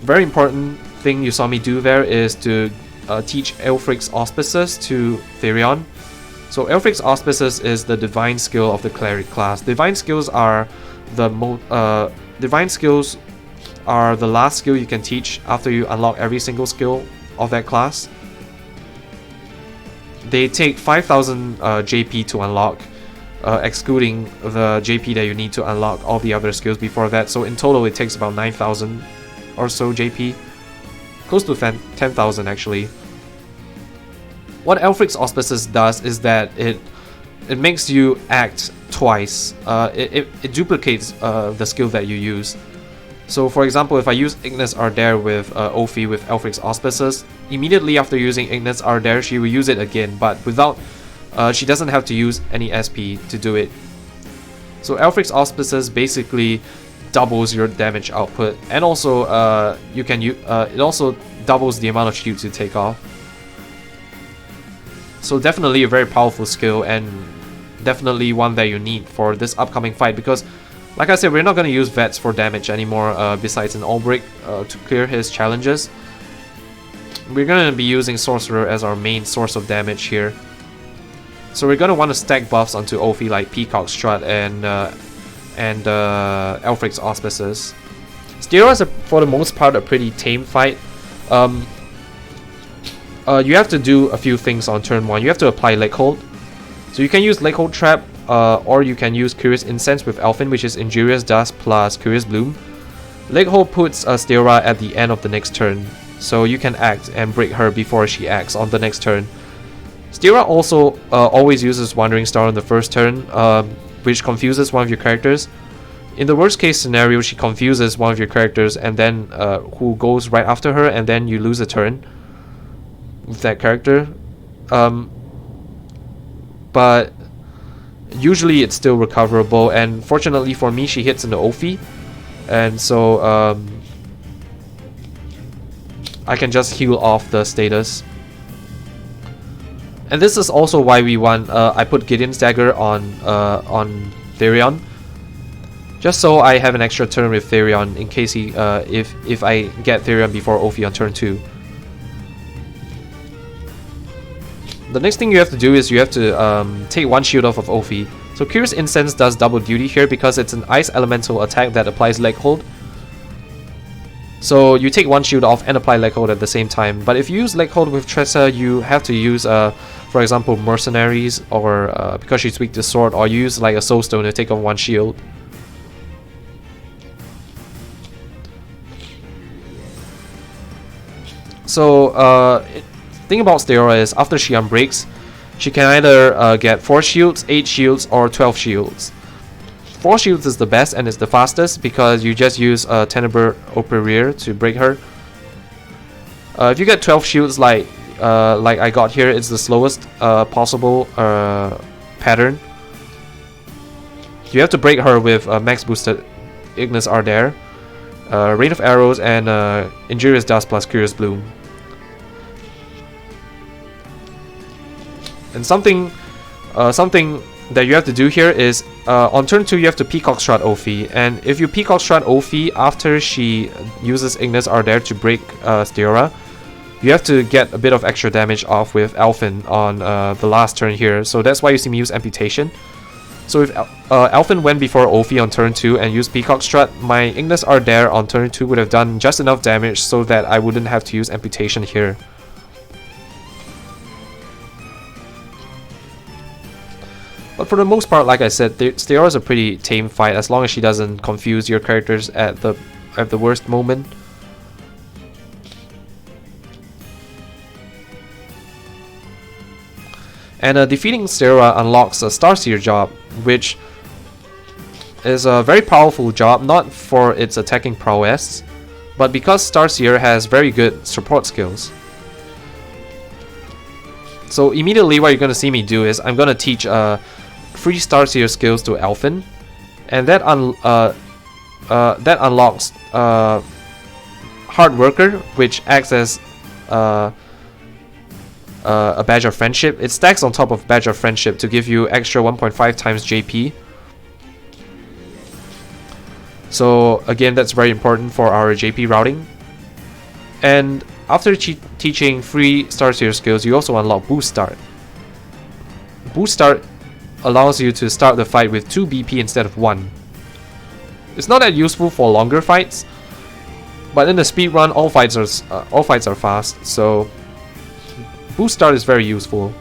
very important thing you saw me do there is to teach Aelfric's Auspices to Therion. So Aelfric's Auspices is the divine skill of the cleric class. Divine skills are the last skill you can teach after you unlock every single skill of that class. They take 5,000 JP to unlock, excluding the JP that you need to unlock all the other skills before that. So in total it takes about 9,000 or so JP. Close to 10,000 actually. What Aelfric's Auspices does is that it makes you act twice. It duplicates the skill that you use. So for example, if I use Ignis Ardere with Ophi with Aelfric's Auspices, immediately after using Ignis Ardere, she will use it again, but without, she doesn't have to use any SP to do it. So Aelfric's Auspices basically doubles your damage output, and also it also doubles the amount of shields you take off. So definitely a very powerful skill, and definitely one that you need for this upcoming fight, because like I said, we're not going to use Vets for damage anymore besides an Ulbrich to clear his challenges. We're going to be using Sorcerer as our main source of damage here. So we're going to want to stack buffs onto Ophi like Peacock Strut and Aelfric's Auspices. Steora is for the most part a pretty tame fight. You have to do a few things on turn 1. You have to apply Leg Hold. So you can use Leg Hold Trap, or you can use Curious Incense with Elfin, which is Injurious Dust plus Curious Bloom. Leg Hold puts Steora at the end of the next turn, so you can act and break her before she acts on the next turn. Steora also always uses Wandering Star on the first turn, which confuses one of your characters. In the worst case scenario, she confuses one of your characters and then who goes right after her, and then you lose a turn with that character. But usually it's still recoverable, and fortunately for me she hits into Ophi, and so I can just heal off the status. And this is also why we want I put Gideon's Dagger on Therion, just so I have an extra turn with Therion in case he if I get Therion before Ophi on turn 2. The next thing you have to do is you have to take one shield off of Ophi. So Curious Incense does double duty here because it's an Ice Elemental attack that applies Leg Hold. So you take one shield off and apply Leg Hold at the same time. But if you use Leg Hold with Tressa, you have to use, for example, Mercenaries, or because she's weak to Sword, or use like a Soul Stone to take off one shield. So thing about Steora is after she unbreaks, she can either get 4 shields, 8 shields, or 12 shields. 4 shields is the best and is the fastest because you just use Tenebre Operier to break her. If you get 12 shields like I got here, it's the slowest possible pattern. You have to break her with max boosted Ignis Ardere, Rain of Arrows, and Injurious Dust plus Curious Bloom. And something that you have to do here is on turn 2 you have to Peacock Strut Ophi, and if you Peacock Strut Ophi after she uses Ignis Ardere to break Steora, you have to get a bit of extra damage off with Elfin on the last turn here. So that's why you see me use Amputation. So if Elfin went before Ophi on turn 2 and used Peacock Strut, my Ignis Ardere on turn 2 would have done just enough damage so that I wouldn't have to use Amputation here. But for the most part, like I said, Steora is a pretty tame fight as long as she doesn't confuse your characters at the worst moment. And defeating Galdera unlocks a Starseer job, which is a very powerful job, not for its attacking prowess, but because Starseer has very good support skills. So immediately what you're going to see me do is I'm going to teach 3 Starseer skills to Elfin, and that unlocks Hard Worker, which acts as a badge of friendship. It stacks on top of badge of friendship to give you extra 1.5 times JP. So again, that's very important for our JP routing. And after teaching 3 Starseer skills, you also unlock Boost Start. Boost Start allows you to start the fight with 2 BP instead of 1. It's not that useful for longer fights, but in the speedrun, all fights are fast. So Boost Start is very useful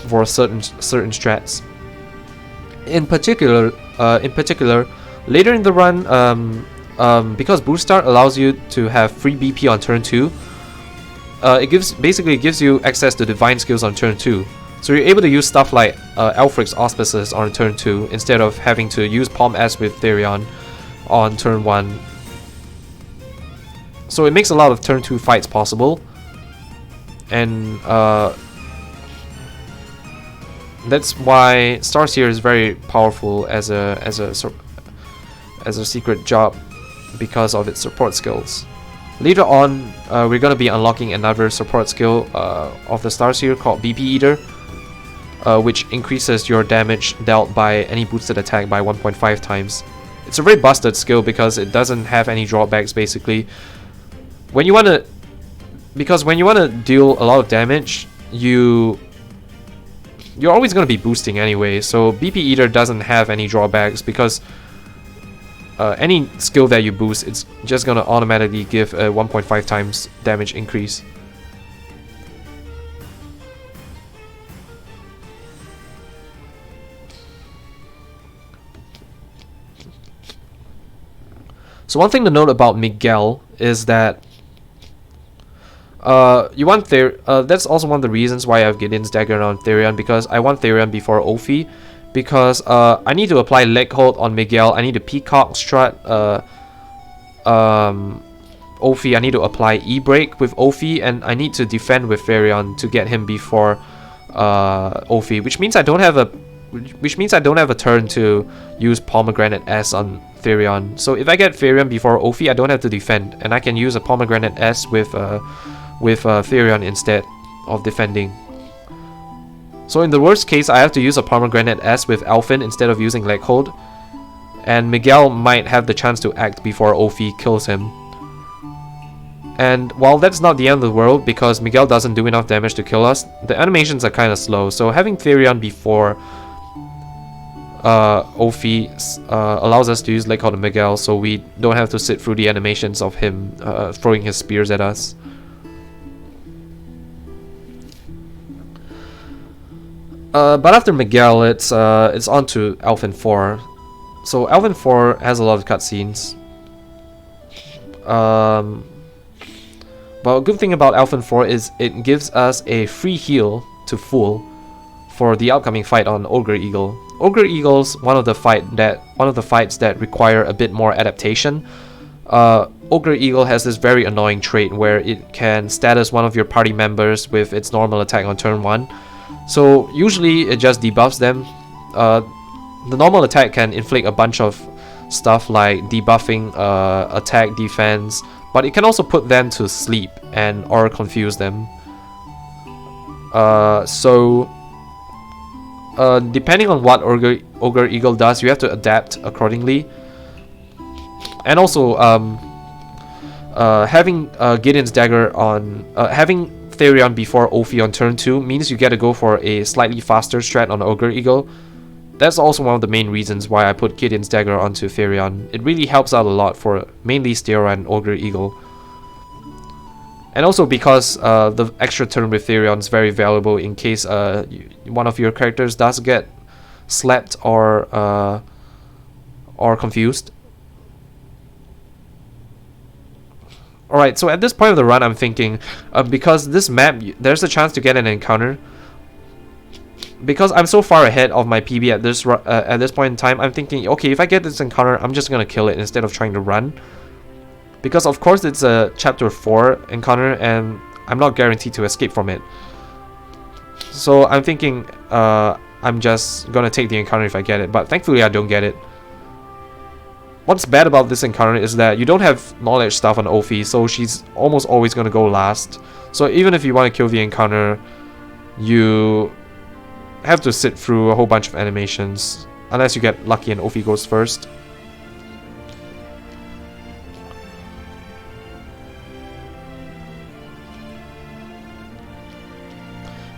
for certain strats. In particular, later in the run, because Boost Start allows you to have free BP on turn 2, it basically gives you access to divine skills on turn 2. So you're able to use stuff like Alfric's Auspices on turn 2 instead of having to use Palm S with Therion on turn 1. So it makes a lot of turn 2 fights possible, and that's why Starseer is very powerful as a secret job because of its support skills. Later on, we're going to be unlocking another support skill of the Starseer called BP Eater, which increases your damage dealt by any boosted attack by 1.5 times. It's a very busted skill because it doesn't have any drawbacks basically. When you want to deal a lot of damage, you're always going to be boosting anyway, so BP Eater doesn't have any drawbacks because any skill that you boost, it's just going to automatically give a 1.5 times damage increase. So one thing to note about Miguel is that that's also one of the reasons why I have Gideon's Dagger on Therion, because I want Therion before Ophi, because I need to apply leg hold on Miguel, I need to Peacock strut Ophi, I need to apply E-break with Ophi, and I need to defend with Therion to get him before Ophi, which means I don't have a turn to use Pomegranate S on Therion. So if I get Therion before Ophi, I don't have to defend, and I can use a Pomegranate S with Therion instead of defending. So in the worst case, I have to use a Pomegranate S with Elfin instead of using leg hold, and Miguel might have the chance to act before Ophi kills him. And while that's not the end of the world, because Miguel doesn't do enough damage to kill us, the animations are kind of slow, so having Therion before Ophi allows us to use leg hold on Miguel, so we don't have to sit through the animations of him throwing his spears at us. But after Miguel, it's on to Elfin 4. So Elfin 4 has a lot of cutscenes. But a good thing about Elfin 4 is it gives us a free heal to full for the upcoming fight on Ogre Eagle. Ogre Eagle's one of the fights that require a bit more adaptation. Ogre Eagle has this very annoying trait where it can status one of your party members with its normal attack on turn 1. So usually it just debuffs them. The normal attack can inflict a bunch of stuff like debuffing attack, defense, but it can also put them to sleep or confuse them. Depending on what Ogre Eagle does, you have to adapt accordingly. And also, having Gideon's Dagger on, having Therion before Ophi on turn 2 means you get to go for a slightly faster strat on Ogre Eagle. That's also one of the main reasons why I put Gideon's Dagger onto Therion. It really helps out a lot for mainly Galdera and Ogre Eagle. And also because the extra turn with Therion is very valuable in case one of your characters does get slapped or confused. Alright, so at this point of the run I'm thinking, because this map, there's a chance to get an encounter. because I'm so far ahead of my PB at this point in time, I'm thinking, okay, if I get this encounter, I'm just gonna kill it instead of trying to run. Because of course it's a chapter 4 encounter and I'm not guaranteed to escape from it. So I'm thinking I'm just gonna take the encounter if I get it, but thankfully I don't get it. What's bad about this encounter is that you don't have knowledge stuff on Ophi, so she's almost always gonna go last. So even if you want to kill the encounter, you have to sit through a whole bunch of animations, unless you get lucky and Ophi goes first.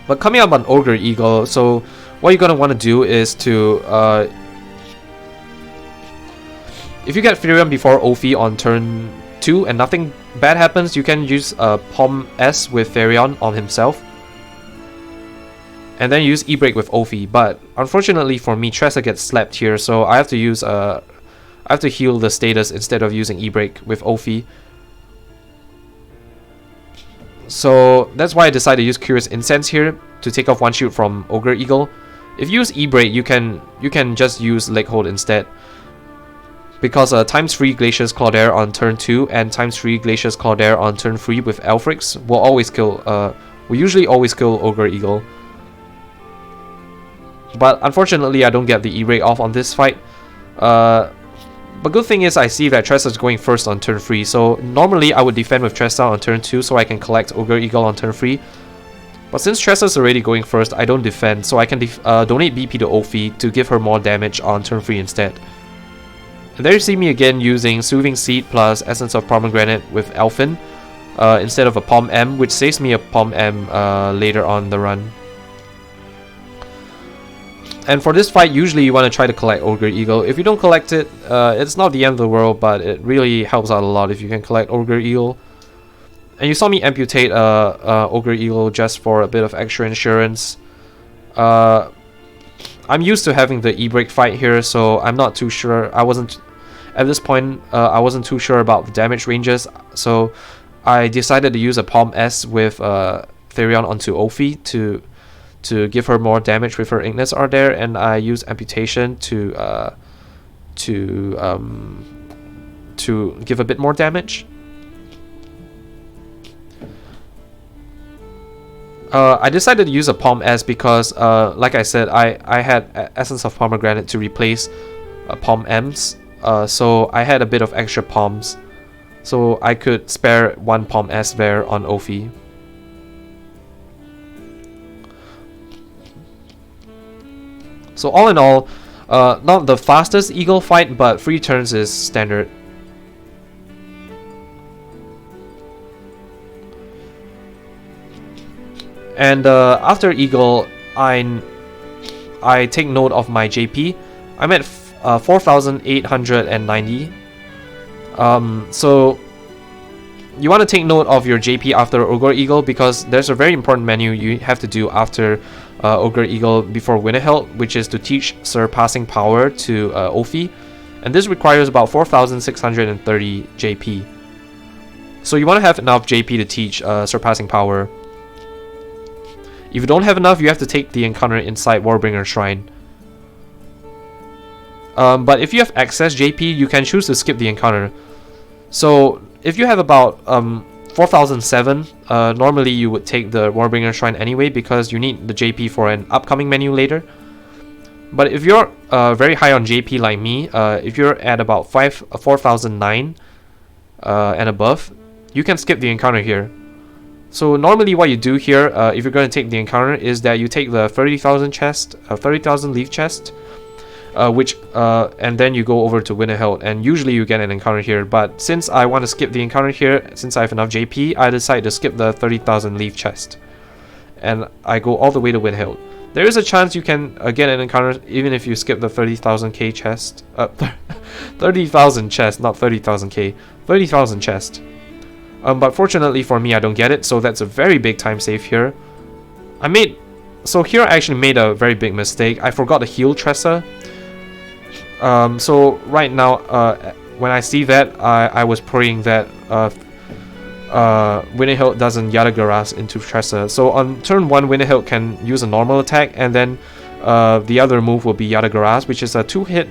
But coming up on Ogre Eagle, so what you're gonna want to do is to if you get Therion before Ophi on turn 2 and nothing bad happens, you can use Palm S with Therion on himself. And then use E-Break with Ophi, but unfortunately for me, Tressa gets slapped here, so I have to use I have to heal the status instead of using E-Break with Ophi. So that's why I decided to use Curious Incense here to take off one shield from Ogre Eagle. If you use E-Break, you can just use Leg Hold instead, because ×3 Glacius Claudaire on turn 2 and ×3 Glacius Claudaire on turn 3 with Alfrix will usually always kill Ogre Eagle. But unfortunately, I don't get the E-Break off on this fight. But good thing is I see that Tressa's going first on turn 3, so normally I would defend with Tressa on turn 2 so I can collect Ogre Eagle on turn 3. But since Tressa's already going first, I don't defend, so I can donate BP to Ophi to give her more damage on turn 3 instead. And there you see me again using Soothing Seed plus Essence of Pomegranate with Elfin instead of a Palm M, which saves me a Palm M later on the run. And for this fight, usually you want to try to collect Ogre Eagle. If you don't collect it, it's not the end of the world, but it really helps out a lot if you can collect Ogre Eagle. And you saw me amputate Ogre Eagle just for a bit of extra insurance. I'm used to having the E-Break fight here, so I'm not too sure. At this point, I wasn't too sure about the damage ranges, so I decided to use a Palm S with Therion onto Ophi to give her more damage with her Ignis Ardere, and I use amputation to give a bit more damage. I decided to use a Palm S because, like I said, I had Essence of Pomegranate to replace Palm M's, so I had a bit of extra Palms, so I could spare one Palm S there on Ophi. So all in all, not the fastest Eagle fight, but 3 turns is standard. And after Eagle, I take note of my JP. I'm at 4,890. So you want to take note of your JP after Ogre Eagle, because there's a very important menu you have to do after Ogre Eagle before Winterheld, which is to teach Surpassing Power to Ophi, and this requires about 4,630 JP. So you want to have enough JP to teach Surpassing Power. If you don't have enough, you have to take the encounter inside Warbringer Shrine. But if you have excess JP, you can choose to skip the encounter. So if you have about 4,007, normally you would take the Warbringer Shrine anyway, because you need the JP for an upcoming menu later. But if you're very high on JP like me, if you're at about 4,009 and above, you can skip the encounter here. So normally what you do here, if you're going to take the encounter, is that you take the 30,000 chest, 30,000 leaf chest, and then you go over to Winterheld, and usually you get an encounter here. But since I want to skip the encounter here, since I have enough JP, I decide to skip the 30,000 leaf chest, and I go all the way to Winterheld. There is a chance you can get an encounter even if you skip the 30,000k chest. 30,000 chest, not 30,000k. 30,000 chest. But fortunately for me, I don't get it, so that's a very big time save here. So here I actually made a very big mistake. I forgot to heal Tressa. So right now, when I see that, I was praying that Winterhilt doesn't Yatagara's into Tressa. So on turn 1, Winterhilt can use a normal attack, and then the other move will be Yatagara's, which is a 2-hit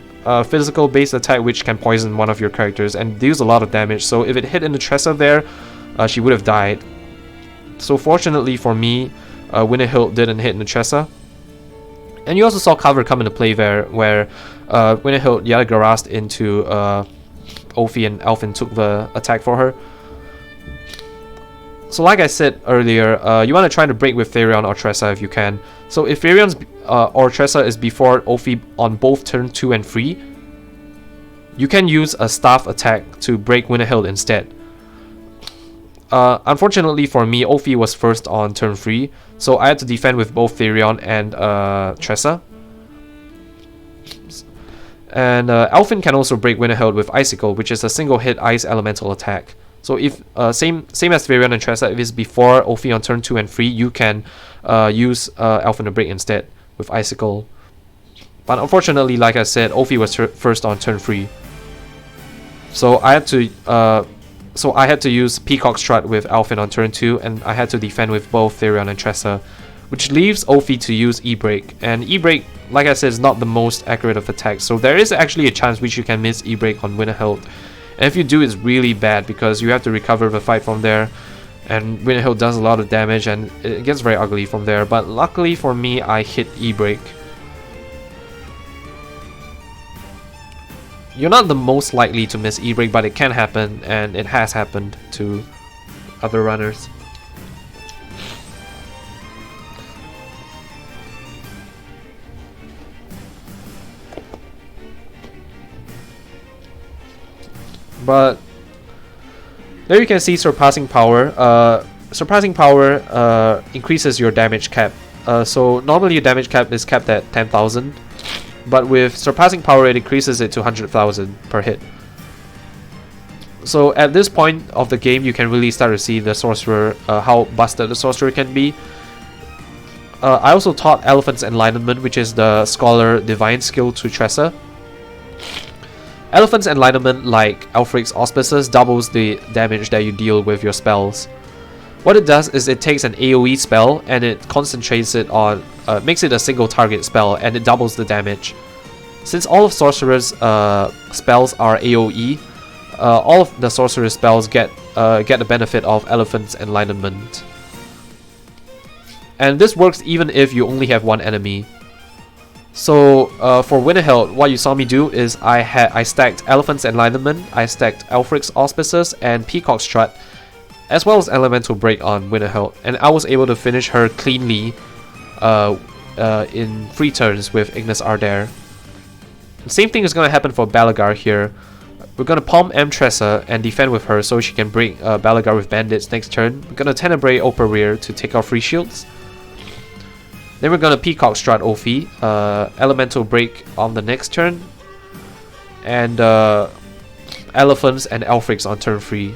physical based attack which can poison one of your characters and deals a lot of damage. So if it hit into Tressa there, she would have died. So fortunately for me, Winterhilt didn't hit into Tressa. And you also saw cover come into play there, where Winterhilt Yatagara's into Ophi, and Alphen took the attack for her. So like I said earlier, you want to try to break with Therion or Tressa if you can. So if Therion's or Tressa is before Ophi on both turn 2 and 3, you can use a staff attack to break Winterhilt instead. Unfortunately for me, Ophi was first on turn 3, so I had to defend with both Therion and Tressa. And Alphen can also break Winterhilt with Icicle, which is a single hit ice elemental attack. So if same as Therion and Tressa, if it's before Ophi on turn 2 and 3, you can use Alphen to break instead with Icicle. But unfortunately, like I said, Ophi was first on turn 3. So I had to use Peacock Strut with Alphen on turn 2, and I had to defend with both Therion and Tressa, which leaves Ophi to use E-Break. And E-Break, like I said, is not the most accurate of attacks, so there is actually a chance which you can miss E-Break on Winterhilt. And if you do, it's really bad because you have to recover the fight from there, and Winterhilt does a lot of damage and it gets very ugly from there. But luckily for me, I hit E-Break. You're not the most likely to miss E-Break, but it can happen, and it has happened to other runners. But there you can see Surpassing Power. Surpassing Power increases your damage cap. So normally your damage cap is capped at 10,000, but with Surpassing Power it increases it to 100,000 per hit. So at this point of the game, you can really start to see the Sorcerer, how busted the Sorcerer can be. I also taught Elephant's Enlightenment, which is the Scholar Divine skill, to Tressa. Elephant's Enlightenment, like Alfric's Auspices, doubles the damage that you deal with your spells. What it does is it takes an AoE spell and it concentrates it on, makes it a single target spell, and it doubles the damage. Since all of Sorcerer's spells are AoE, all of the Sorcerer's spells get the benefit of Elephant's Enlightenment. And this works even if you only have one enemy. So for Winterhilt, what you saw me do is I stacked Elephant's Enlightenment, I stacked Alfric's Auspices and Peacock Strut, as well as Elemental Break on Winterhilt, and I was able to finish her cleanly in 3 turns with Ignis Ardare. The same thing is going to happen for Balagar here. We're going to Palm M Tressa and defend with her so she can break Balagar with Bandits next turn. We're going to Tenebrae Opera Rear to take off 3 shields. Then we're going to Peacock Strut Ophi, Elemental Break on the next turn, and Elephants and Alfric's on turn 3.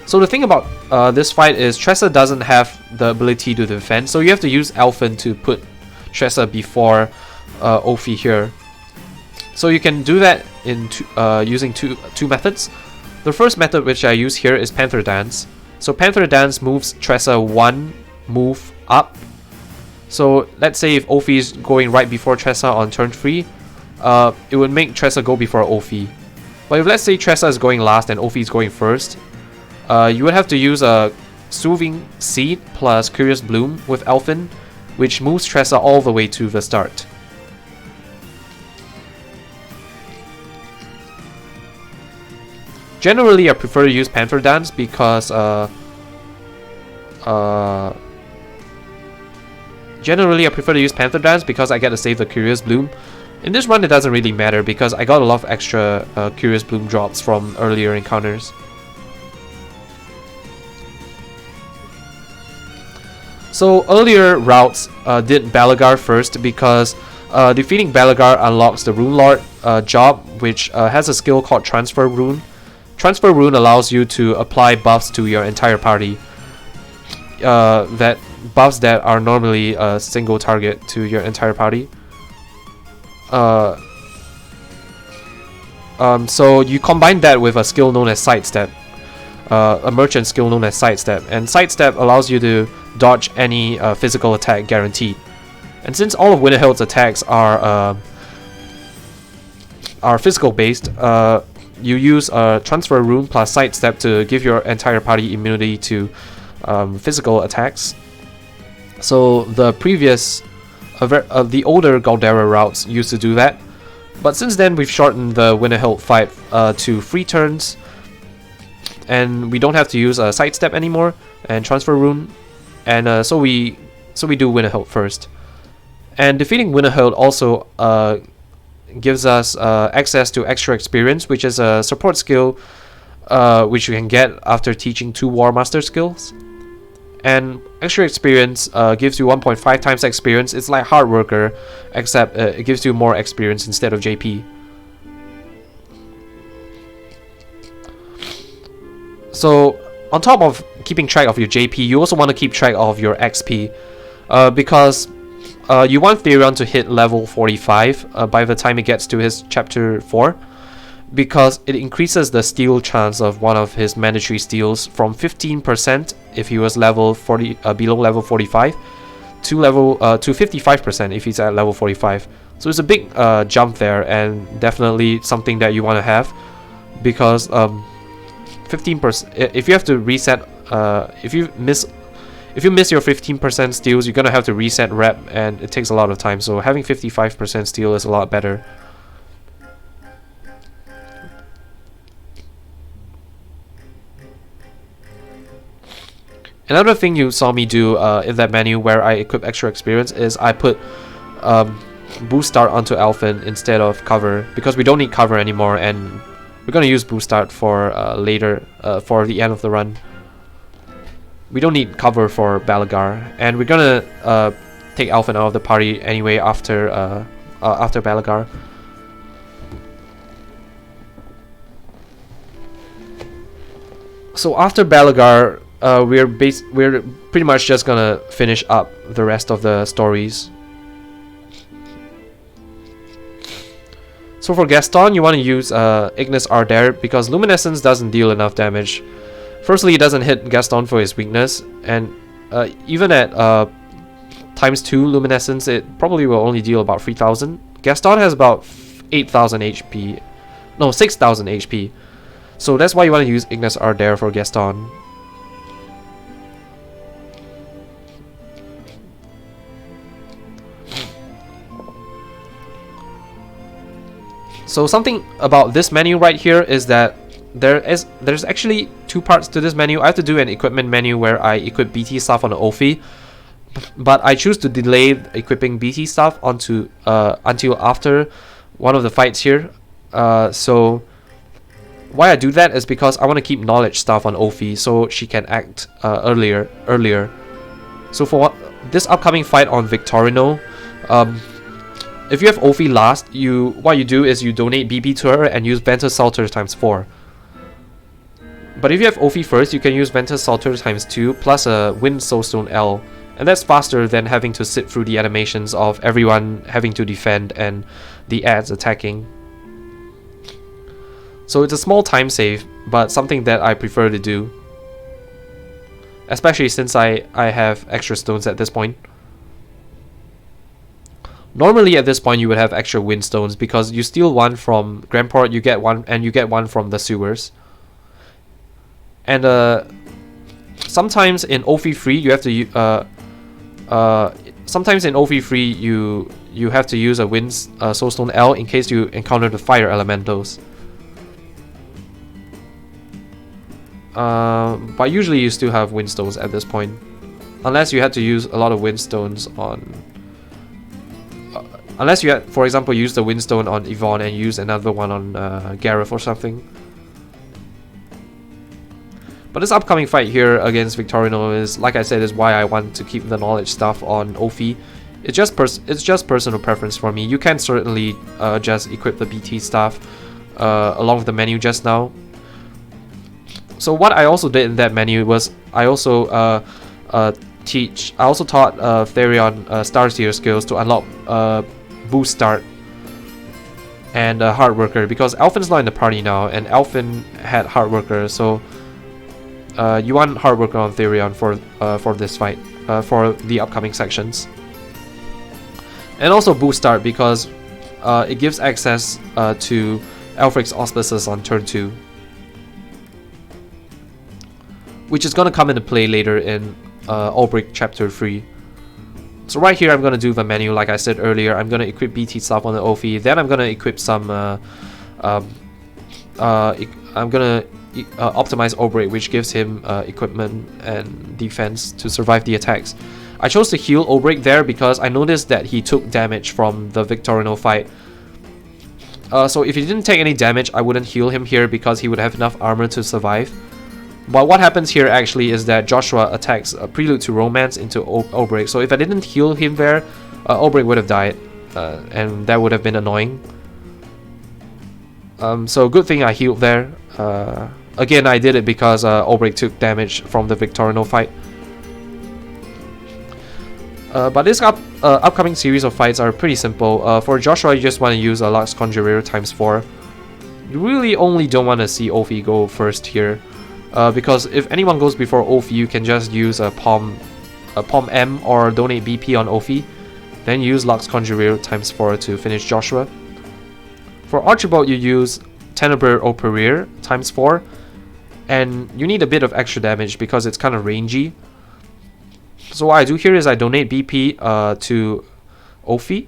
So the thing about this fight is Tressa doesn't have the ability to defend, so you have to use Alphen to put Tressa before Ophi here. So you can do that in using two methods. The first method which I use here is Panther Dance. So Panther Dance moves Tressa 1 move up. So let's say if Ophi is going right before Tressa on turn 3, it would make Tressa go before Ophi. But if let's say Tressa is going last and Ophi is going first, you would have to use a Soothing Seed plus Curious Bloom with Alphen, which moves Tressa all the way to the start. Generally, I prefer to use Panther Dance because I get to save the Curious Bloom. In this run, it doesn't really matter because I got a lot of extra Curious Bloom drops from earlier encounters. So earlier routes did Balagar first because defeating Balagar unlocks the Rune Lord job, which has a skill called Transfer Rune. Transfer Rune allows you to apply buffs to your entire party. That buffs that are normally a single target to your entire party. So you combine that with a skill known as Sidestep, a merchant skill known as Sidestep, and Sidestep allows you to dodge any physical attack guaranteed. And since all of Winterhild's attacks are physical based, you use a transfer rune plus Sidestep to give your entire party immunity to physical attacks. So the previous, the older Galdera routes used to do that, but since then we've shortened the Winterhild fight to 3 turns, and we don't have to use a Sidestep anymore and transfer rune, and so we do Winterhild first. And defeating Winterhild also gives us access to extra experience, which is a support skill which you can get after teaching 2 War Master skills. And extra experience gives you 1.5 times experience. It's like Hard Worker, except it gives you more experience instead of JP. So on top of keeping track of your JP, you also want to keep track of your XP, because you want Therion to hit level 45 by the time it gets to his chapter 4, because it increases the steal chance of one of his mandatory steals from 15% if he was level 40 below level 45 to 55% if he's at level 45. So it's a big jump there, and definitely something that you want to have, because 15%, if you have to reset, if you miss your 15% steals, you're gonna have to reset rep, and it takes a lot of time. So having 55% steal is a lot better. Another thing you saw me do in that menu where I equip extra experience is I put boost start onto Elfin instead of cover, because we don't need cover anymore, and we're gonna use boost start for later, for the end of the run. We don't need cover for Balagar, and we're gonna take Elfin out of the party anyway after Balagar. So after Balagar, we're pretty much just gonna finish up the rest of the stories. So for Gaston, you want to use Ignis Ardere, because Luminescence doesn't deal enough damage. Firstly, it doesn't hit Gaston for his weakness, and even at ×2 Luminescence, it probably will only deal about 3,000. Gaston has about 8,000 HP, no, 6,000 HP. So that's why you want to use Ignis Ardere for Gaston. So something about this menu right here is that there's actually 2 parts to this menu. I have to do an equipment menu where I equip BT stuff on the Ophi, but I choose to delay equipping BT stuff onto until after one of the fights here. So why I do that is because I want to keep knowledge stuff on Ophi so she can act earlier. So for this upcoming fight on Victorino, if you have Ophi last, what you do is you donate BB to her and use Ventus Salter ×4. But if you have Ophi first, you can use Ventus Salter ×2 plus a Wind Soulstone L, and that's faster than having to sit through the animations of everyone having to defend and the ads attacking. So it's a small time save, but something that I prefer to do, especially since I have extra stones at this point. Normally at this point you would have extra wind stones, because you steal 1 from Grandport, you get 1, and you get 1 from the sewers. And sometimes in Ophi 3 you have to you have to use a Wind Soulstone L in case you encounter the fire elementals. But usually you still have wind stones at this point, unless you had to use a lot of wind stones on. Unless you had, for example, use the Windstone on Yvonne and use another one on Gareth or something. But this upcoming fight here against Victorino is, like I said, is why I want to keep the knowledge stuff on Ophi. It's just personal preference for me. You can certainly just equip the BT stuff along with the menu just now. So what I also did in that menu was I also taught Therion Starseer skills to unlock boost start, and Hard Worker, because Elfin's not in the party now, and Elfin had Hard Worker, so you want Hard Worker on Therion for this fight, for the upcoming sections. And also Boost Start, because it gives access to Elfric's Auspices on turn 2, which is going to come into play later in Ulbrich Chapter 3. So right here I'm going to do the menu like I said earlier. I'm going to equip BT stuff on the Ophi, then I'm going to equip some I'm going to optimize Ulbrich, which gives him equipment and defense to survive the attacks. I chose to heal Ulbrich there because I noticed that he took damage from the Victorino fight. So if he didn't take any damage, I wouldn't heal him here because he would have enough armor to survive. But what happens here actually is that Joshua attacks a Prelude to Romance into Ulbrich. So if I didn't heal him there, Ulbrich would have died, and that would have been annoying. So good thing I healed there. Again, I did it because Ulbrich took damage from the Victorino fight. But this upcoming series of fights are pretty simple. For Joshua, you just want to use a Lux Conjurer ×4. You really only don't want to see Ophi go first here. Because if anyone goes before Ophi, you can just use a Palm M or donate BP on Ophi, then use Lux Conjurer ×4 to finish Joshua. For Archibald, you use Tenebrae Operator ×4, and you need a bit of extra damage because it's kind of rangy. So what I do here is I donate BP to Ophi,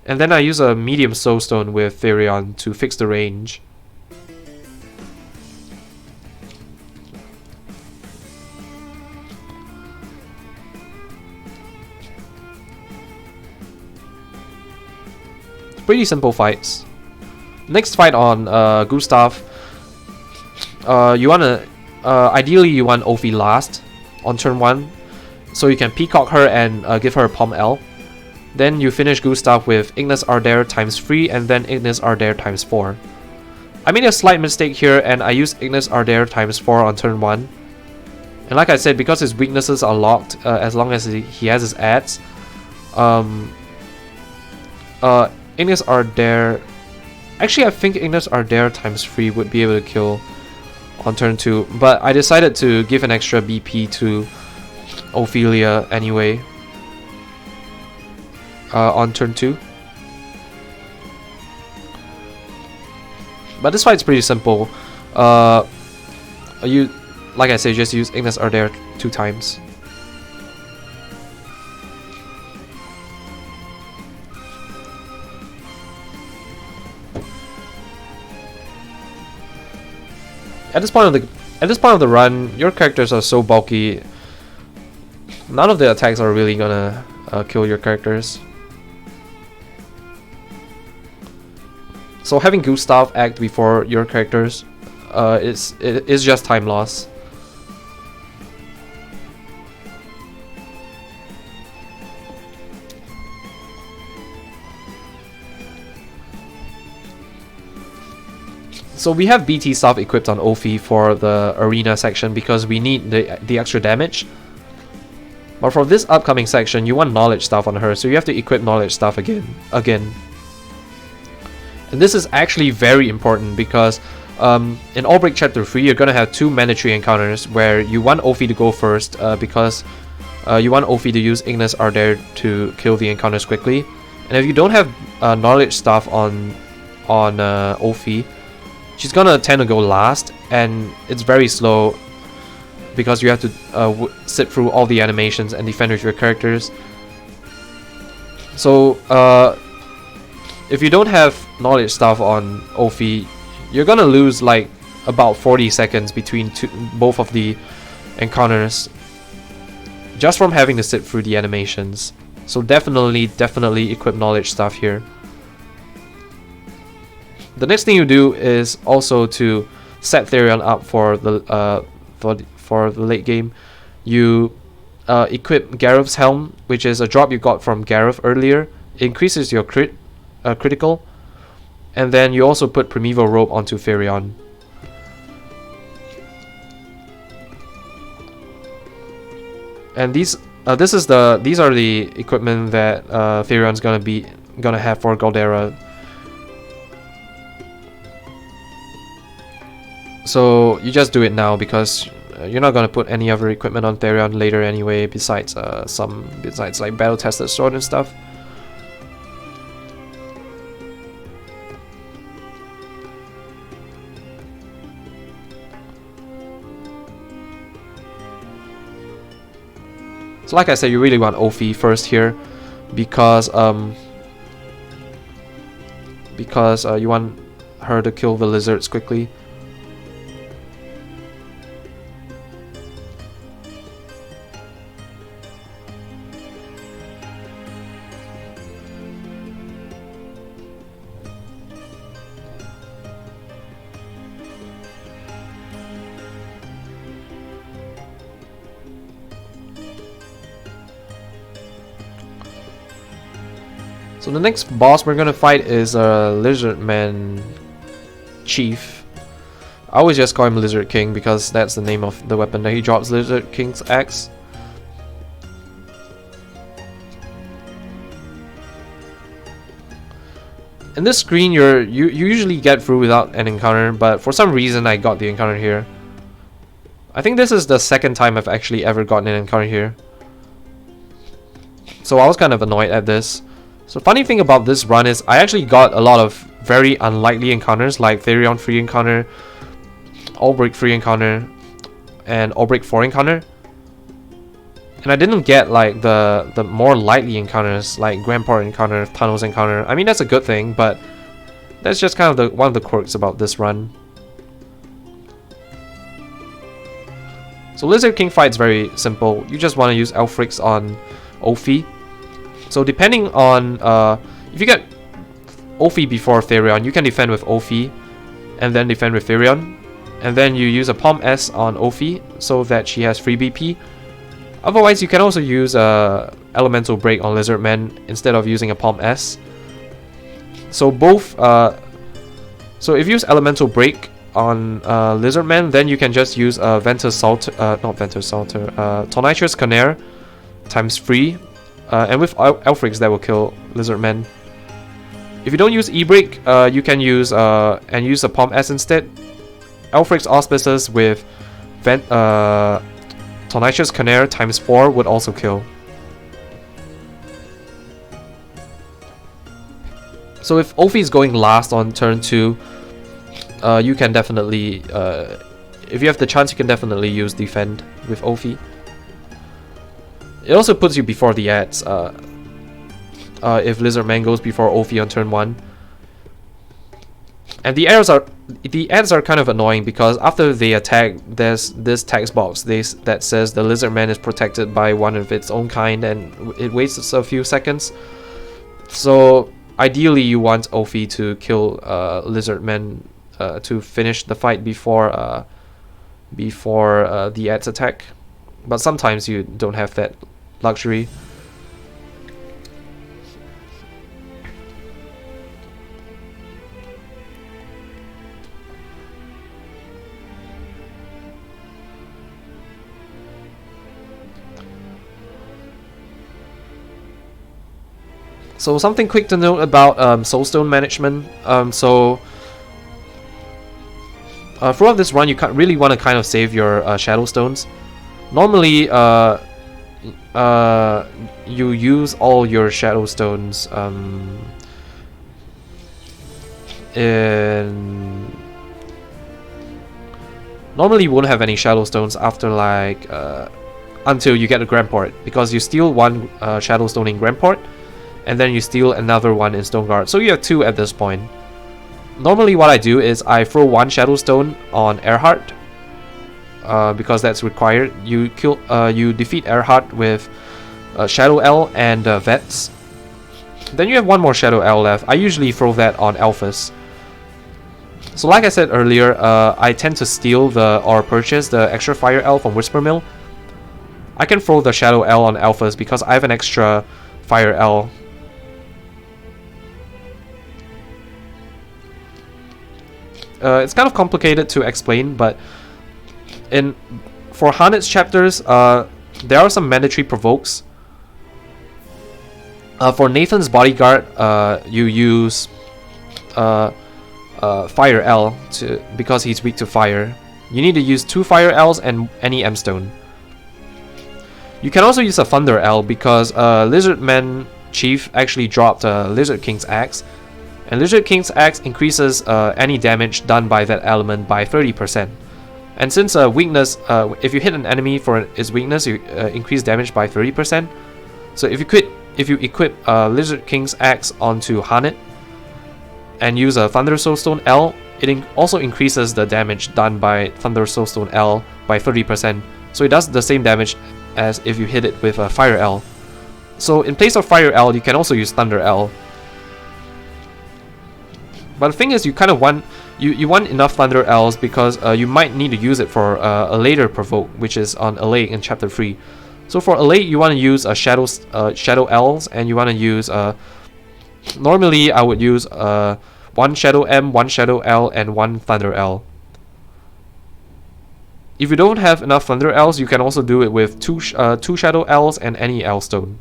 and then I use a medium Soulstone with Therion to fix the range. Pretty simple fights. Next fight on Gustav. You wanna ideally you want Ophi last on turn 1, so you can peacock her and give her a Palm L. Then you finish Gustav with Ignis Ardere ×3 and then Ignis Ardere ×4. I made a slight mistake here and I used Ignis Ardere ×4 on turn 1. And like I said, because his weaknesses are locked as long as he has his ads, Ignis Ardere... Actually, I think Ignis Ardere ×3 would be able to kill on turn 2, but I decided to give an extra BP to Ophelia anyway on turn 2. But this fight's pretty simple. You, like I said, just use Ignis Ardere 2 times. At this point of the run, your characters are so bulky. None of the attacks are really gonna kill your characters. So having Gustav act before your characters is just time loss. So we have BT stuff equipped on Ophi for the arena section because we need the extra damage. But for this upcoming section, you want knowledge stuff on her, so you have to equip knowledge stuff again. And this is actually very important because in Ulbrich Chapter 3, you're gonna have 2 mandatory encounters where you want Ophi to go first because you want Ophi to use Ignis Ardere to kill the encounters quickly. And if you don't have knowledge stuff on Ophi, she's gonna tend to go last, and it's very slow because you have to sit through all the animations and defend with your characters. So if you don't have knowledge stuff on Ophi, you're gonna lose like about 40 seconds between both of the encounters just from having to sit through the animations. So definitely equip knowledge stuff here. The next thing you do is also to set Therion up for the late game. You equip Gareth's Helm, which is a drop you got from Gareth earlier. It increases your critical, and then you also put Primeval Robe onto Therion. And these are the equipment that Therion's gonna have for Galdera. So you just do it now because you're not gonna put any other equipment on Therion later anyway. Besides besides like battle tested sword and stuff. So like I said, you really want Ophi first here because you want her to kill the lizards quickly. So the next boss we're gonna fight is a Lizardman Chief. I always just call him Lizard King because that's the name of the weapon that he drops, Lizard King's axe. In this screen, you usually get through without an encounter, but for some reason I got the encounter here. I think this is the second time I've actually ever gotten an encounter here. So I was kind of annoyed at this. So funny thing about this run is I actually got a lot of very unlikely encounters like Therion free encounter, Allbreak free encounter, and Allbreak 4 encounter. And I didn't get like the more likely encounters like Grandport encounter, Tunnels encounter. I mean that's a good thing, but that's just kind of one of the quirks about this run. So Lizard King fight's very simple. You just want to use Elfrix on Ophi. So depending on if you get Ophi before Therion, you can defend with Ophi and then defend with Therion, and then you use a Palm S on Ophi so that she has free BP. Otherwise, you can also use Elemental Break on Lizardman instead of using a Palm S. So both so if you use Elemental Break on Lizardman, then you can just use Ventus Salter, not Ventus Salter, Tornitrous Canaire times 3. And with Elfrix that will kill Lizardman. If you don't use E-Break, you can use use a Palm S instead. Elfrix Auspices with Tornitrous Canaire times 4 would also kill. So if Ophi is going last on turn 2, you can definitely, if you have the chance, you can definitely use Defend with Ophi. It also puts you before the ads if Lizardman goes before Ophi on turn 1. And the ads are kind of annoying because after they attack, there's this text box that says the Lizardman is protected by one of its own kind, and it wastes a few seconds. So ideally you want Ophi to kill Lizardman to finish the fight before the ads attack. But sometimes you don't have that luxury. So something quick to note about Soulstone management. Throughout this run, you really want to kind of save your Shadow Stones. Normally, you use all your Shadow Stones Normally you won't have any Shadow Stones after like until you get a Grandport, because you steal one Shadow Stone in Grandport, and then you steal another one in Stoneguard. So you have 2 at this point. Normally what I do is I throw 1 Shadow Stone on Earhart, because that's required. You defeat Earhart with Shadow L and Vets. Then you have 1 more Shadow L left. I usually throw that on Alphas. So like I said earlier, I tend to steal or purchase the extra Fire L from Whisper Mill. I can throw the Shadow L on Alphas because I have an extra Fire L. It's kind of complicated to explain, but for Harnet's chapters, there are some mandatory provokes. For Nathan's Bodyguard, you use Fire L because he's weak to fire. You need to use 2 Fire L's and any M Stone. You can also use a Thunder L because Lizardman Chief actually dropped Lizard King's Axe, and Lizard King's Axe increases any damage done by that element by 30%. And since weakness, if you hit an enemy for its weakness, you increase damage by 30%. So if you equip Lizard King's Axe onto Hanet and use a Thunder Soulstone L, it also increases the damage done by Thunder Soulstone L by 30%. So it does the same damage as if you hit it with a Fire L. So in place of Fire L, you can also use Thunder L. But the thing is, you kind of want you want enough Thunder L's because you might need to use it for a later provoke, which is on Allay in Chapter 3. So for Allay, you want to use Shadow L's, and you want to use normally I would use 1 Shadow M, 1 Shadow L, and 1 Thunder L. If you don't have enough Thunder L's, you can also do it with 2 Shadow L's and any L Stone.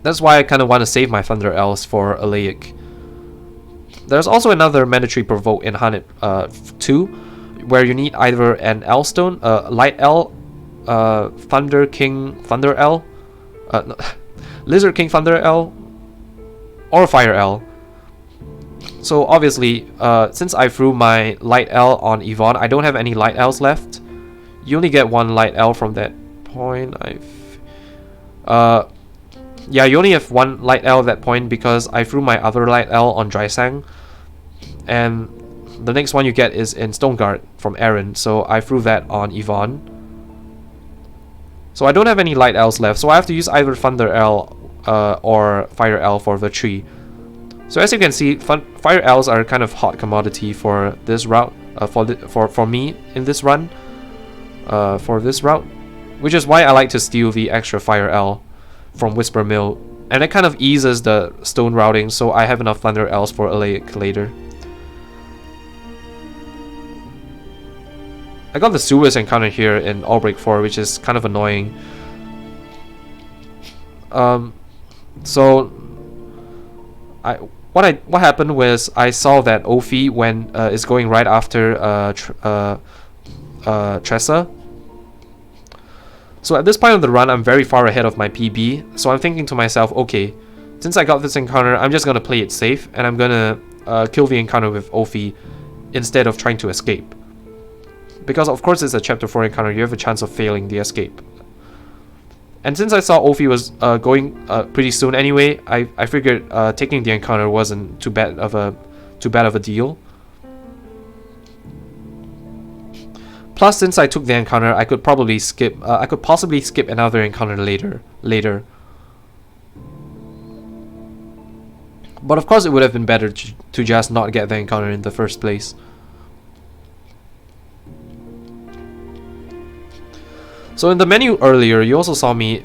That's why I kind of want to save my Thunder L's for Alaic. There's also another mandatory provoke in Hanet 2, where you need either an L Stone, Light L, Thunder King Thunder L, no, Lizard King Thunder L, or Fire L. So obviously, since I threw my Light L on Yvonne, I don't have any Light L's left. You only get 1 Light L from that point. Yeah, you only have 1 Light L at that point because I threw my other Light L on Dreisang, and the next one you get is in Stoneguard from Aaron, so I threw that on Yvonne. So I don't have any Light L's left, so I have to use either Thunder L or Fire L for the tree. So as you can see, Fire L's are kind of hot commodity for this route, for me in this run, for this route, which is why I like to steal the extra Fire L from Whisper Mill, and it kind of eases the stone routing, so I have enough Thunder L's for Alaic later. I got the Suez encounter here in Allbreak 4, which is kind of annoying. So what happened was I saw that Ophi when is going right after Tressa. So at this point of the run, I'm very far ahead of my PB, so I'm thinking to myself, okay, since I got this encounter, I'm just gonna play it safe, and I'm gonna kill the encounter with Ophi instead of trying to escape. Because of course it's a Chapter 4 encounter, you have a chance of failing the escape. And since I saw Ophi was going pretty soon anyway, I figured taking the encounter wasn't too bad of a deal. Plus, since I took the encounter, I could probably skip. I could possibly skip another encounter later. But of course, it would have been better to just not get the encounter in the first place. So in the menu earlier, you also saw me.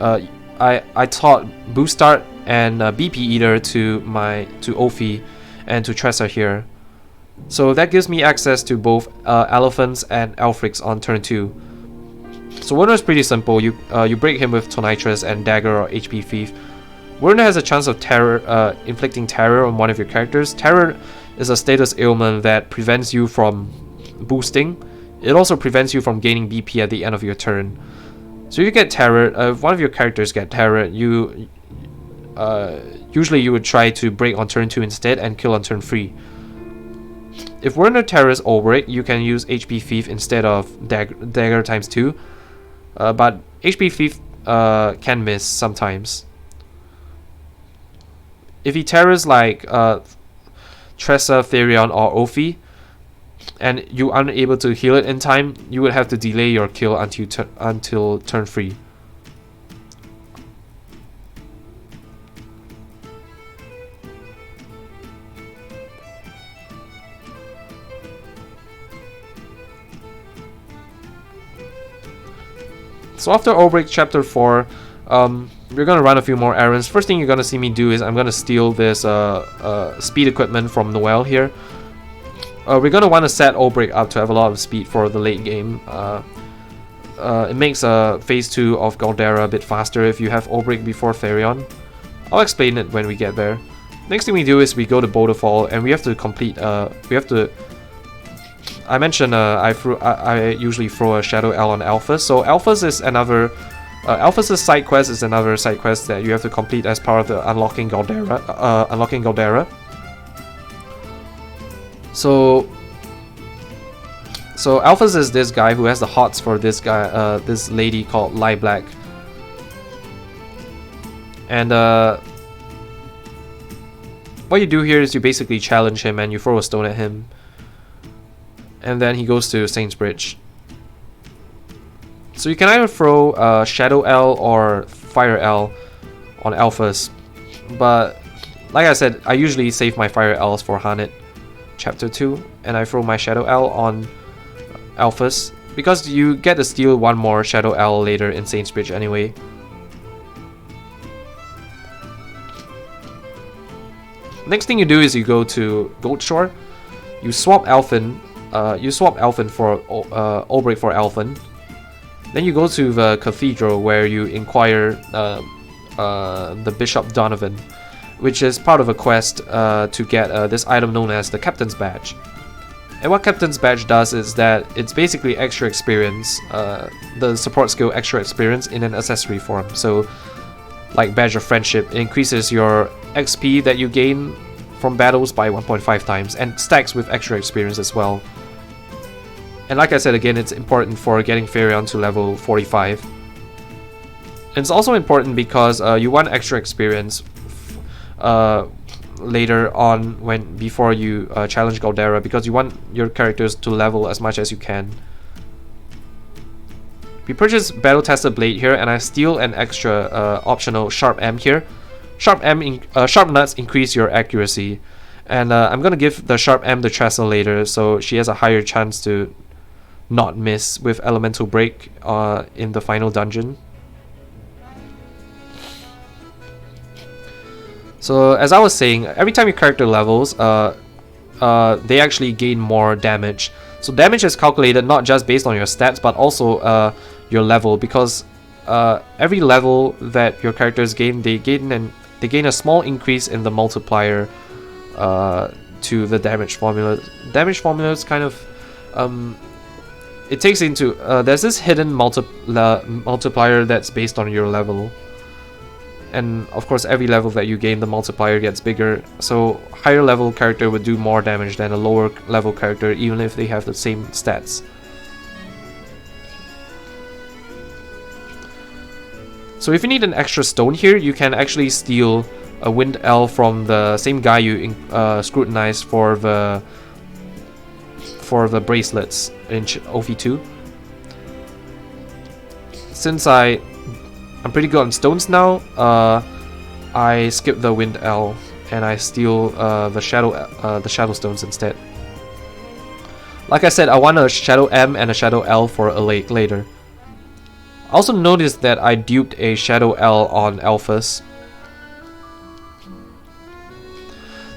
I taught Boost Start and BP Eater to Ophi and to Tressa here. So that gives me access to both Elephants and Alfrix on turn 2. So Werner is pretty simple. You break him with Tonitrus and Dagger or HP Thief. Werner has a chance of inflicting terror on one of your characters. Terror is a status ailment that prevents you from boosting. It also prevents you from gaining BP at the end of your turn. So if you get terror, if one of your characters get terror, usually you would try to break on turn 2 instead and kill on turn 3. If Werner terrors Ulbrich, you can use HP Thief instead of Dagger times 2, but HP Thief can miss sometimes. If he terrors like Tressa, Therion, or Ophi, and you aren't able to heal it in time, you would have to delay your kill until turn 3. So after Ulbrich Chapter 4, we're gonna run a few more errands. First thing you're gonna see me do is I'm gonna steal this speed equipment from Noelle here. We're gonna want to set Ulbrich up to have a lot of speed for the late game. It makes phase 2 of Galdera a bit faster if you have Ulbrich before Therion. I'll explain it when we get there. Next thing we do is we go to Boulder Fall, and we have to complete. We have to. I mentioned I usually throw a Shadow L on Alphas. So Alphas is another. Alphas' side quest is another side quest that you have to complete as part of the Unlocking Galdera. So Alphas is this guy who has the hots for this guy, this lady called Lai Black. And what you do here is you basically challenge him and you throw a stone at him. And then he goes to Saint's Bridge. So you can either throw Shadow L or Fire L on Alphas. But like I said, I usually save my Fire Ls for Hanet Chapter 2. And I throw my Shadow L on Alphas. Because you get to steal one more Shadow L later in Saint's Bridge anyway. Next thing you do is you go to Goldshore. You swap Alphen. You swap Alphen for Olbrich for Alphen. Then you go to the Cathedral where you inquire the Bishop Donovan, which is part of a quest to get this item known as the Captain's Badge. And what Captain's Badge does is that it's basically extra experience, the support skill extra experience in an accessory form. So, like Badge of Friendship, it increases your XP that you gain from battles by 1.5 times and stacks with extra experience as well. And like I said again, it's important for getting Farion to level 45. And it's also important because you want extra experience later on before you challenge Galdera, because you want your characters to level as much as you can. We purchase Battle Tested Blade here, and I steal an extra optional Sharp M here. Sharp Nuts increase your accuracy, and I'm gonna give the Sharp M to Tressa later, so she has a higher chance to not miss with Elemental Break in the final dungeon. So as I was saying, every time your character levels, they actually gain more damage. So damage is calculated not just based on your stats, but also your level, because every level that your characters gain, they gain a small increase in the multiplier to the damage formula. Damage formula is kind of it takes into there's this hidden multiplier that's based on your level, and of course every level that you gain, the multiplier gets bigger. So higher level character would do more damage than a lower level character, even if they have the same stats. So if you need an extra stone here, you can actually steal a Wind L from the same guy you scrutinized for the bracelets in OV2. Since I'm pretty good on stones now, I skip the Wind L and I steal the Shadow Stones instead. Like I said, I want a Shadow M and a Shadow L for a lake later. I also noticed that I duped a Shadow L on Alphas.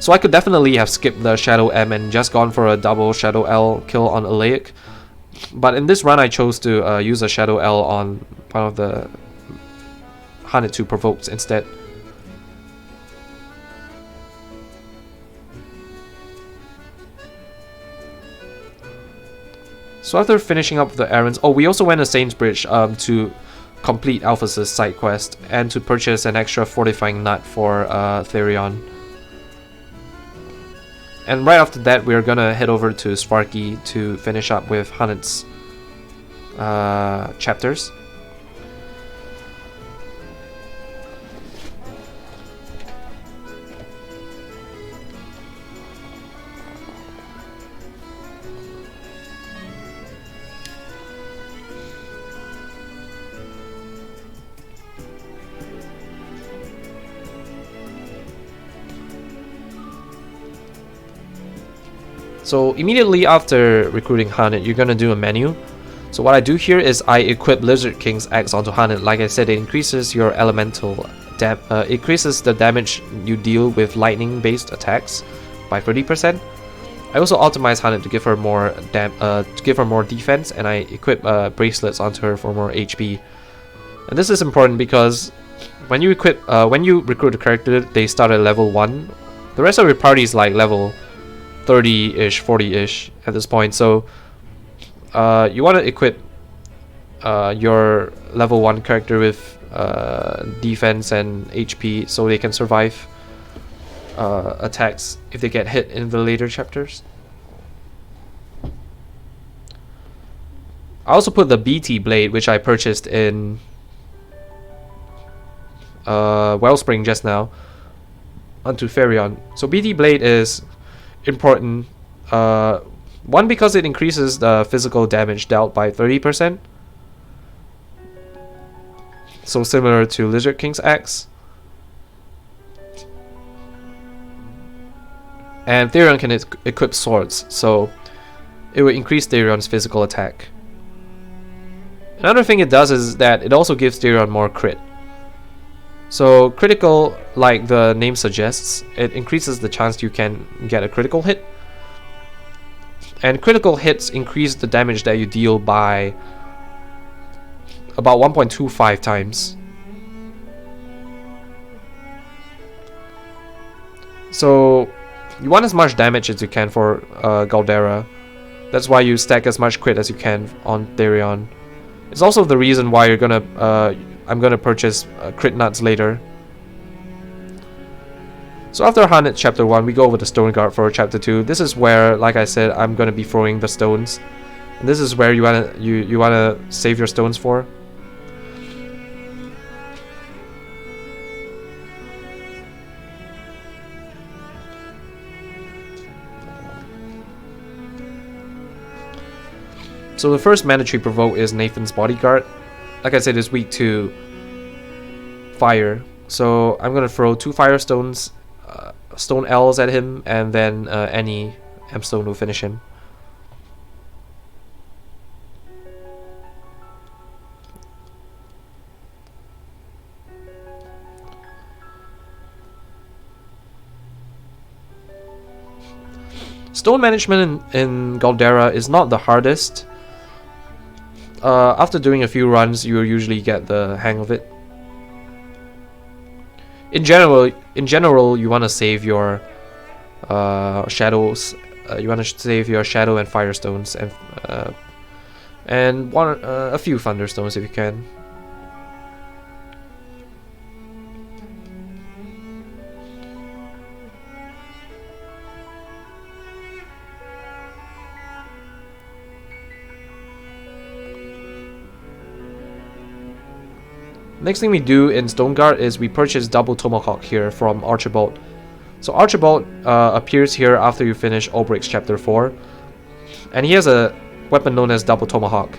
So I could definitely have skipped the Shadow M and just gone for a double Shadow L kill on Alaic. But in this run I chose to use a Shadow L on one of the Hanet 2 provoked instead. So after finishing up the errands, we also went to Saint's Bridge to complete Alphas' side quest and to purchase an extra fortifying nut for Therion. And right after that, we're gonna head over to Sparky to finish up with Hanet's chapters. So immediately after recruiting Hanet, you're gonna do a menu. So what I do here is I equip Lizard King's axe onto Hanet. Like I said, it increases your elemental increases the damage you deal with lightning-based attacks by 30%. I also optimize Hanet to give her more defense, and I equip bracelets onto her for more HP. And this is important because when you recruit a character, they start at level 1. The rest of your party is like level 30-ish, 40-ish at this point. So you want to equip your level 1 character with defense and HP so they can survive attacks if they get hit in the later chapters. I also put the BT blade, which I purchased in Wellspring just now, onto Ferion. So BT blade is important. One, because it increases the physical damage dealt by 30%. So similar to Lizard King's axe. And Therion can equip swords, so it will increase Therion's physical attack. Another thing it does is that it also gives Therion more crit. So critical, like the name suggests, it increases the chance you can get a critical hit. And critical hits increase the damage that you deal by about 1.25 times. So you want as much damage as you can for Galdera. That's why you stack as much crit as you can on Therion. It's also the reason why I'm gonna purchase crit nuts later. So after Harnett chapter 1, we go over the Stone Guard for chapter 2. This is where, like I said, I'm gonna be throwing the stones. And this is where you wanna save your stones for. So the first mandatory provoke is Nathan's Bodyguard. Like I said, it's weak to fire. So I'm gonna throw 2 fire stones, stone L's at him, and then any M stone will finish him. Stone management in Galdera is not the hardest. After doing a few runs, you usually get the hang of it. In general, you want to save your shadows. You want to save your shadow and fire stones, and a few thunderstones if you can. Next thing we do in Stoneguard is we purchase Double Tomahawk here from Archibald. So Archibald appears here after you finish Olbrich's chapter 4. And he has a weapon known as Double Tomahawk.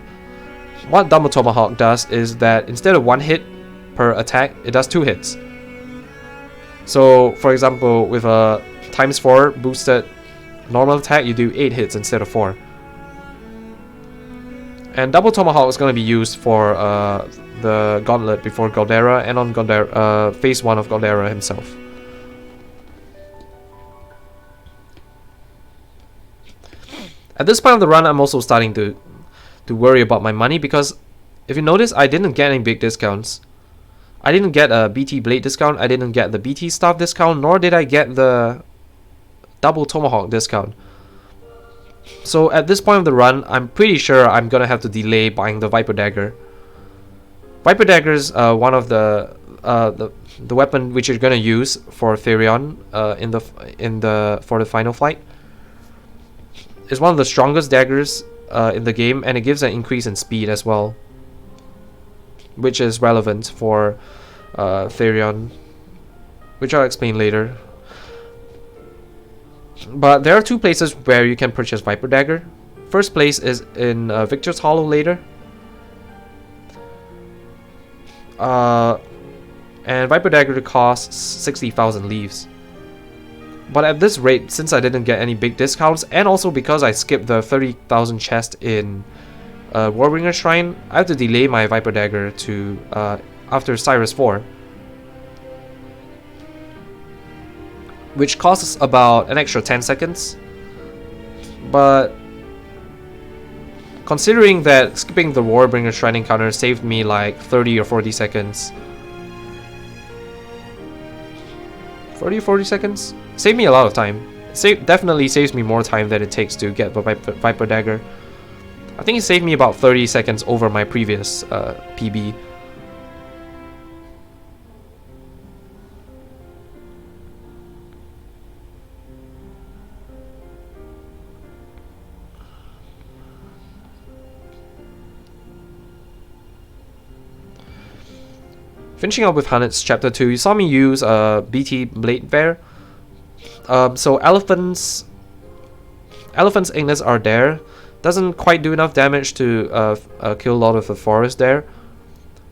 What Double Tomahawk does is that instead of 1 hit per attack, it does 2 hits. So for example, with a ×4 boosted normal attack, you do 8 hits instead of 4. And Double Tomahawk is going to be used for the Gauntlet before Galdera and on phase 1 of Galdera himself. At this point of the run, I'm also starting to worry about my money, because if you notice, I didn't get any big discounts. I didn't get a BT Blade discount, I didn't get the BT Staff discount, nor did I get the Double Tomahawk discount. So at this point of the run, I'm pretty sure I'm gonna have to delay buying the Viper Dagger. Viper Dagger is one of the weapon which you're gonna use for Therion for the final fight. It's one of the strongest daggers in the game, and it gives an increase in speed as well, which is relevant for Therion, which I'll explain later. But there are 2 places where you can purchase Viper Dagger. First place is in Victor's Hollow later. And Viper Dagger costs 60,000 leaves. But at this rate, since I didn't get any big discounts, and also because I skipped the 30,000 chest in Warbringer Shrine, I have to delay my Viper Dagger to after Cyrus 4. Which costs about an extra 10 seconds. But considering that skipping the Warbringer Shrine encounter saved me like 30 or 40 seconds, 40 seconds. Saved me a lot of time. Definitely saves me more time than it takes to get the Viper Dagger. I think it saved me about 30 seconds over my previous PB. Finishing up with Hanet's Chapter 2, you saw me use BT Blade there. So Elephant's Ignis are there. Doesn't quite do enough damage to kill a lot of the forest there.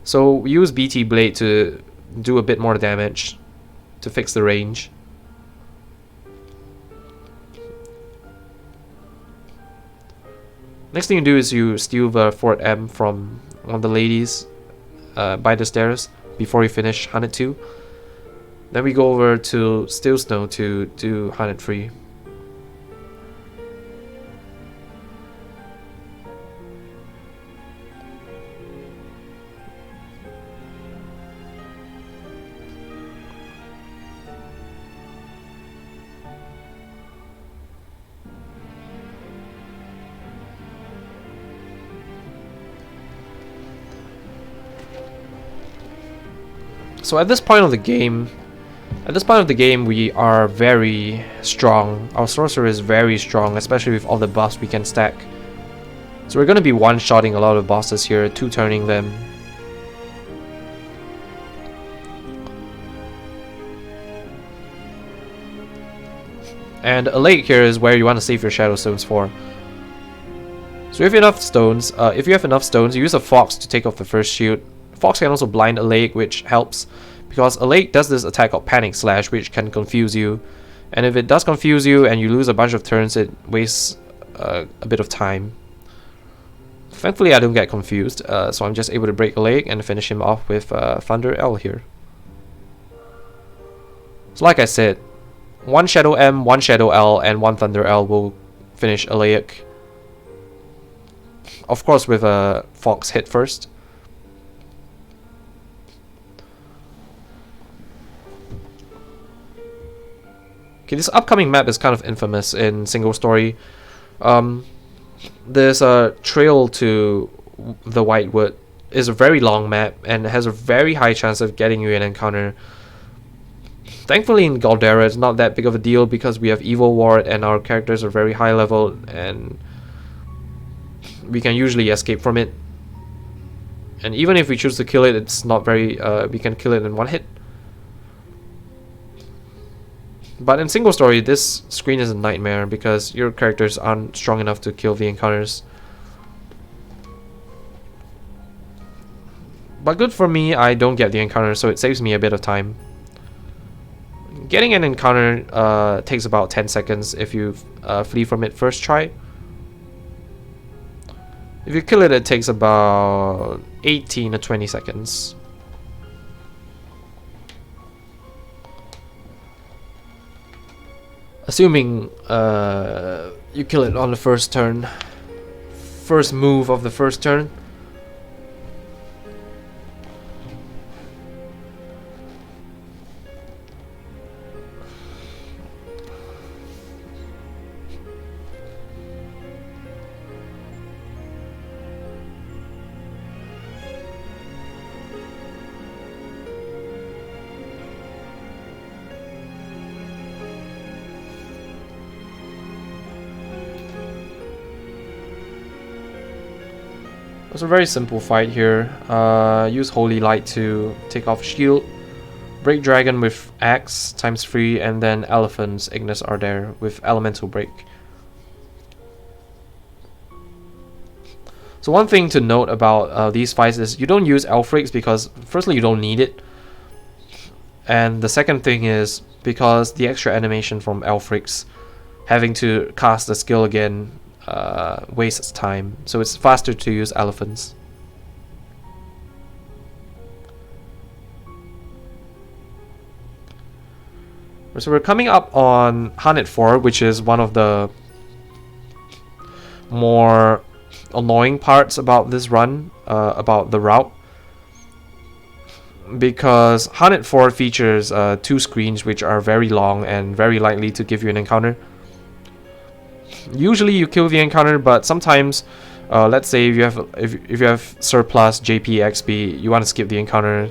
So we use BT Blade to do a bit more damage to fix the range. Next thing you do is you steal the Fort M from one of the ladies by the stairs before you finish Hanet 2. Then we go over to Still Snow to do Hanet 3. So at this point of the game, we are very strong. Our sorcerer is very strong, especially with all the buffs we can stack. So we're going to be one-shotting a lot of bosses here, two-turning them. And a lake here is where you want to save your shadow stones for. So if you have enough stones, you use a fox to take off the first shield. Fox can also blind a lake, which helps, because a lake does this attack called Panic Slash, which can confuse you. And if it does confuse you and you lose a bunch of turns, it wastes a bit of time. Thankfully I don't get confused, so I'm just able to break a lake and finish him off with Thunder L here. So like I said, one Shadow M, one Shadow L, and one Thunder L will finish a lake. Of course with a Fox hit first. Okay, this upcoming map is kind of infamous in single story. There's a trail to the Whitewood. It's a very long map and has a very high chance of getting you an encounter. Thankfully in Galdera it's not that big of a deal because we have Evil Ward and our characters are very high level and we can usually escape from it. And even if we choose to kill it, it's not very we can kill it in one hit. But in single story, this screen is a nightmare because your characters aren't strong enough to kill the encounters. But good for me, I don't get the encounter, so it saves me a bit of time. Getting an encounter takes about 10 seconds if you flee from it first try. If you kill it, it takes about 18 to 20 seconds. Assuming you kill it on the first turn, first move of the first turn. It's a very simple fight here. Use Holy Light to take off shield. Break Dragon with Axe times 3, and then Elephant's Ignis are there with Elemental Break. So one thing to note about these fights is you don't use Elfrix because firstly you don't need it. And the second thing is because the extra animation from Elfrix having to cast the skill again wastes time, so it's faster to use elephants. So we're coming up on Hanet 4, which is one of the more annoying parts about this run, about the route. because Haunted 4 features 2 screens which are very long and very likely to give you an encounter. Usually you kill the encounter, but sometimes, let's say if you have surplus JP XP, you want to skip the encounter.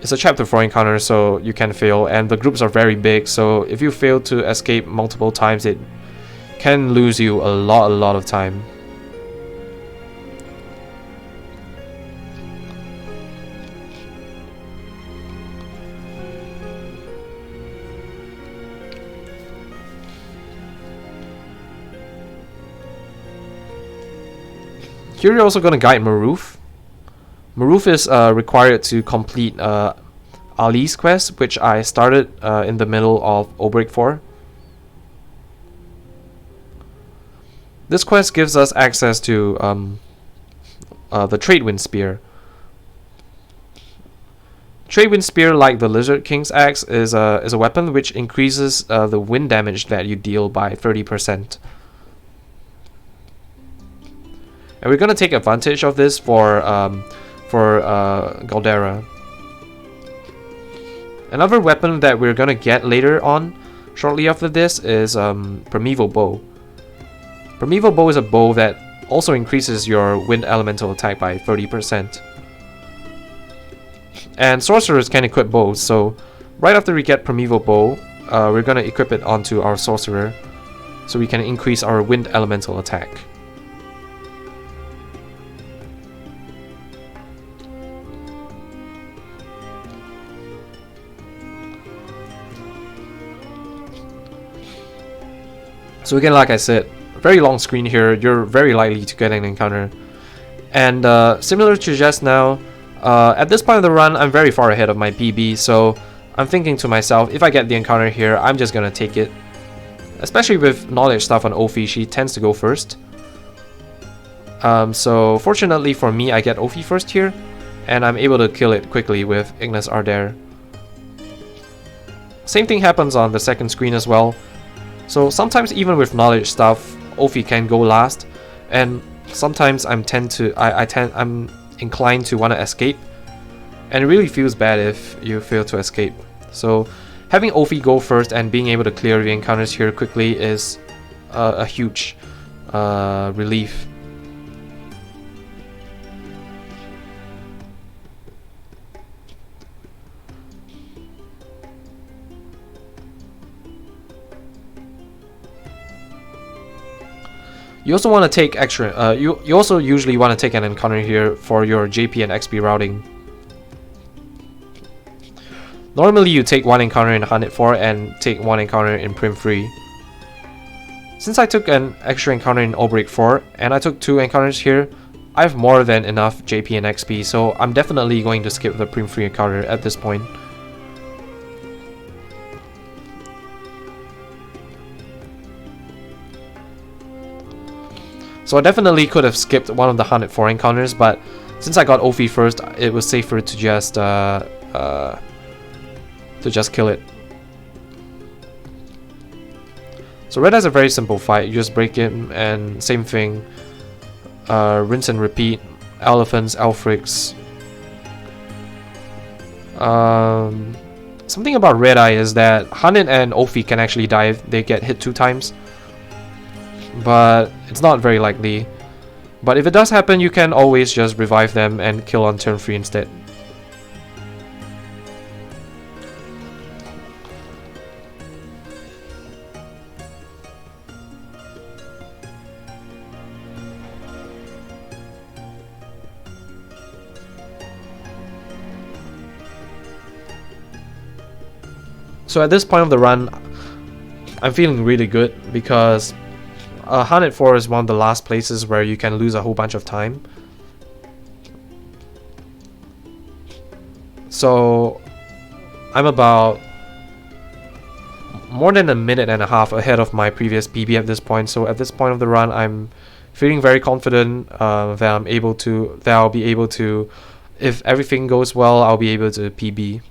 It's a chapter 4 encounter, so you can fail, and the groups are very big, so if you fail to escape multiple times, it can lose you a lot of time. Here you're also going to guide Maruf. Maruf is required to complete Ali's quest, which I started in the middle of Outbreak 4. This quest gives us access to the Tradewind Spear. Tradewind Spear, like the Lizard King's Axe, is a weapon which increases the wind damage that you deal by 30%. And we're gonna take advantage of this for Galdera. Another weapon that we're gonna get later on, shortly after this, is Primeval Bow. Primeval Bow is a bow that also increases your wind elemental attack by 30%. And sorcerers can equip bows, so right after we get Primeval Bow, we're gonna equip it onto our sorcerer, so we can increase our wind elemental attack. So again, like I said, very long screen here, you're very likely to get an encounter. And similar to just now, at this point of the run, I'm very far ahead of my PB, so I'm thinking to myself, if I get the encounter here, I'm just gonna take it. Especially with knowledge stuff on Ophi, she tends to go first. So fortunately for me, I get Ophi first here, and I'm able to kill it quickly with Ignis Ardere. Same thing happens on the second screen as well. So sometimes even with knowledge stuff, Ophi can go last, and sometimes I'm inclined to want to escape, and it really feels bad if you fail to escape. So having Ophi go first and being able to clear the encounters here quickly is a huge relief. You also want to take extra. You also usually want to take an encounter here for your JP and XP routing. Normally, you take one encounter in Haunted 4 and take one encounter in Prim 3. Since I took an extra encounter in Outbreak 4 and I took 2 encounters here, I have more than enough JP and XP, so I'm definitely going to skip the Prim 3 encounter at this point. So I definitely could have skipped one of the Haunted 4 encounters, but since I got Ophi first, it was safer to just kill it. So Red has a very simple fight. You just break him, and same thing. Rinse and repeat. Elephants, Alfrics. Something about Red Eye is that Haunted and Ophi can actually die if they get hit 2 times. But it's not very likely. But if it does happen, you can always just revive them and kill on turn 3 instead. So at this point of the run, I'm feeling really good because Haunted 4 is one of the last places where you can lose a whole bunch of time. So I'm about more than a minute and a half ahead of my previous PB at this point. So at this point of the run, I'm feeling very confident that I'll be able to, if everything goes well, I'll be able to PB.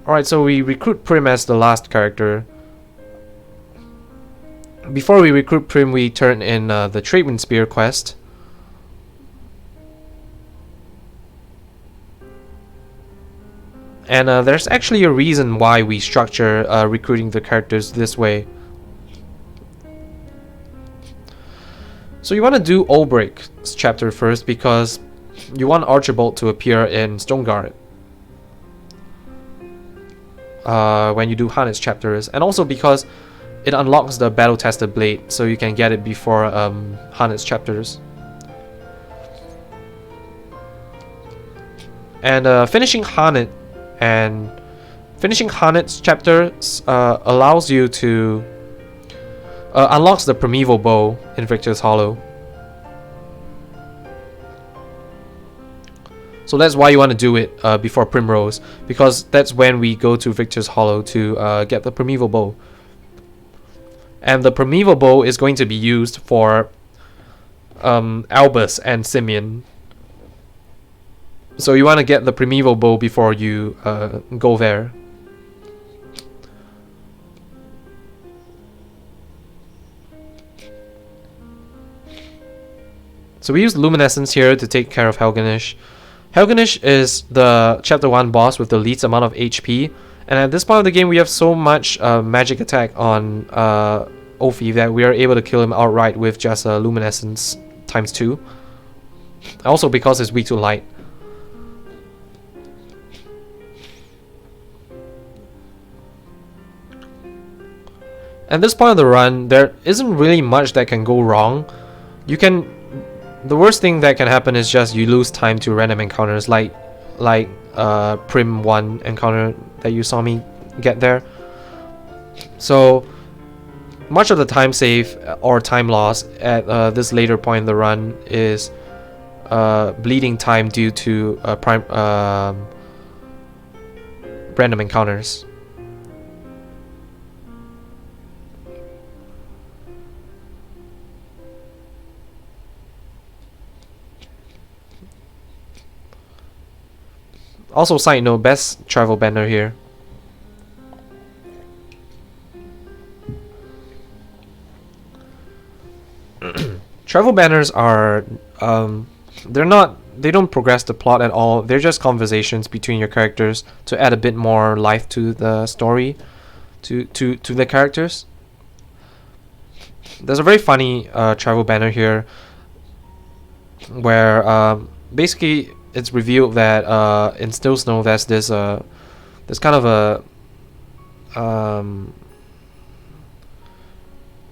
Alright, so we recruit Prim as the last character. before we recruit Prim, we turn in the Tradewind Spear quest. And there's actually a reason why we structure recruiting the characters this way. So you want to do Olbrick's chapter first because you want Archibald to appear in Stoneguard when you do Harness chapters, and also because it unlocks the Battle Tested Blade, so you can get it before Harness chapters. And finishing Harness chapters allows you to unlocks the Primeval Bow in Victor's Hollow. So that's why you want to do it before Primrose, because that's when we go to Victor's Hollow to get the Primeval Bow. And the Primeval Bow is going to be used for Albus and Simeon. So you want to get the Primeval Bow before you go there. So we use Luminescence here to take care of Helganish. Helganish is the Chapter 1 boss with the least amount of HP. And at this point of the game, we have so much magic attack on Ophi that we are able to kill him outright with just Luminescence times 2. Also because it's weak to light. At this point of the run, there isn't really much that can go wrong. The worst thing that can happen is just you lose time to random encounters like Prim 1 encounter that you saw me get there. So much of the time save or time loss at this later point in the run is bleeding time due to random encounters. Also, side note, best travel banner here. Travel banners are they don't progress the plot at all. They're just conversations between your characters to add a bit more life to the story, to the characters. There's a very funny travel banner here where basically it's revealed that in Still Snow there's this kind of a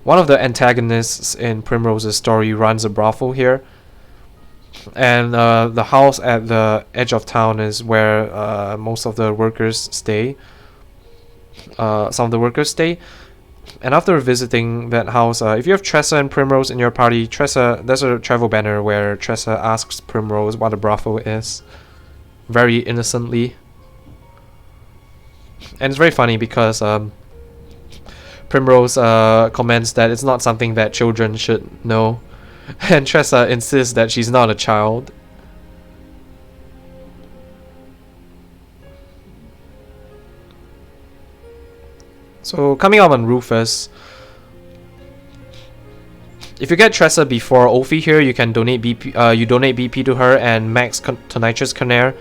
one of the antagonists in Primrose's story runs a brothel here, and the house at the edge of town is where most of the workers stay. Some of the workers stay. And after visiting that house, if you have Tressa and Primrose in your party, there's a travel banner where Tressa asks Primrose what a brothel is, very innocently. And it's very funny because Primrose comments that it's not something that children should know, and Tressa insists that she's not a child. So coming up on Rufus, if you get Tressa before Ophi here, you can donate BP. You donate BP to her and max Tonitrous Conair,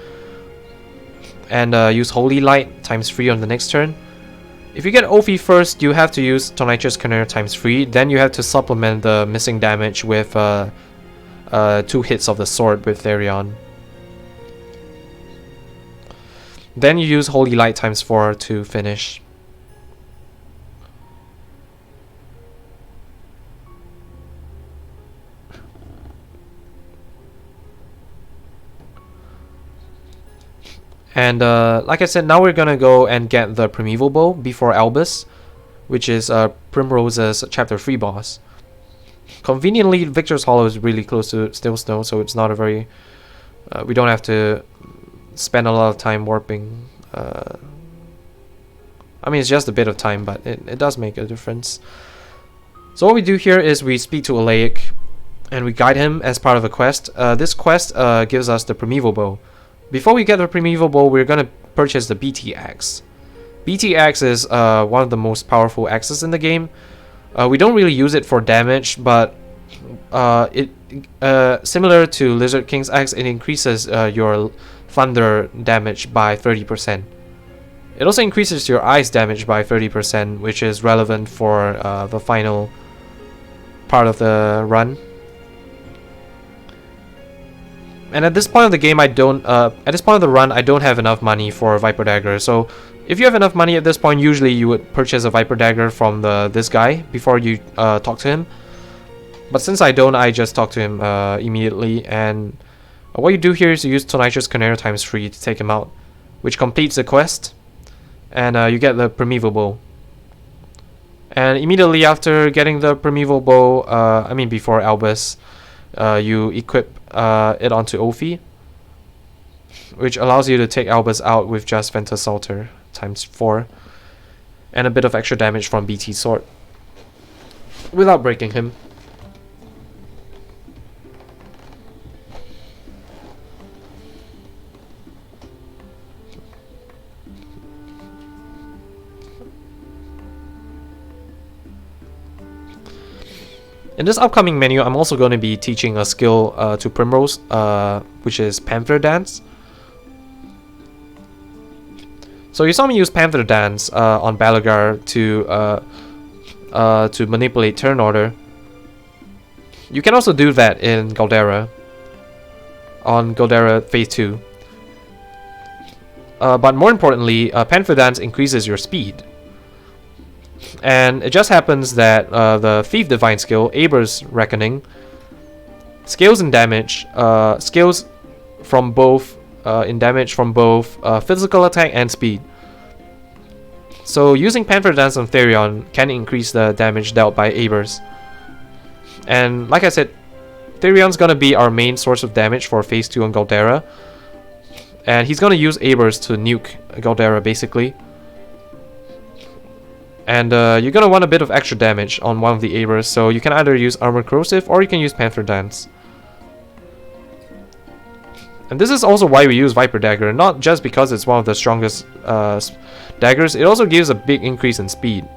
and use Holy Light times 3 on the next turn. If you get Ophi first, you have to use Tonitrous Conair times 3. Then you have to supplement the missing damage with 2 hits of the sword with Therion. Then you use Holy Light times 4 to finish. And like I said, now we're gonna go and get the Primeval Bow before Albus, which is Primrose's Chapter 3 boss. Conveniently, Victor's Hollow is really close to Still Snow, so it's not a very... we don't have to spend a lot of time warping. I mean, it's just a bit of time, but it does make a difference. So what we do here is we speak to Alaic, and we guide him as part of a quest. This quest gives us the Primeval Bow. Before we get the Primeval Bow, we're going to purchase the BT Axe. BT Axe is one of the most powerful axes in the game. We don't really use it for damage, but it similar to Lizard King's Axe, it increases your thunder damage by 30%. It also increases your ice damage by 30%, which is relevant for the final part of the run. And at this point of the game, at this point of the run, I don't have enough money for Viper Dagger. So if you have enough money at this point, usually you would purchase a Viper Dagger from this guy before you talk to him. But since I don't, I just talk to him immediately. And what you do here is you use Tonitrous Canary times 3 to take him out, which completes the quest. And you get the Primeval Bow. And immediately after getting the Primeval Bow, before Albus, you equip it onto Ophi, which allows you to take Albus out with just Ventus Salter times 4 and a bit of extra damage from BT Sword without breaking him. In this upcoming menu, I'm also going to be teaching a skill to Primrose, which is Panther Dance. So you saw me use Panther Dance on Balagar to manipulate turn order. You can also do that in Galdera, on Galdera Phase 2. But more importantly, Panther Dance increases your speed. And it just happens that the Thief Divine skill, Aber's Reckoning, scales in damage, scales from both physical attack and speed. So using Panther Dance on Therion can increase the damage dealt by Aber's. And like I said, Therion's gonna be our main source of damage for Phase 2 on Galdera. And he's gonna use Aber's to nuke Galdera basically. And you're gonna want a bit of extra damage on one of the Abers, so you can either use Armor Corrosive or you can use Panther Dance. And this is also why we use Viper Dagger, not just because it's one of the strongest daggers, it also gives a big increase in speed.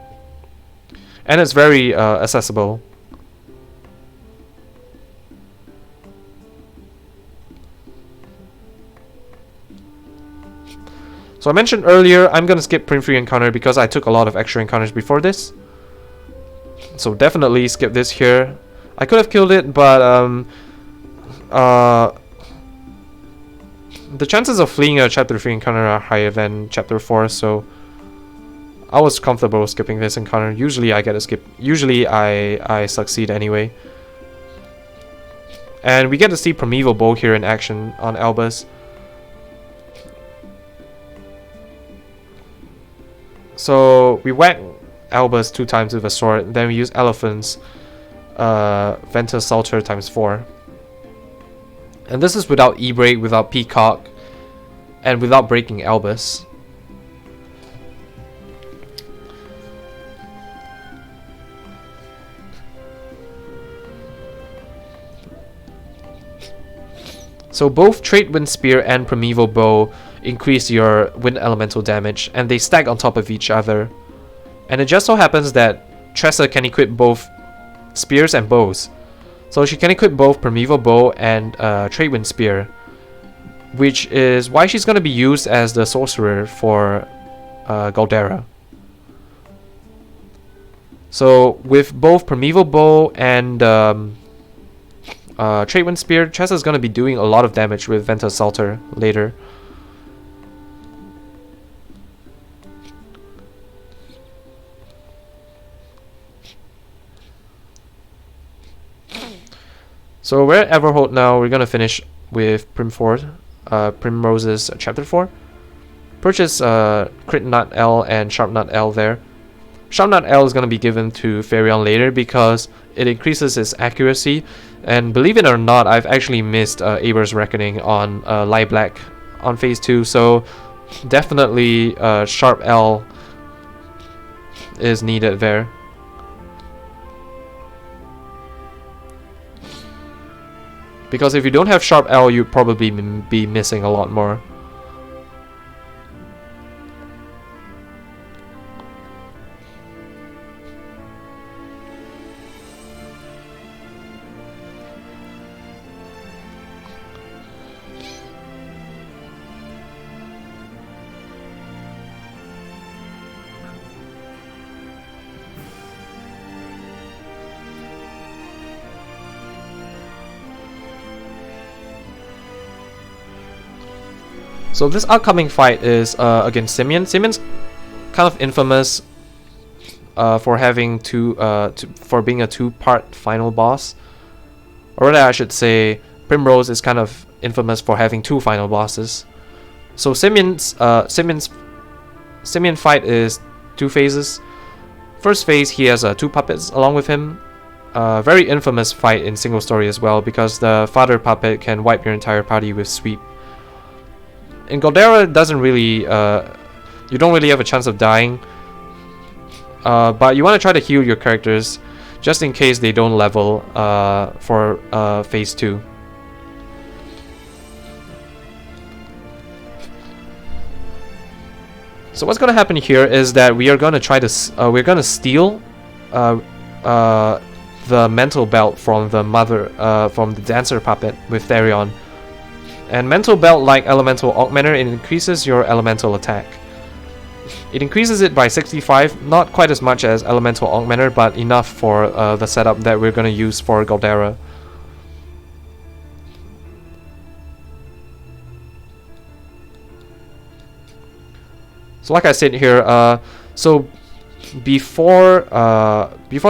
And it's very accessible. So I mentioned earlier, I'm gonna skip Print Free Encounter because I took a lot of extra encounters before this. So definitely skip this here. I could have killed it, but the chances of fleeing a Chapter 3 encounter are higher than Chapter 4, so I was comfortable skipping this encounter. Usually I get a skip. Usually I succeed anyway. And we get to see Primeval Bow here in action on Albus. So we whack Albus 2 times with a sword, then we use Elephant's Ventus Salter times 4. And this is without E-Break, without Peacock, and without breaking Albus. So both Trade Wind Spear and Primeval Bow increase your wind elemental damage, and they stack on top of each other. And it just so happens that Tressa can equip both spears and bows. So she can equip both Primeval Bow and Trade Wind Spear, which is why she's going to be used as the sorcerer for Galdera. So with both Primeval Bow and Trade Wind Spear, Tressa is going to be doing a lot of damage with Ventus Salter later. So we're at Everhold now. We're gonna finish with Primrose's Chapter 4. Purchase Crit Nut L and Sharp Nut L there. Sharp Nut L is gonna be given to Therion later because it increases its accuracy. And believe it or not, I've actually missed Aber's Reckoning on Light Black on Phase 2. So definitely Sharp L is needed there. Because if you don't have Sharp L, you'd probably be missing a lot more. So this upcoming fight is against Simeon. Simeon's kind of infamous for having for being a two-part final boss. Or rather, I should say, Primrose is kind of infamous for having two final bosses. So Simeon fight is two phases. First phase, he has two puppets along with him. Very infamous fight in single story as well, because the father puppet can wipe your entire party with sweep. In Galdera, doesn't really you don't really have a chance of dying, but you want to try to heal your characters just in case they don't level for phase 2. So what's going to happen here is that we are going to try to steal the mental belt from the dancer puppet with Therion. And mental belt, like elemental augmenter, it increases your elemental attack. It increases it by 65, not quite as much as elemental augmenter, but enough for the setup that we're going to use for Galdera. So like I said here, so before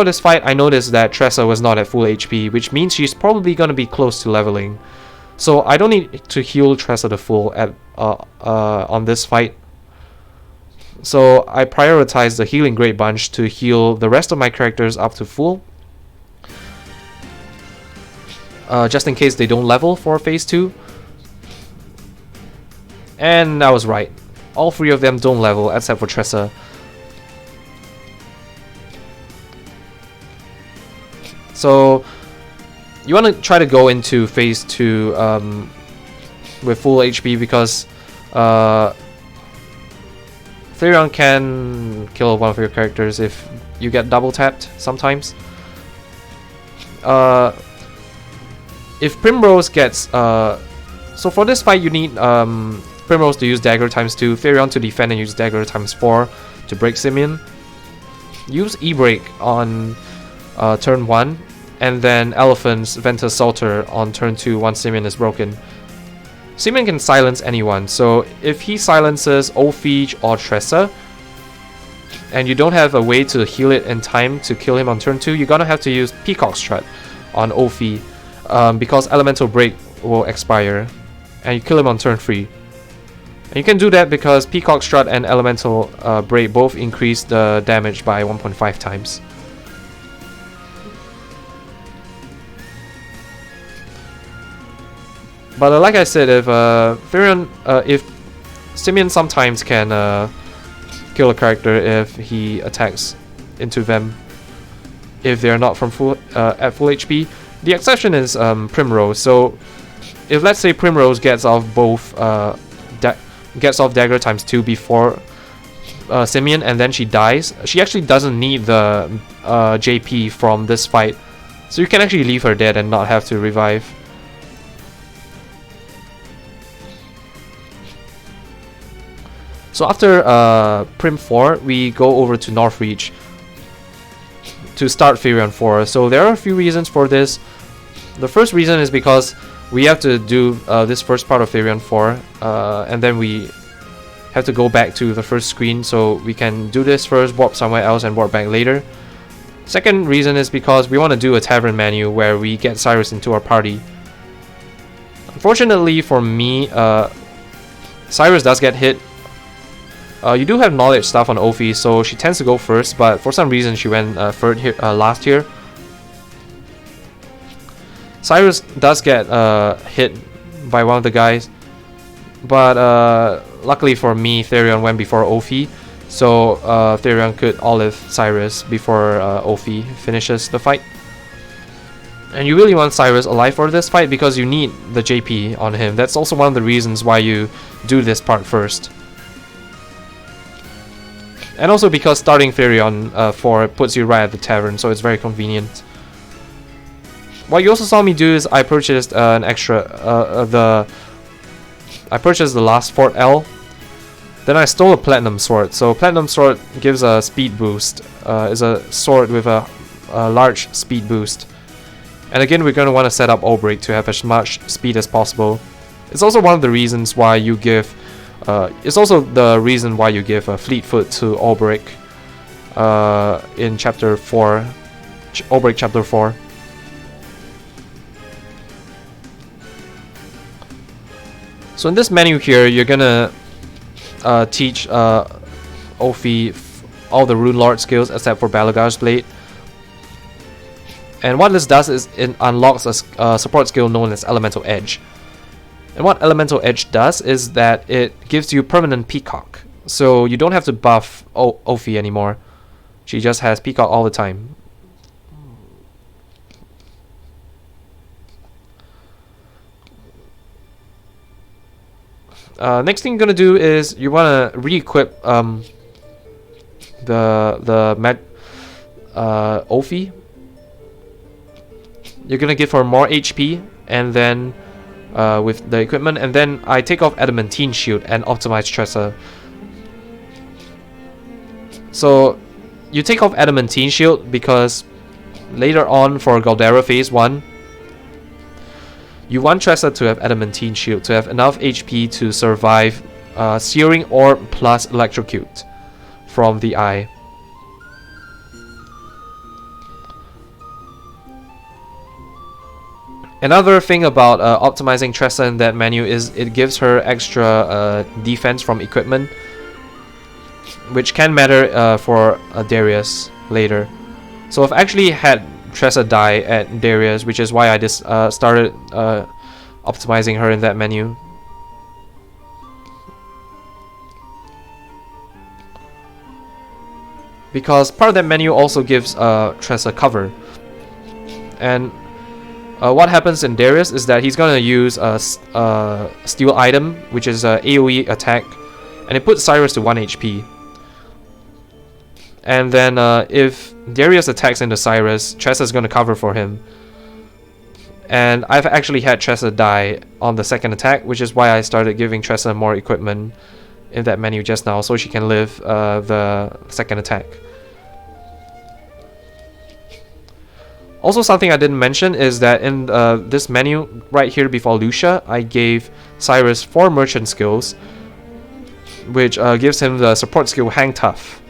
this fight, I noticed that Tressa was not at full HP, which means she's probably going to be close to leveling. So I don't need to heal Tressa to full on this fight. So I prioritize the healing Great Bunch to heal the rest of my characters up to full, just in case they don't level for phase 2. And I was right. All 3 of them don't level except for Tressa. So you want to try to go into phase 2 with full HP, because Therion can kill one of your characters if you get double tapped sometimes. If Primrose gets so for this fight you need Primrose to use dagger ×2, Therion to defend and use dagger ×4 to break Simeon. Use E-break on turn 1, and then Elephant's Ventus Salter on turn 2 once Simeon is broken. Simeon can silence anyone, so if he silences Ophige or Tressa, and you don't have a way to heal it in time to kill him on turn 2, you're gonna have to use Peacock Strut on Ophi, because Elemental Break will expire, and you kill him on turn 3. And you can do that because Peacock Strut and Elemental Break both increase the damage by 1.5 times. But like I said, if Simeon sometimes can kill a character if he attacks into them, if they're not from at full HP. The exception is Primrose. So if let's say Primrose gets off both dagger ×2 before Simeon, and then she dies, she actually doesn't need the JP from this fight, so you can actually leave her dead and not have to revive. So after Prim 4, we go over to North Reach to start Therion 4. So there are a few reasons for this. The first reason is because we have to do this first part of Therion 4, and then we have to go back to the first screen, so we can do this first, warp somewhere else, and warp back later. Second reason is because we want to do a tavern menu where we get Cyrus into our party. Unfortunately for me, Cyrus does get hit. You do have knowledge stuff on Ophi, so she tends to go first, but for some reason she went third here, last here. Cyrus does get hit by one of the guys, but luckily for me, Therion went before Ophi, so Therion could olive Cyrus before Ophi finishes the fight. And you really want Cyrus alive for this fight because you need the JP on him. That's also one of the reasons why you do this part first. And also because starting Therion 4 puts you right at the tavern, so it's very convenient. What you also saw me do is I purchased an extra, I purchased the last Fort L. Then I stole a Platinum Sword. So Platinum Sword gives a speed boost. Is a sword with a large speed boost. And again, we're going to want to set up O-Break to have as much speed as possible. It's also one of the reasons why you give It's also the reason why you give a fleet foot to Ulbrich in chapter 4. Ulbrich chapter 4. So in this menu here, you're gonna teach Ophi all the Rune Lord skills except for Balagar's Blade. And what this does is it unlocks a support skill known as Elemental Edge. And what Elemental Edge does is that it gives you permanent Peacock. So you don't have to buff Ophi anymore. She just has Peacock all the time. Next thing you're gonna do is you wanna re-equip Ophi. You're gonna give her more HP, and then with the equipment, and then I take off Adamantine Shield and optimize Tressa. So you take off Adamantine Shield because later on for Galdera Phase 1, you want Tressa to have Adamantine Shield to have enough HP to survive Searing Orb plus Electrocute from the eye. Another thing about optimizing Tressa in that menu is it gives her extra defense from equipment, which can matter for Darius later. So I've actually had Tressa die at Darius, which is why I just started optimizing her in that menu. Because part of that menu also gives Tressa cover. And what happens in Darius is that he's gonna use a Steel Item, which is a AoE attack, and it puts Cyrus to 1 HP. And then if Darius attacks into Cyrus, Tressa's gonna cover for him. And I've actually had Tressa die on the second attack, which is why I started giving Tressa more equipment in that menu just now, so she can live the second attack. Also, something I didn't mention is that in this menu right here before Lucia, I gave Cyrus 4 merchant skills, which gives him the support skill Hang Tough.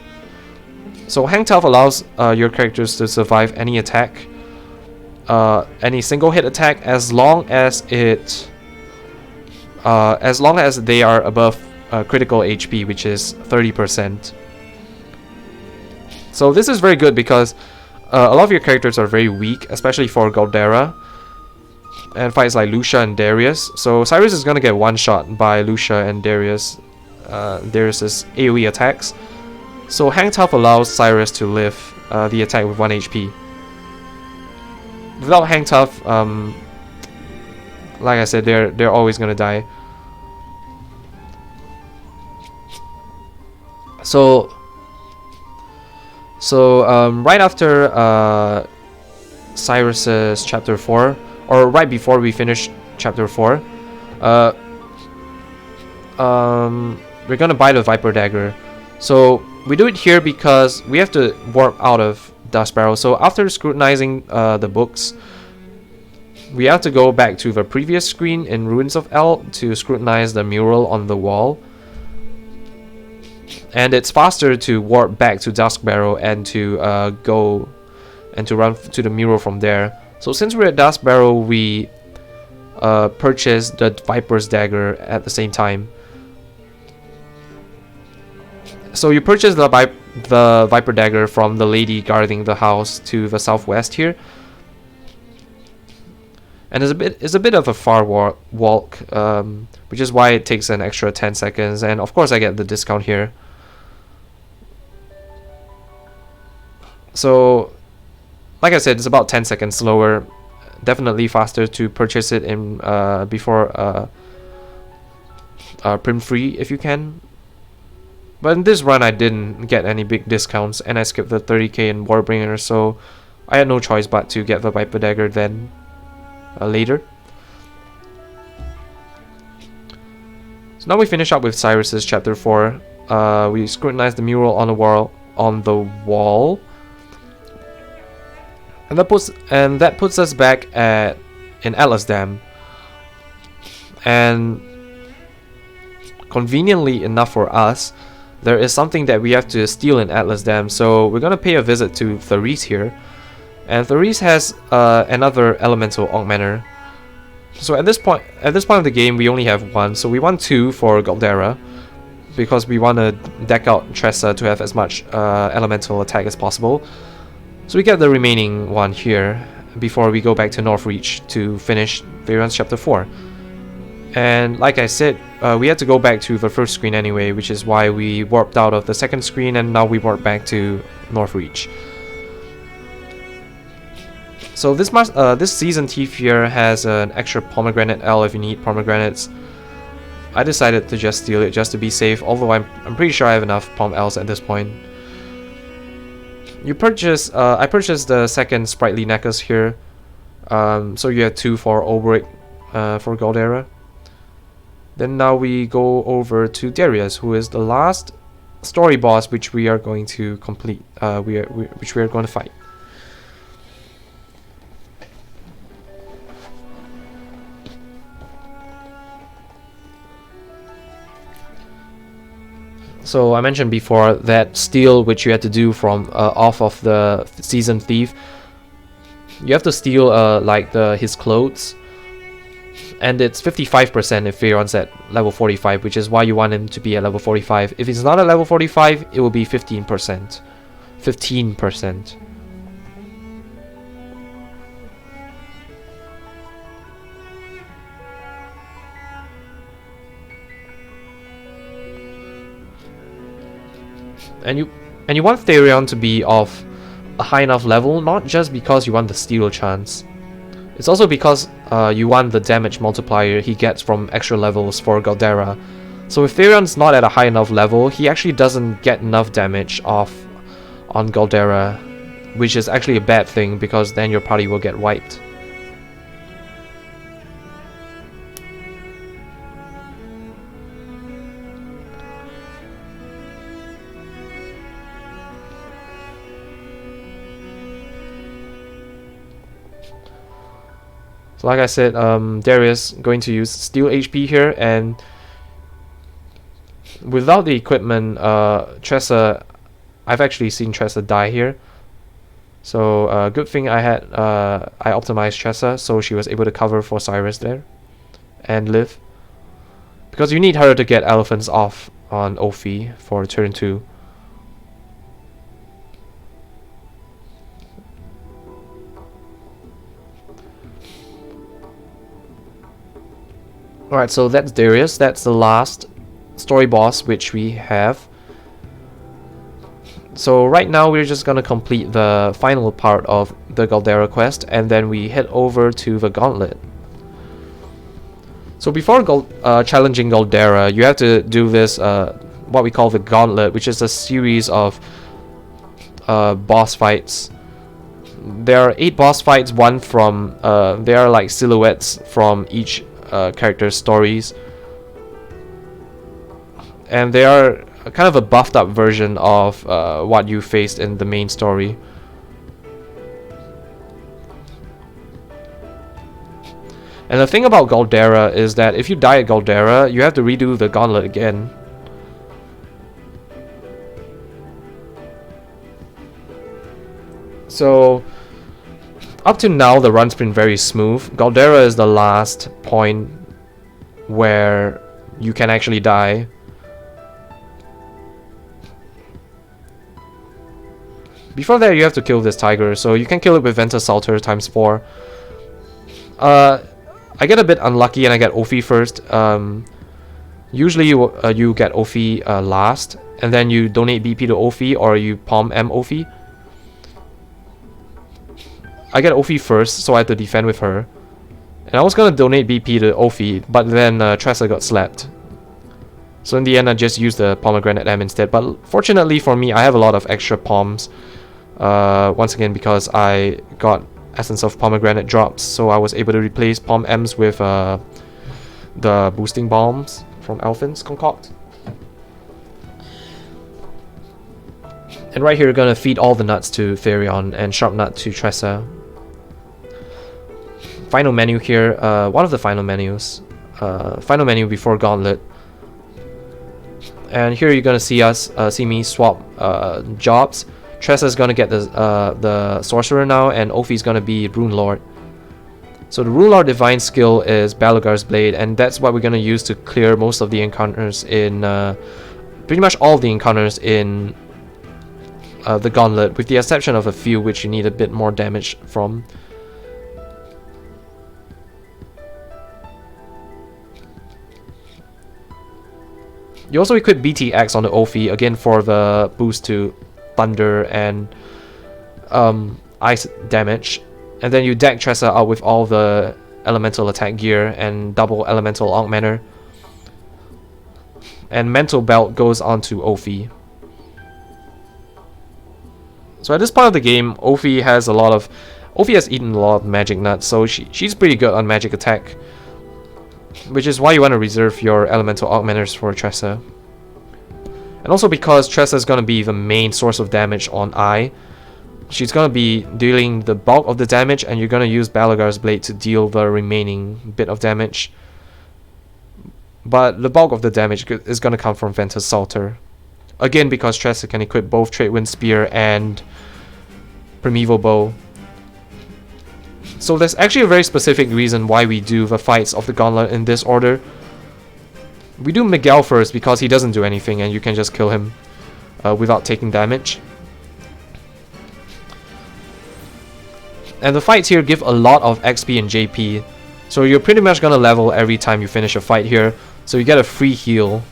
So Hang Tough allows your characters to survive any attack, any single hit attack, as long as they are above critical HP, which is 30%. So this is very good because a lot of your characters are very weak, especially for Galdera and fights like Lucia and Darius. So Cyrus is gonna get one shot by Lucia and Darius's AoE attacks. So Hang Tough allows Cyrus to live the attack with 1 HP. Without Hang Tough, like I said, they're always gonna die. So right after Cyrus's chapter 4, or right before we finish chapter 4, we're gonna buy the Viper Dagger. So we do it here because we have to warp out of Dust Barrel. So after scrutinizing the books, we have to go back to the previous screen in Ruins of El to scrutinize the mural on the wall. And it's faster to warp back to Dusk Barrel and to go and to run to the mural from there. So since we're at Dusk Barrel, we purchase the Viper's Dagger at the same time. So you purchase the Viper Dagger from the lady guarding the house to the southwest here. And it's a bit of a far walk, which is why it takes an extra 10 seconds. And of course I get the discount here. So, like I said, it's about 10 seconds slower. Definitely faster to purchase it in before Prim Free if you can. But in this run I didn't get any big discounts, and I skipped the 30k in Warbringer, so I had no choice but to get the Viper Dagger then later. So now we finish up with Cyrus's chapter 4. We scrutinize the mural on the wall. And that puts us back in Atlas Dam. And conveniently enough for us, there is something that we have to steal in Atlas Dam. So we're gonna pay a visit to Therese here, and Therese has another elemental augmenter. So at this point of the game, we only have one. So we want two for Galdera, because we want to deck out Tressa to have as much elemental attack as possible. So we get the remaining one here before we go back to Northreach to finish Variance Chapter 4. And like I said, we had to go back to the first screen anyway, which is why we warped out of the second screen, and now we warp back to Northreach. So this season thief here has an extra pomegranate L if you need pomegranates. I decided to just steal it just to be safe, although I'm pretty sure I have enough pom Ls at this point. I purchased the second sprightly necklace here, so you have two for Ulbrich for Galdera. Then now we go over to Darius, who is the last story boss which we are going to complete, which we are going to fight. So I mentioned before that steal which you had to do from off of the season thief. You have to steal like his clothes, and it's 55% if Fearon's at level 45, which is why you want him to be at level 45. If he's not at level 45, it will be 15%. 15%. And you want Therion to be of a high enough level, not just because you want the steal chance. It's also because you want the damage multiplier he gets from extra levels for Galdera. So if Therion's not at a high enough level, he actually doesn't get enough damage off on Galdera, which is actually a bad thing because then your party will get wiped. So like I said, Darius going to use steal HP here, and without the equipment, Tressa, I've actually seen Tressa die here. So good thing I optimized Tressa so she was able to cover for Cyrus there and live, because you need her to get elephants off on Ophi for turn 2. Alright, so that's Darius. That's the last story boss which we have. So right now we're just gonna complete the final part of the Galdera quest, and then we head over to the Gauntlet. So before challenging Galdera, you have to do this, what we call the Gauntlet, which is a series of boss fights. There are 8 boss fights, one from, they are like silhouettes from each characters' stories, and they are kind of a buffed up version of what you faced in the main story. And the thing about Galdera is that if you die at Galdera, you have to redo the Gauntlet again. So up to now, the run's been very smooth. Galdera is the last point where you can actually die. Before that, you have to kill this tiger, so you can kill it with Venta Salter times 4. I get a bit unlucky and I get Ophi first. Usually you get Ophi last, and then you donate BP to Ophi, or you palm M Ophi. I get Ophi first, so I had to defend with her. And I was gonna donate BP to Ophi, but then Tressa got slapped. So in the end, I just used the Pomegranate M instead. But fortunately for me, I have a lot of extra Poms. Once again, because I got Essence of Pomegranate drops, so I was able to replace Pom M's with the boosting bombs from Elfin's Concoct. And right here, we're gonna feed all the nuts to Therion and Sharp Nut to Tressa. Final menu here, one of the final menus. Final menu before Gauntlet. And here you're gonna see me swap jobs. Tressa's gonna get the sorcerer now, and Ophi's gonna be Rune Lord. So the Rune Lord divine skill is Balagar's Blade, and that's what we're gonna use to clear most of the encounters in pretty much all the encounters in the Gauntlet, with the exception of a few which you need a bit more damage from. You also equip BTX on the Ophi, again for the boost to thunder and ice damage. And then you deck Tressa out with all the elemental attack gear and double elemental augmenter. And mental belt goes onto Ophi. So at this part of the game, Ophi has eaten a lot of magic nuts, so she's pretty good on magic attack. Which is why you want to reserve your elemental augmenters for Tressa. And also because Tressa is going to be the main source of damage on I. She's going to be dealing the bulk of the damage, and you're going to use Balagar's Blade to deal the remaining bit of damage. But the bulk of the damage is going to come from Ventus Salter. Again, because Tressa can equip both Tradewind Spear and Primeval Bow. So there's actually a very specific reason why we do the fights of the Gauntlet in this order. We do Miguel first because he doesn't do anything and you can just kill him without taking damage. And the fights here give a lot of XP and JP. So you're pretty much gonna level every time you finish a fight here. So you get a free heal.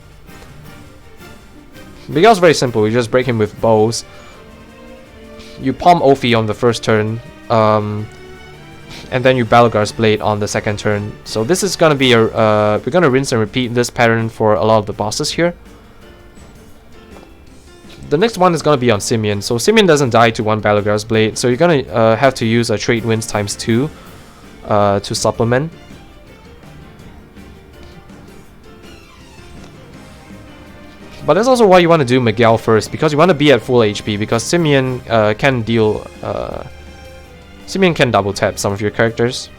Miguel's very simple, you just break him with bows. You palm Ophi on the first turn. And then you Balagar's Blade on the second turn. So this is gonna be we're gonna rinse and repeat this pattern for a lot of the bosses here. The next one is gonna be on Simeon. So Simeon doesn't die to one Balagar's Blade, so you're gonna have to use a Trade Winds ×2 to supplement. But that's also why you want to do Miguel first, because you want to be at full HP, because Simeon can deal Simeon can double tap some of your characters.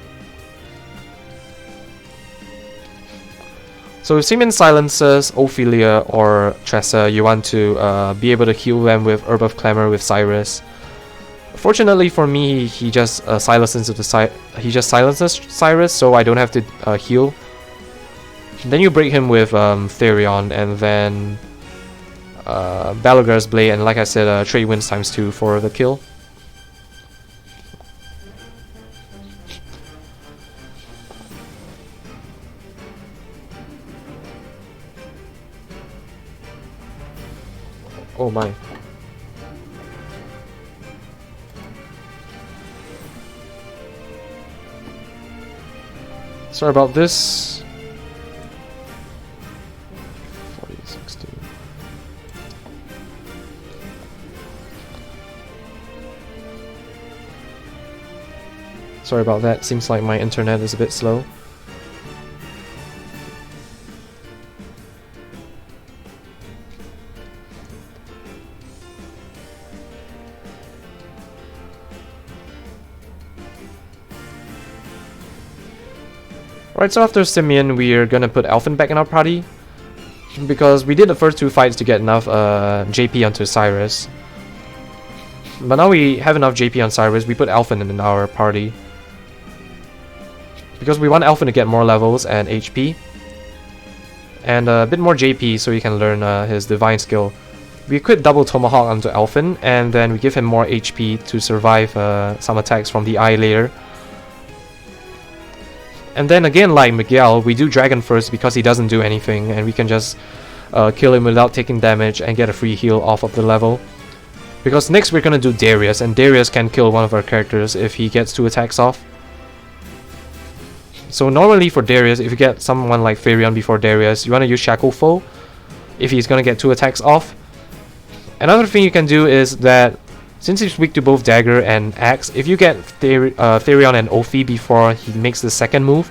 So if Simeon silences Ophelia or Tressa, you want to be able to heal them with Herb of Clamor with Cyrus. Fortunately for me, he just silences Cyrus, so I don't have to heal. Then you break him with Therion, and then Balagar's Blade, and like I said, Trade Winds ×2 for the kill. Oh my. Sorry about this. 40, 60. Sorry about that. Seems like my internet is a bit slow. Alright, so after Simeon, we are gonna put Elfin back in our party, because we did the first two fights to get enough JP onto Cyrus. But now we have enough JP on Cyrus, we put Elfin in our party. Because we want Elfin to get more levels and HP. And a bit more JP so he can learn his divine skill. We equip double Tomahawk onto Elfin, and then we give him more HP to survive some attacks from the Eye later. And then again, like Miguel, we do Dragon first because he doesn't do anything, and we can just kill him without taking damage and get a free heal off of the level. Because next we're gonna do Darius, and Darius can kill one of our characters if he gets 2 attacks off. So normally for Darius, if you get someone like Therion before Darius, you want to use Shackle Foe if he's gonna get 2 attacks off. Another thing you can do is that since he's weak to both Dagger and Axe, if you get Therion and Ophi before he makes the second move,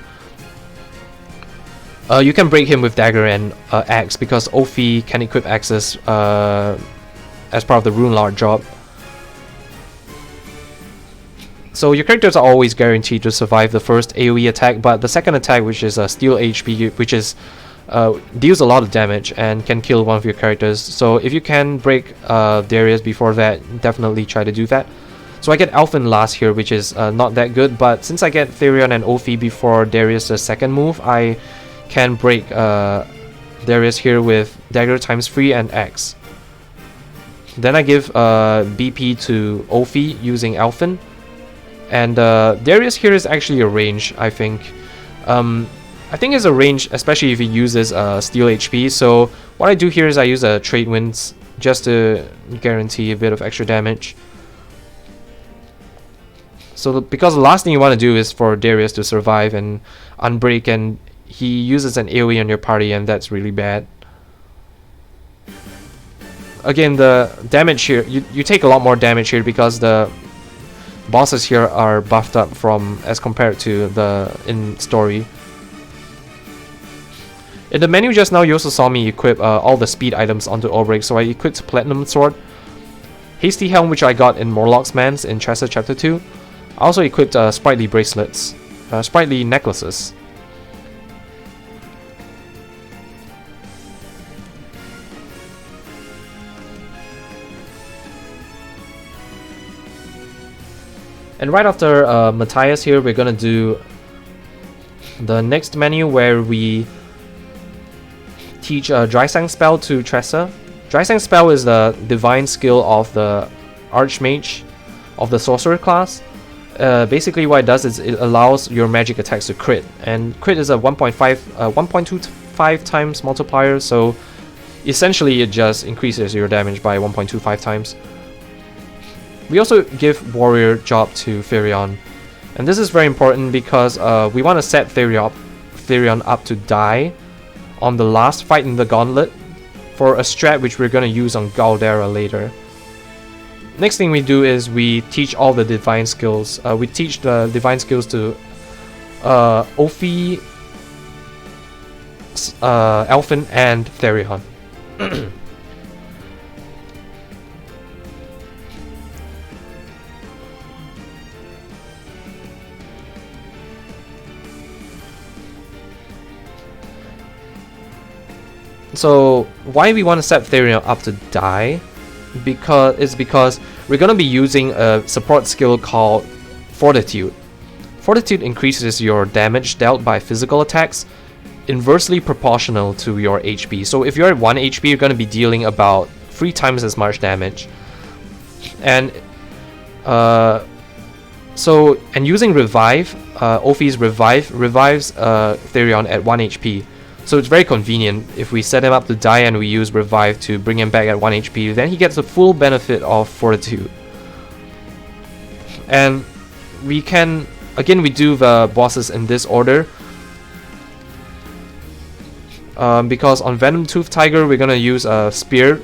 you can break him with Dagger and Axe, because Ophi can equip Axes as part of the Rune Lord job. So your characters are always guaranteed to survive the first AoE attack, but the second attack, which is Steel HP, which is deals a lot of damage and can kill one of your characters. So if you can break Darius before that, definitely try to do that. So I get Alphen last here, which is not that good, but since I get Therion and Ophi before Darius' second move, I can break Darius here with Dagger ×3 and X. Then I give BP to Ophi using Alphen. And Darius here is actually a range, I think. I think it's a range, especially if he uses Steel HP. So what I do here is I use a Trade Winds just to guarantee a bit of extra damage. So because the last thing you want to do is for Darius to survive and unbreak, and he uses an AoE on your party, and that's really bad. Again, the damage here, you take a lot more damage here because the bosses here are buffed up from as compared to the in story. In the menu just now, you also saw me equip all the speed items onto Ulbrich, so I equipped Platinum Sword, Hasty Helm, which I got in Morlock's Mans in Tressa Chapter 2. I also equipped Sprightly Bracelets, Sprightly Necklaces. And right after Matthias here, we're gonna do the next menu where we teach a Drysang spell to Tressa. Drysang spell is the divine skill of the Archmage of the Sorcerer class. Basically what it does is it allows your magic attacks to crit, and crit is a 1.25 times multiplier, so essentially it just increases your damage by 1.25 times. We also give Warrior Job to Therion, and this is very important because we want to set Therion up to die on the last fight in the Gauntlet for a strat which we're going to use on Galdera later. Next thing we do is we teach all the divine skills. We teach the divine skills to Ophi, Alphen, and Therion. So why we want to set Therion up to die? Because we're going to be using a support skill called Fortitude. Fortitude increases your damage dealt by physical attacks inversely proportional to your HP. So if you're at 1 HP, you're going to be dealing about 3 times as much damage. And using Revive, Ophi's Revive revives Therion at 1 HP. So it's very convenient. If we set him up to die and we use Revive to bring him back at 1 HP, then he gets the full benefit of Fortitude. And we can, again, we do the bosses in this order. Because on Venom Tooth Tiger, we're gonna use a Spear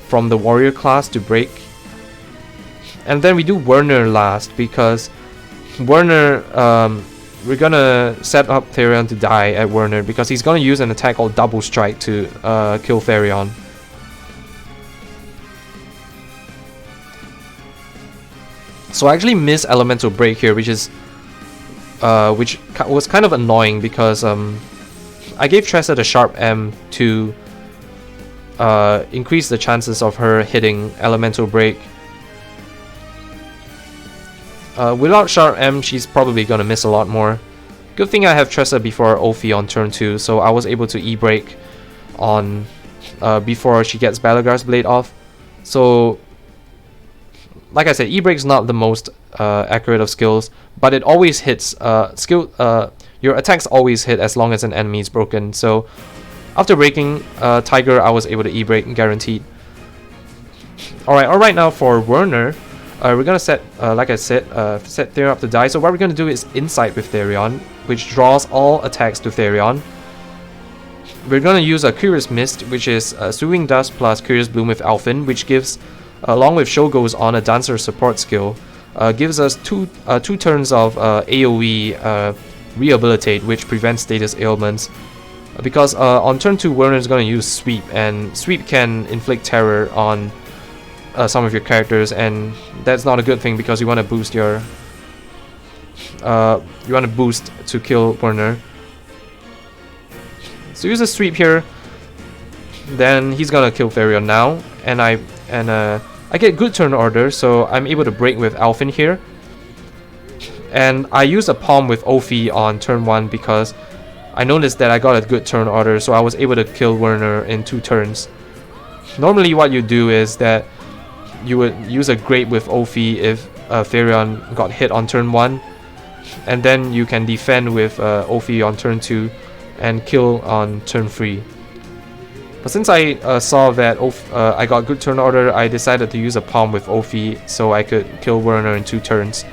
from the Warrior class to break. And then we do Werner last, because Werner, we're gonna set up Therion to die at Werner because he's gonna use an attack called Double Strike to kill Therion. So I actually miss Elemental Break here, which was kind of annoying because I gave Tressa the Sharp M to increase the chances of her hitting Elemental Break. Without Sharp M, she's probably gonna miss a lot more. Good thing I have Tressa before Ophi on turn 2, so I was able to E-break on before she gets Balagar's Blade off. So, like I said, E-break's not the most accurate of skills, but it always hits. Your attacks always hit as long as an enemy is broken. So, after breaking Tiger, I was able to E-break guaranteed. Alright, now for Werner. We're gonna set, like I said, set Therion up to die. So what we're gonna do is Insight with Therion, which draws all attacks to Therion. We're gonna use a Curious Mist, which is Soothing Dust plus Curious Bloom with Alphen, which gives, along with Show Goes On, a Dancer support skill, gives us two turns of AoE Rehabilitate, which prevents status ailments. Because on turn 2, Werner is gonna use Sweep, and Sweep can inflict terror on some of your characters, and that's not a good thing because you want to boost your to kill Werner. So use a sweep here. Then he's gonna kill Therion now, and I get good turn order, so I'm able to break with Alphen here. And I use a palm with Ophi on turn 1 because I noticed that I got a good turn order, so I was able to kill Werner in 2 turns. Normally what you do is that you would use a grape with Ophi if Therion got hit on turn 1, and then you can defend with Ophi on turn 2 and kill on turn 3. But since I saw that I got good turn order, I decided to use a palm with Ophi so I could kill Werner in 2 turns.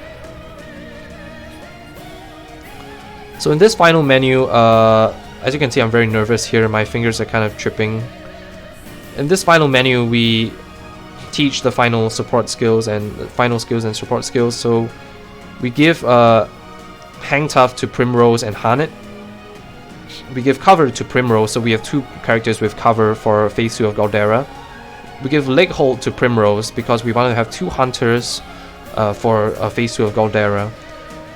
So in this final menu, as you can see, I'm very nervous here. My fingers are kind of tripping. In this final menu, we teach the final support skills and final skills and support skills. So we give Hang Tough to Primrose and Hanet. We give cover to Primrose, so we have 2 characters with cover for Phase 2 of Galdera. We give Leg Hold to Primrose because we want to have 2 hunters for Phase 2 of Galdera.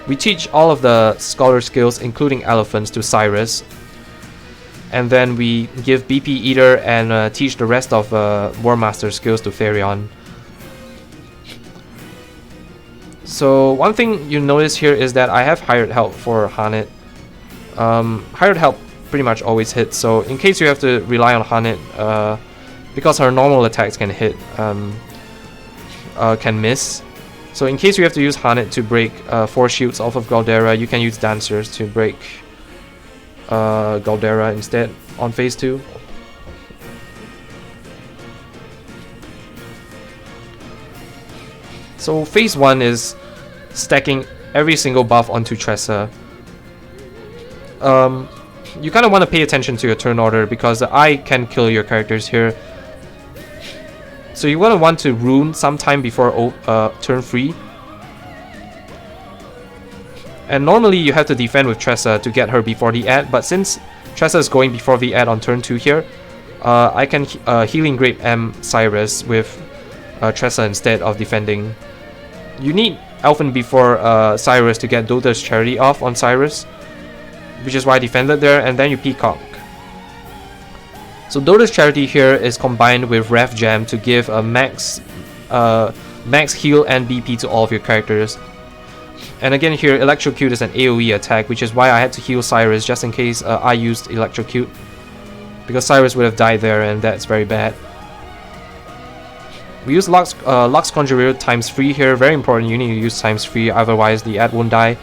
We teach all of the Scholar skills, including Elephants, to Cyrus. And then we give BP Eater and teach the rest of War Master skills to Therion. So one thing you notice here is that I have hired help for Hanet. Hired help pretty much always hits, so in case you have to rely on Hanet, because her normal attacks can hit, can miss. So in case you have to use Hanet to break 4 shields off of Galdera, you can use Dancers to break Galdera instead on Phase 2. So Phase 1 is stacking every single buff onto Tressa. You kind of want to pay attention to your turn order because the eye can kill your characters here. So you want to rune sometime before turn 3. And normally you have to defend with Tressa to get her before the ad, but since Tressa is going before the ad on turn 2 here, I can Healing Grape M Cyrus with Tressa instead of defending. You need Elfen before Cyrus to get Dota's Charity off on Cyrus, which is why I defended there, and then you Peacock. So Dota's Charity here is combined with Ref Jam to give a max heal and BP to all of your characters. And again here, Electrocute is an AoE attack, which is why I had to heal Cyrus just in case I used Electrocute, because Cyrus would have died there, and that's very bad. We use Lux Conjurer ×3 here, very important, you need to use ×3, otherwise the ad won't die.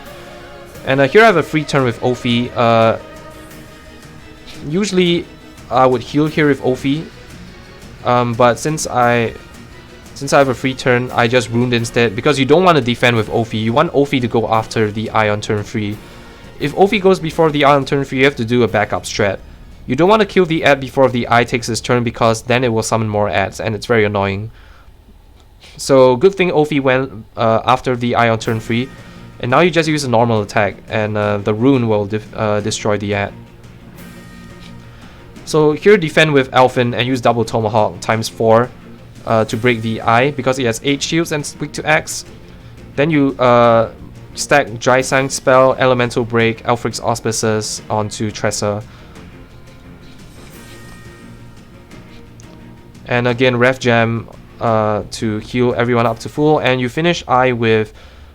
And here I have a free turn with Ophi. Usually I would heal here with Ophi, but since I have a free turn, I just runed instead, because you don't want to defend with Ophi. You want Ophi to go after the eye on turn 3. If Ophi goes before the eye on turn 3, you have to do a backup strat. You don't want to kill the ad before the eye takes his turn, because then it will summon more ads, and it's very annoying. So good thing Ophi went after the eye on turn 3. And now you just use a normal attack, and the rune will destroy the ad. So here defend with Elfen and use Double Tomahawk ×4 to break the eye, because it has 8 shields and weak to Axe. Then you stack Dry Sang Spell, Elemental Break, Alfric's Auspices onto Tressa. And again Ref Jam to heal everyone up to full, and you finish eye with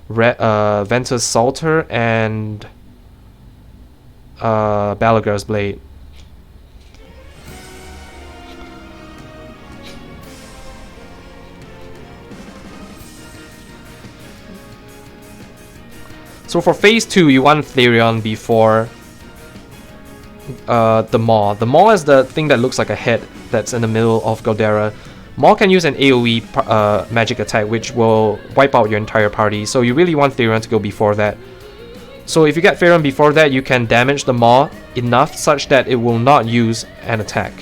Ventus Salter and Balagar's Blade. So for Phase 2, you want Therion before the Maw. The Maw is the thing that looks like a head that's in the middle of Galdera. Maw can use an AoE magic attack which will wipe out your entire party, so you really want Therion to go before that. So if you get Therion before that, you can damage the Maw enough such that it will not use an attack.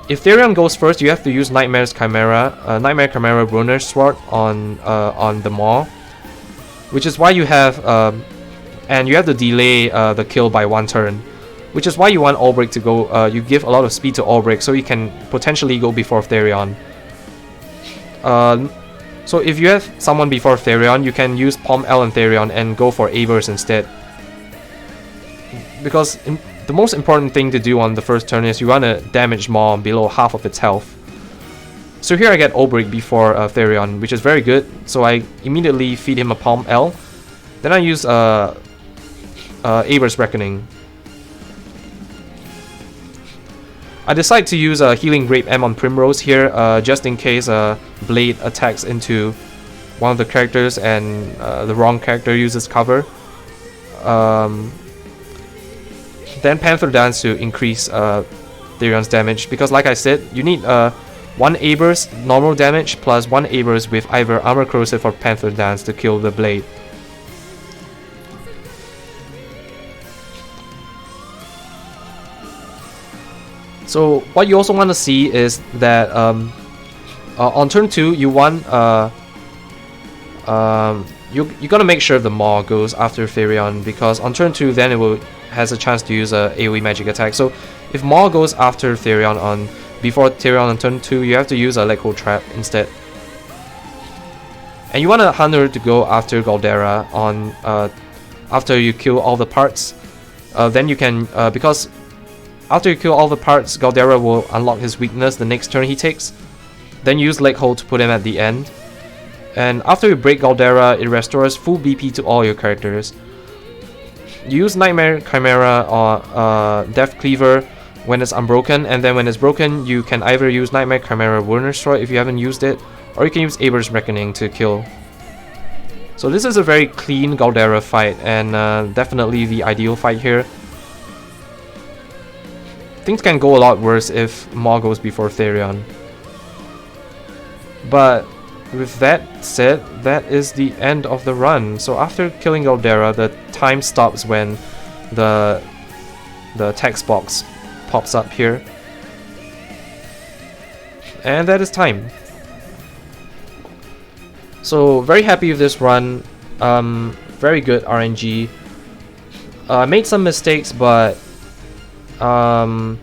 If Therion goes first, you have to use Nightmare's Chimera, Nightmare Chimera Brunner's Sword on the Maw, which is why you have and you have to delay the kill by 1 turn. Which is why you want Albrecht to go, you give a lot of speed to Albrecht so he can potentially go before Therion. So if you have someone before Therion, you can use Palm L and Therion and go for Avers instead. because the most important thing to do on the first turn is you want to damage Maw below half of its health. So here I get Obreak before Therion, which is very good. So I immediately feed him a Palm L. Then I use Aber's Reckoning. I decide to use a Healing Grape M on Primrose here, just in case Blade attacks into one of the characters and the wrong character uses cover. Then Panther Dance to increase Therion's damage, because like I said, you need 1 Aber's normal damage plus 1 Aber's with either Armor Corrosive or Panther Dance to kill the Blade. So what you also want to see is that on turn 2 you want you gotta make sure the Maw goes after Therion, because on turn 2 then it has a chance to use a AoE magic attack. So if Maw goes after Therion before Therion on turn 2, you have to use a Leghold Trap instead. And you want a Hunter to go after Galdera on after you kill all the parts. Then you can because after you kill all the parts, Galdera will unlock his weakness the next turn he takes. Then use Leghold to put him at the end. And after you break Galdera, it restores full BP to all your characters. You use Nightmare Chimera or Death Cleaver when it's unbroken, and then when it's broken, you can either use Nightmare Chimera Wurnestroy if you haven't used it, or you can use Aber's Reckoning to kill. So this is a very clean Galdera fight, and definitely the ideal fight here. Things can go a lot worse if Maw goes before Therion. But with that said, that is the end of the run. So after killing Galdera, the time stops when the text box pops up here. And that is time. So very happy with this run. Very good RNG. I made some mistakes, but I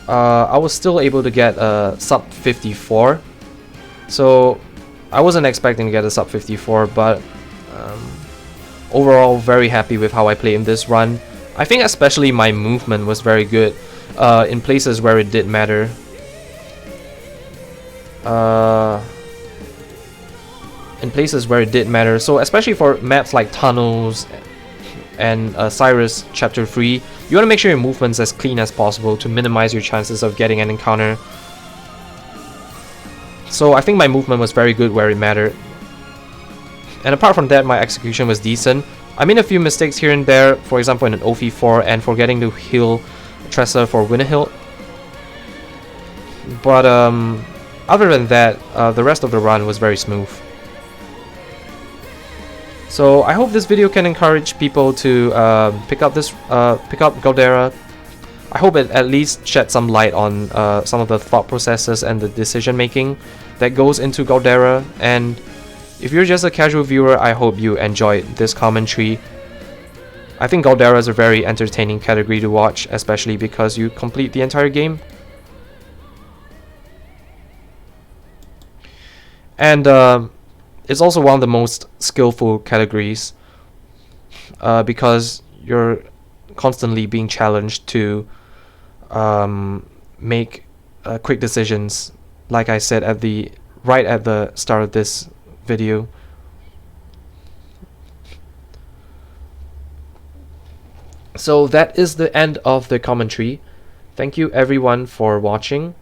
was still able to get a sub 54. So I wasn't expecting to get a sub 54, but overall very happy with how I played in this run. I think especially my movement was very good in places where it did matter. So especially for maps like Tunnels and Cyrus Chapter 3, you want to make sure your movement's as clean as possible to minimize your chances of getting an encounter. So I think my movement was very good where it mattered. And apart from that, my execution was decent. I made a few mistakes here and there, for example in an OV4 and forgetting to heal Tressa for Winterhill. But other than that, the rest of the run was very smooth. So I hope this video can encourage people to pick up Galdera. I hope it at least shed some light on some of the thought processes and the decision making that goes into Galdera. And if you're just a casual viewer, I hope you enjoyed this commentary. I think Galdera is a very entertaining category to watch, especially because you complete the entire game. And it's also one of the most skillful categories because you're constantly being challenged to make quick decisions, like I said right at the start of this video. So that is the end of the commentary. Thank you everyone for watching,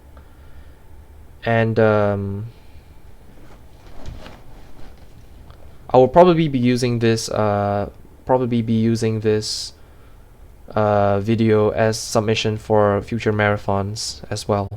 and I will probably be using this video as submission for future marathons as well.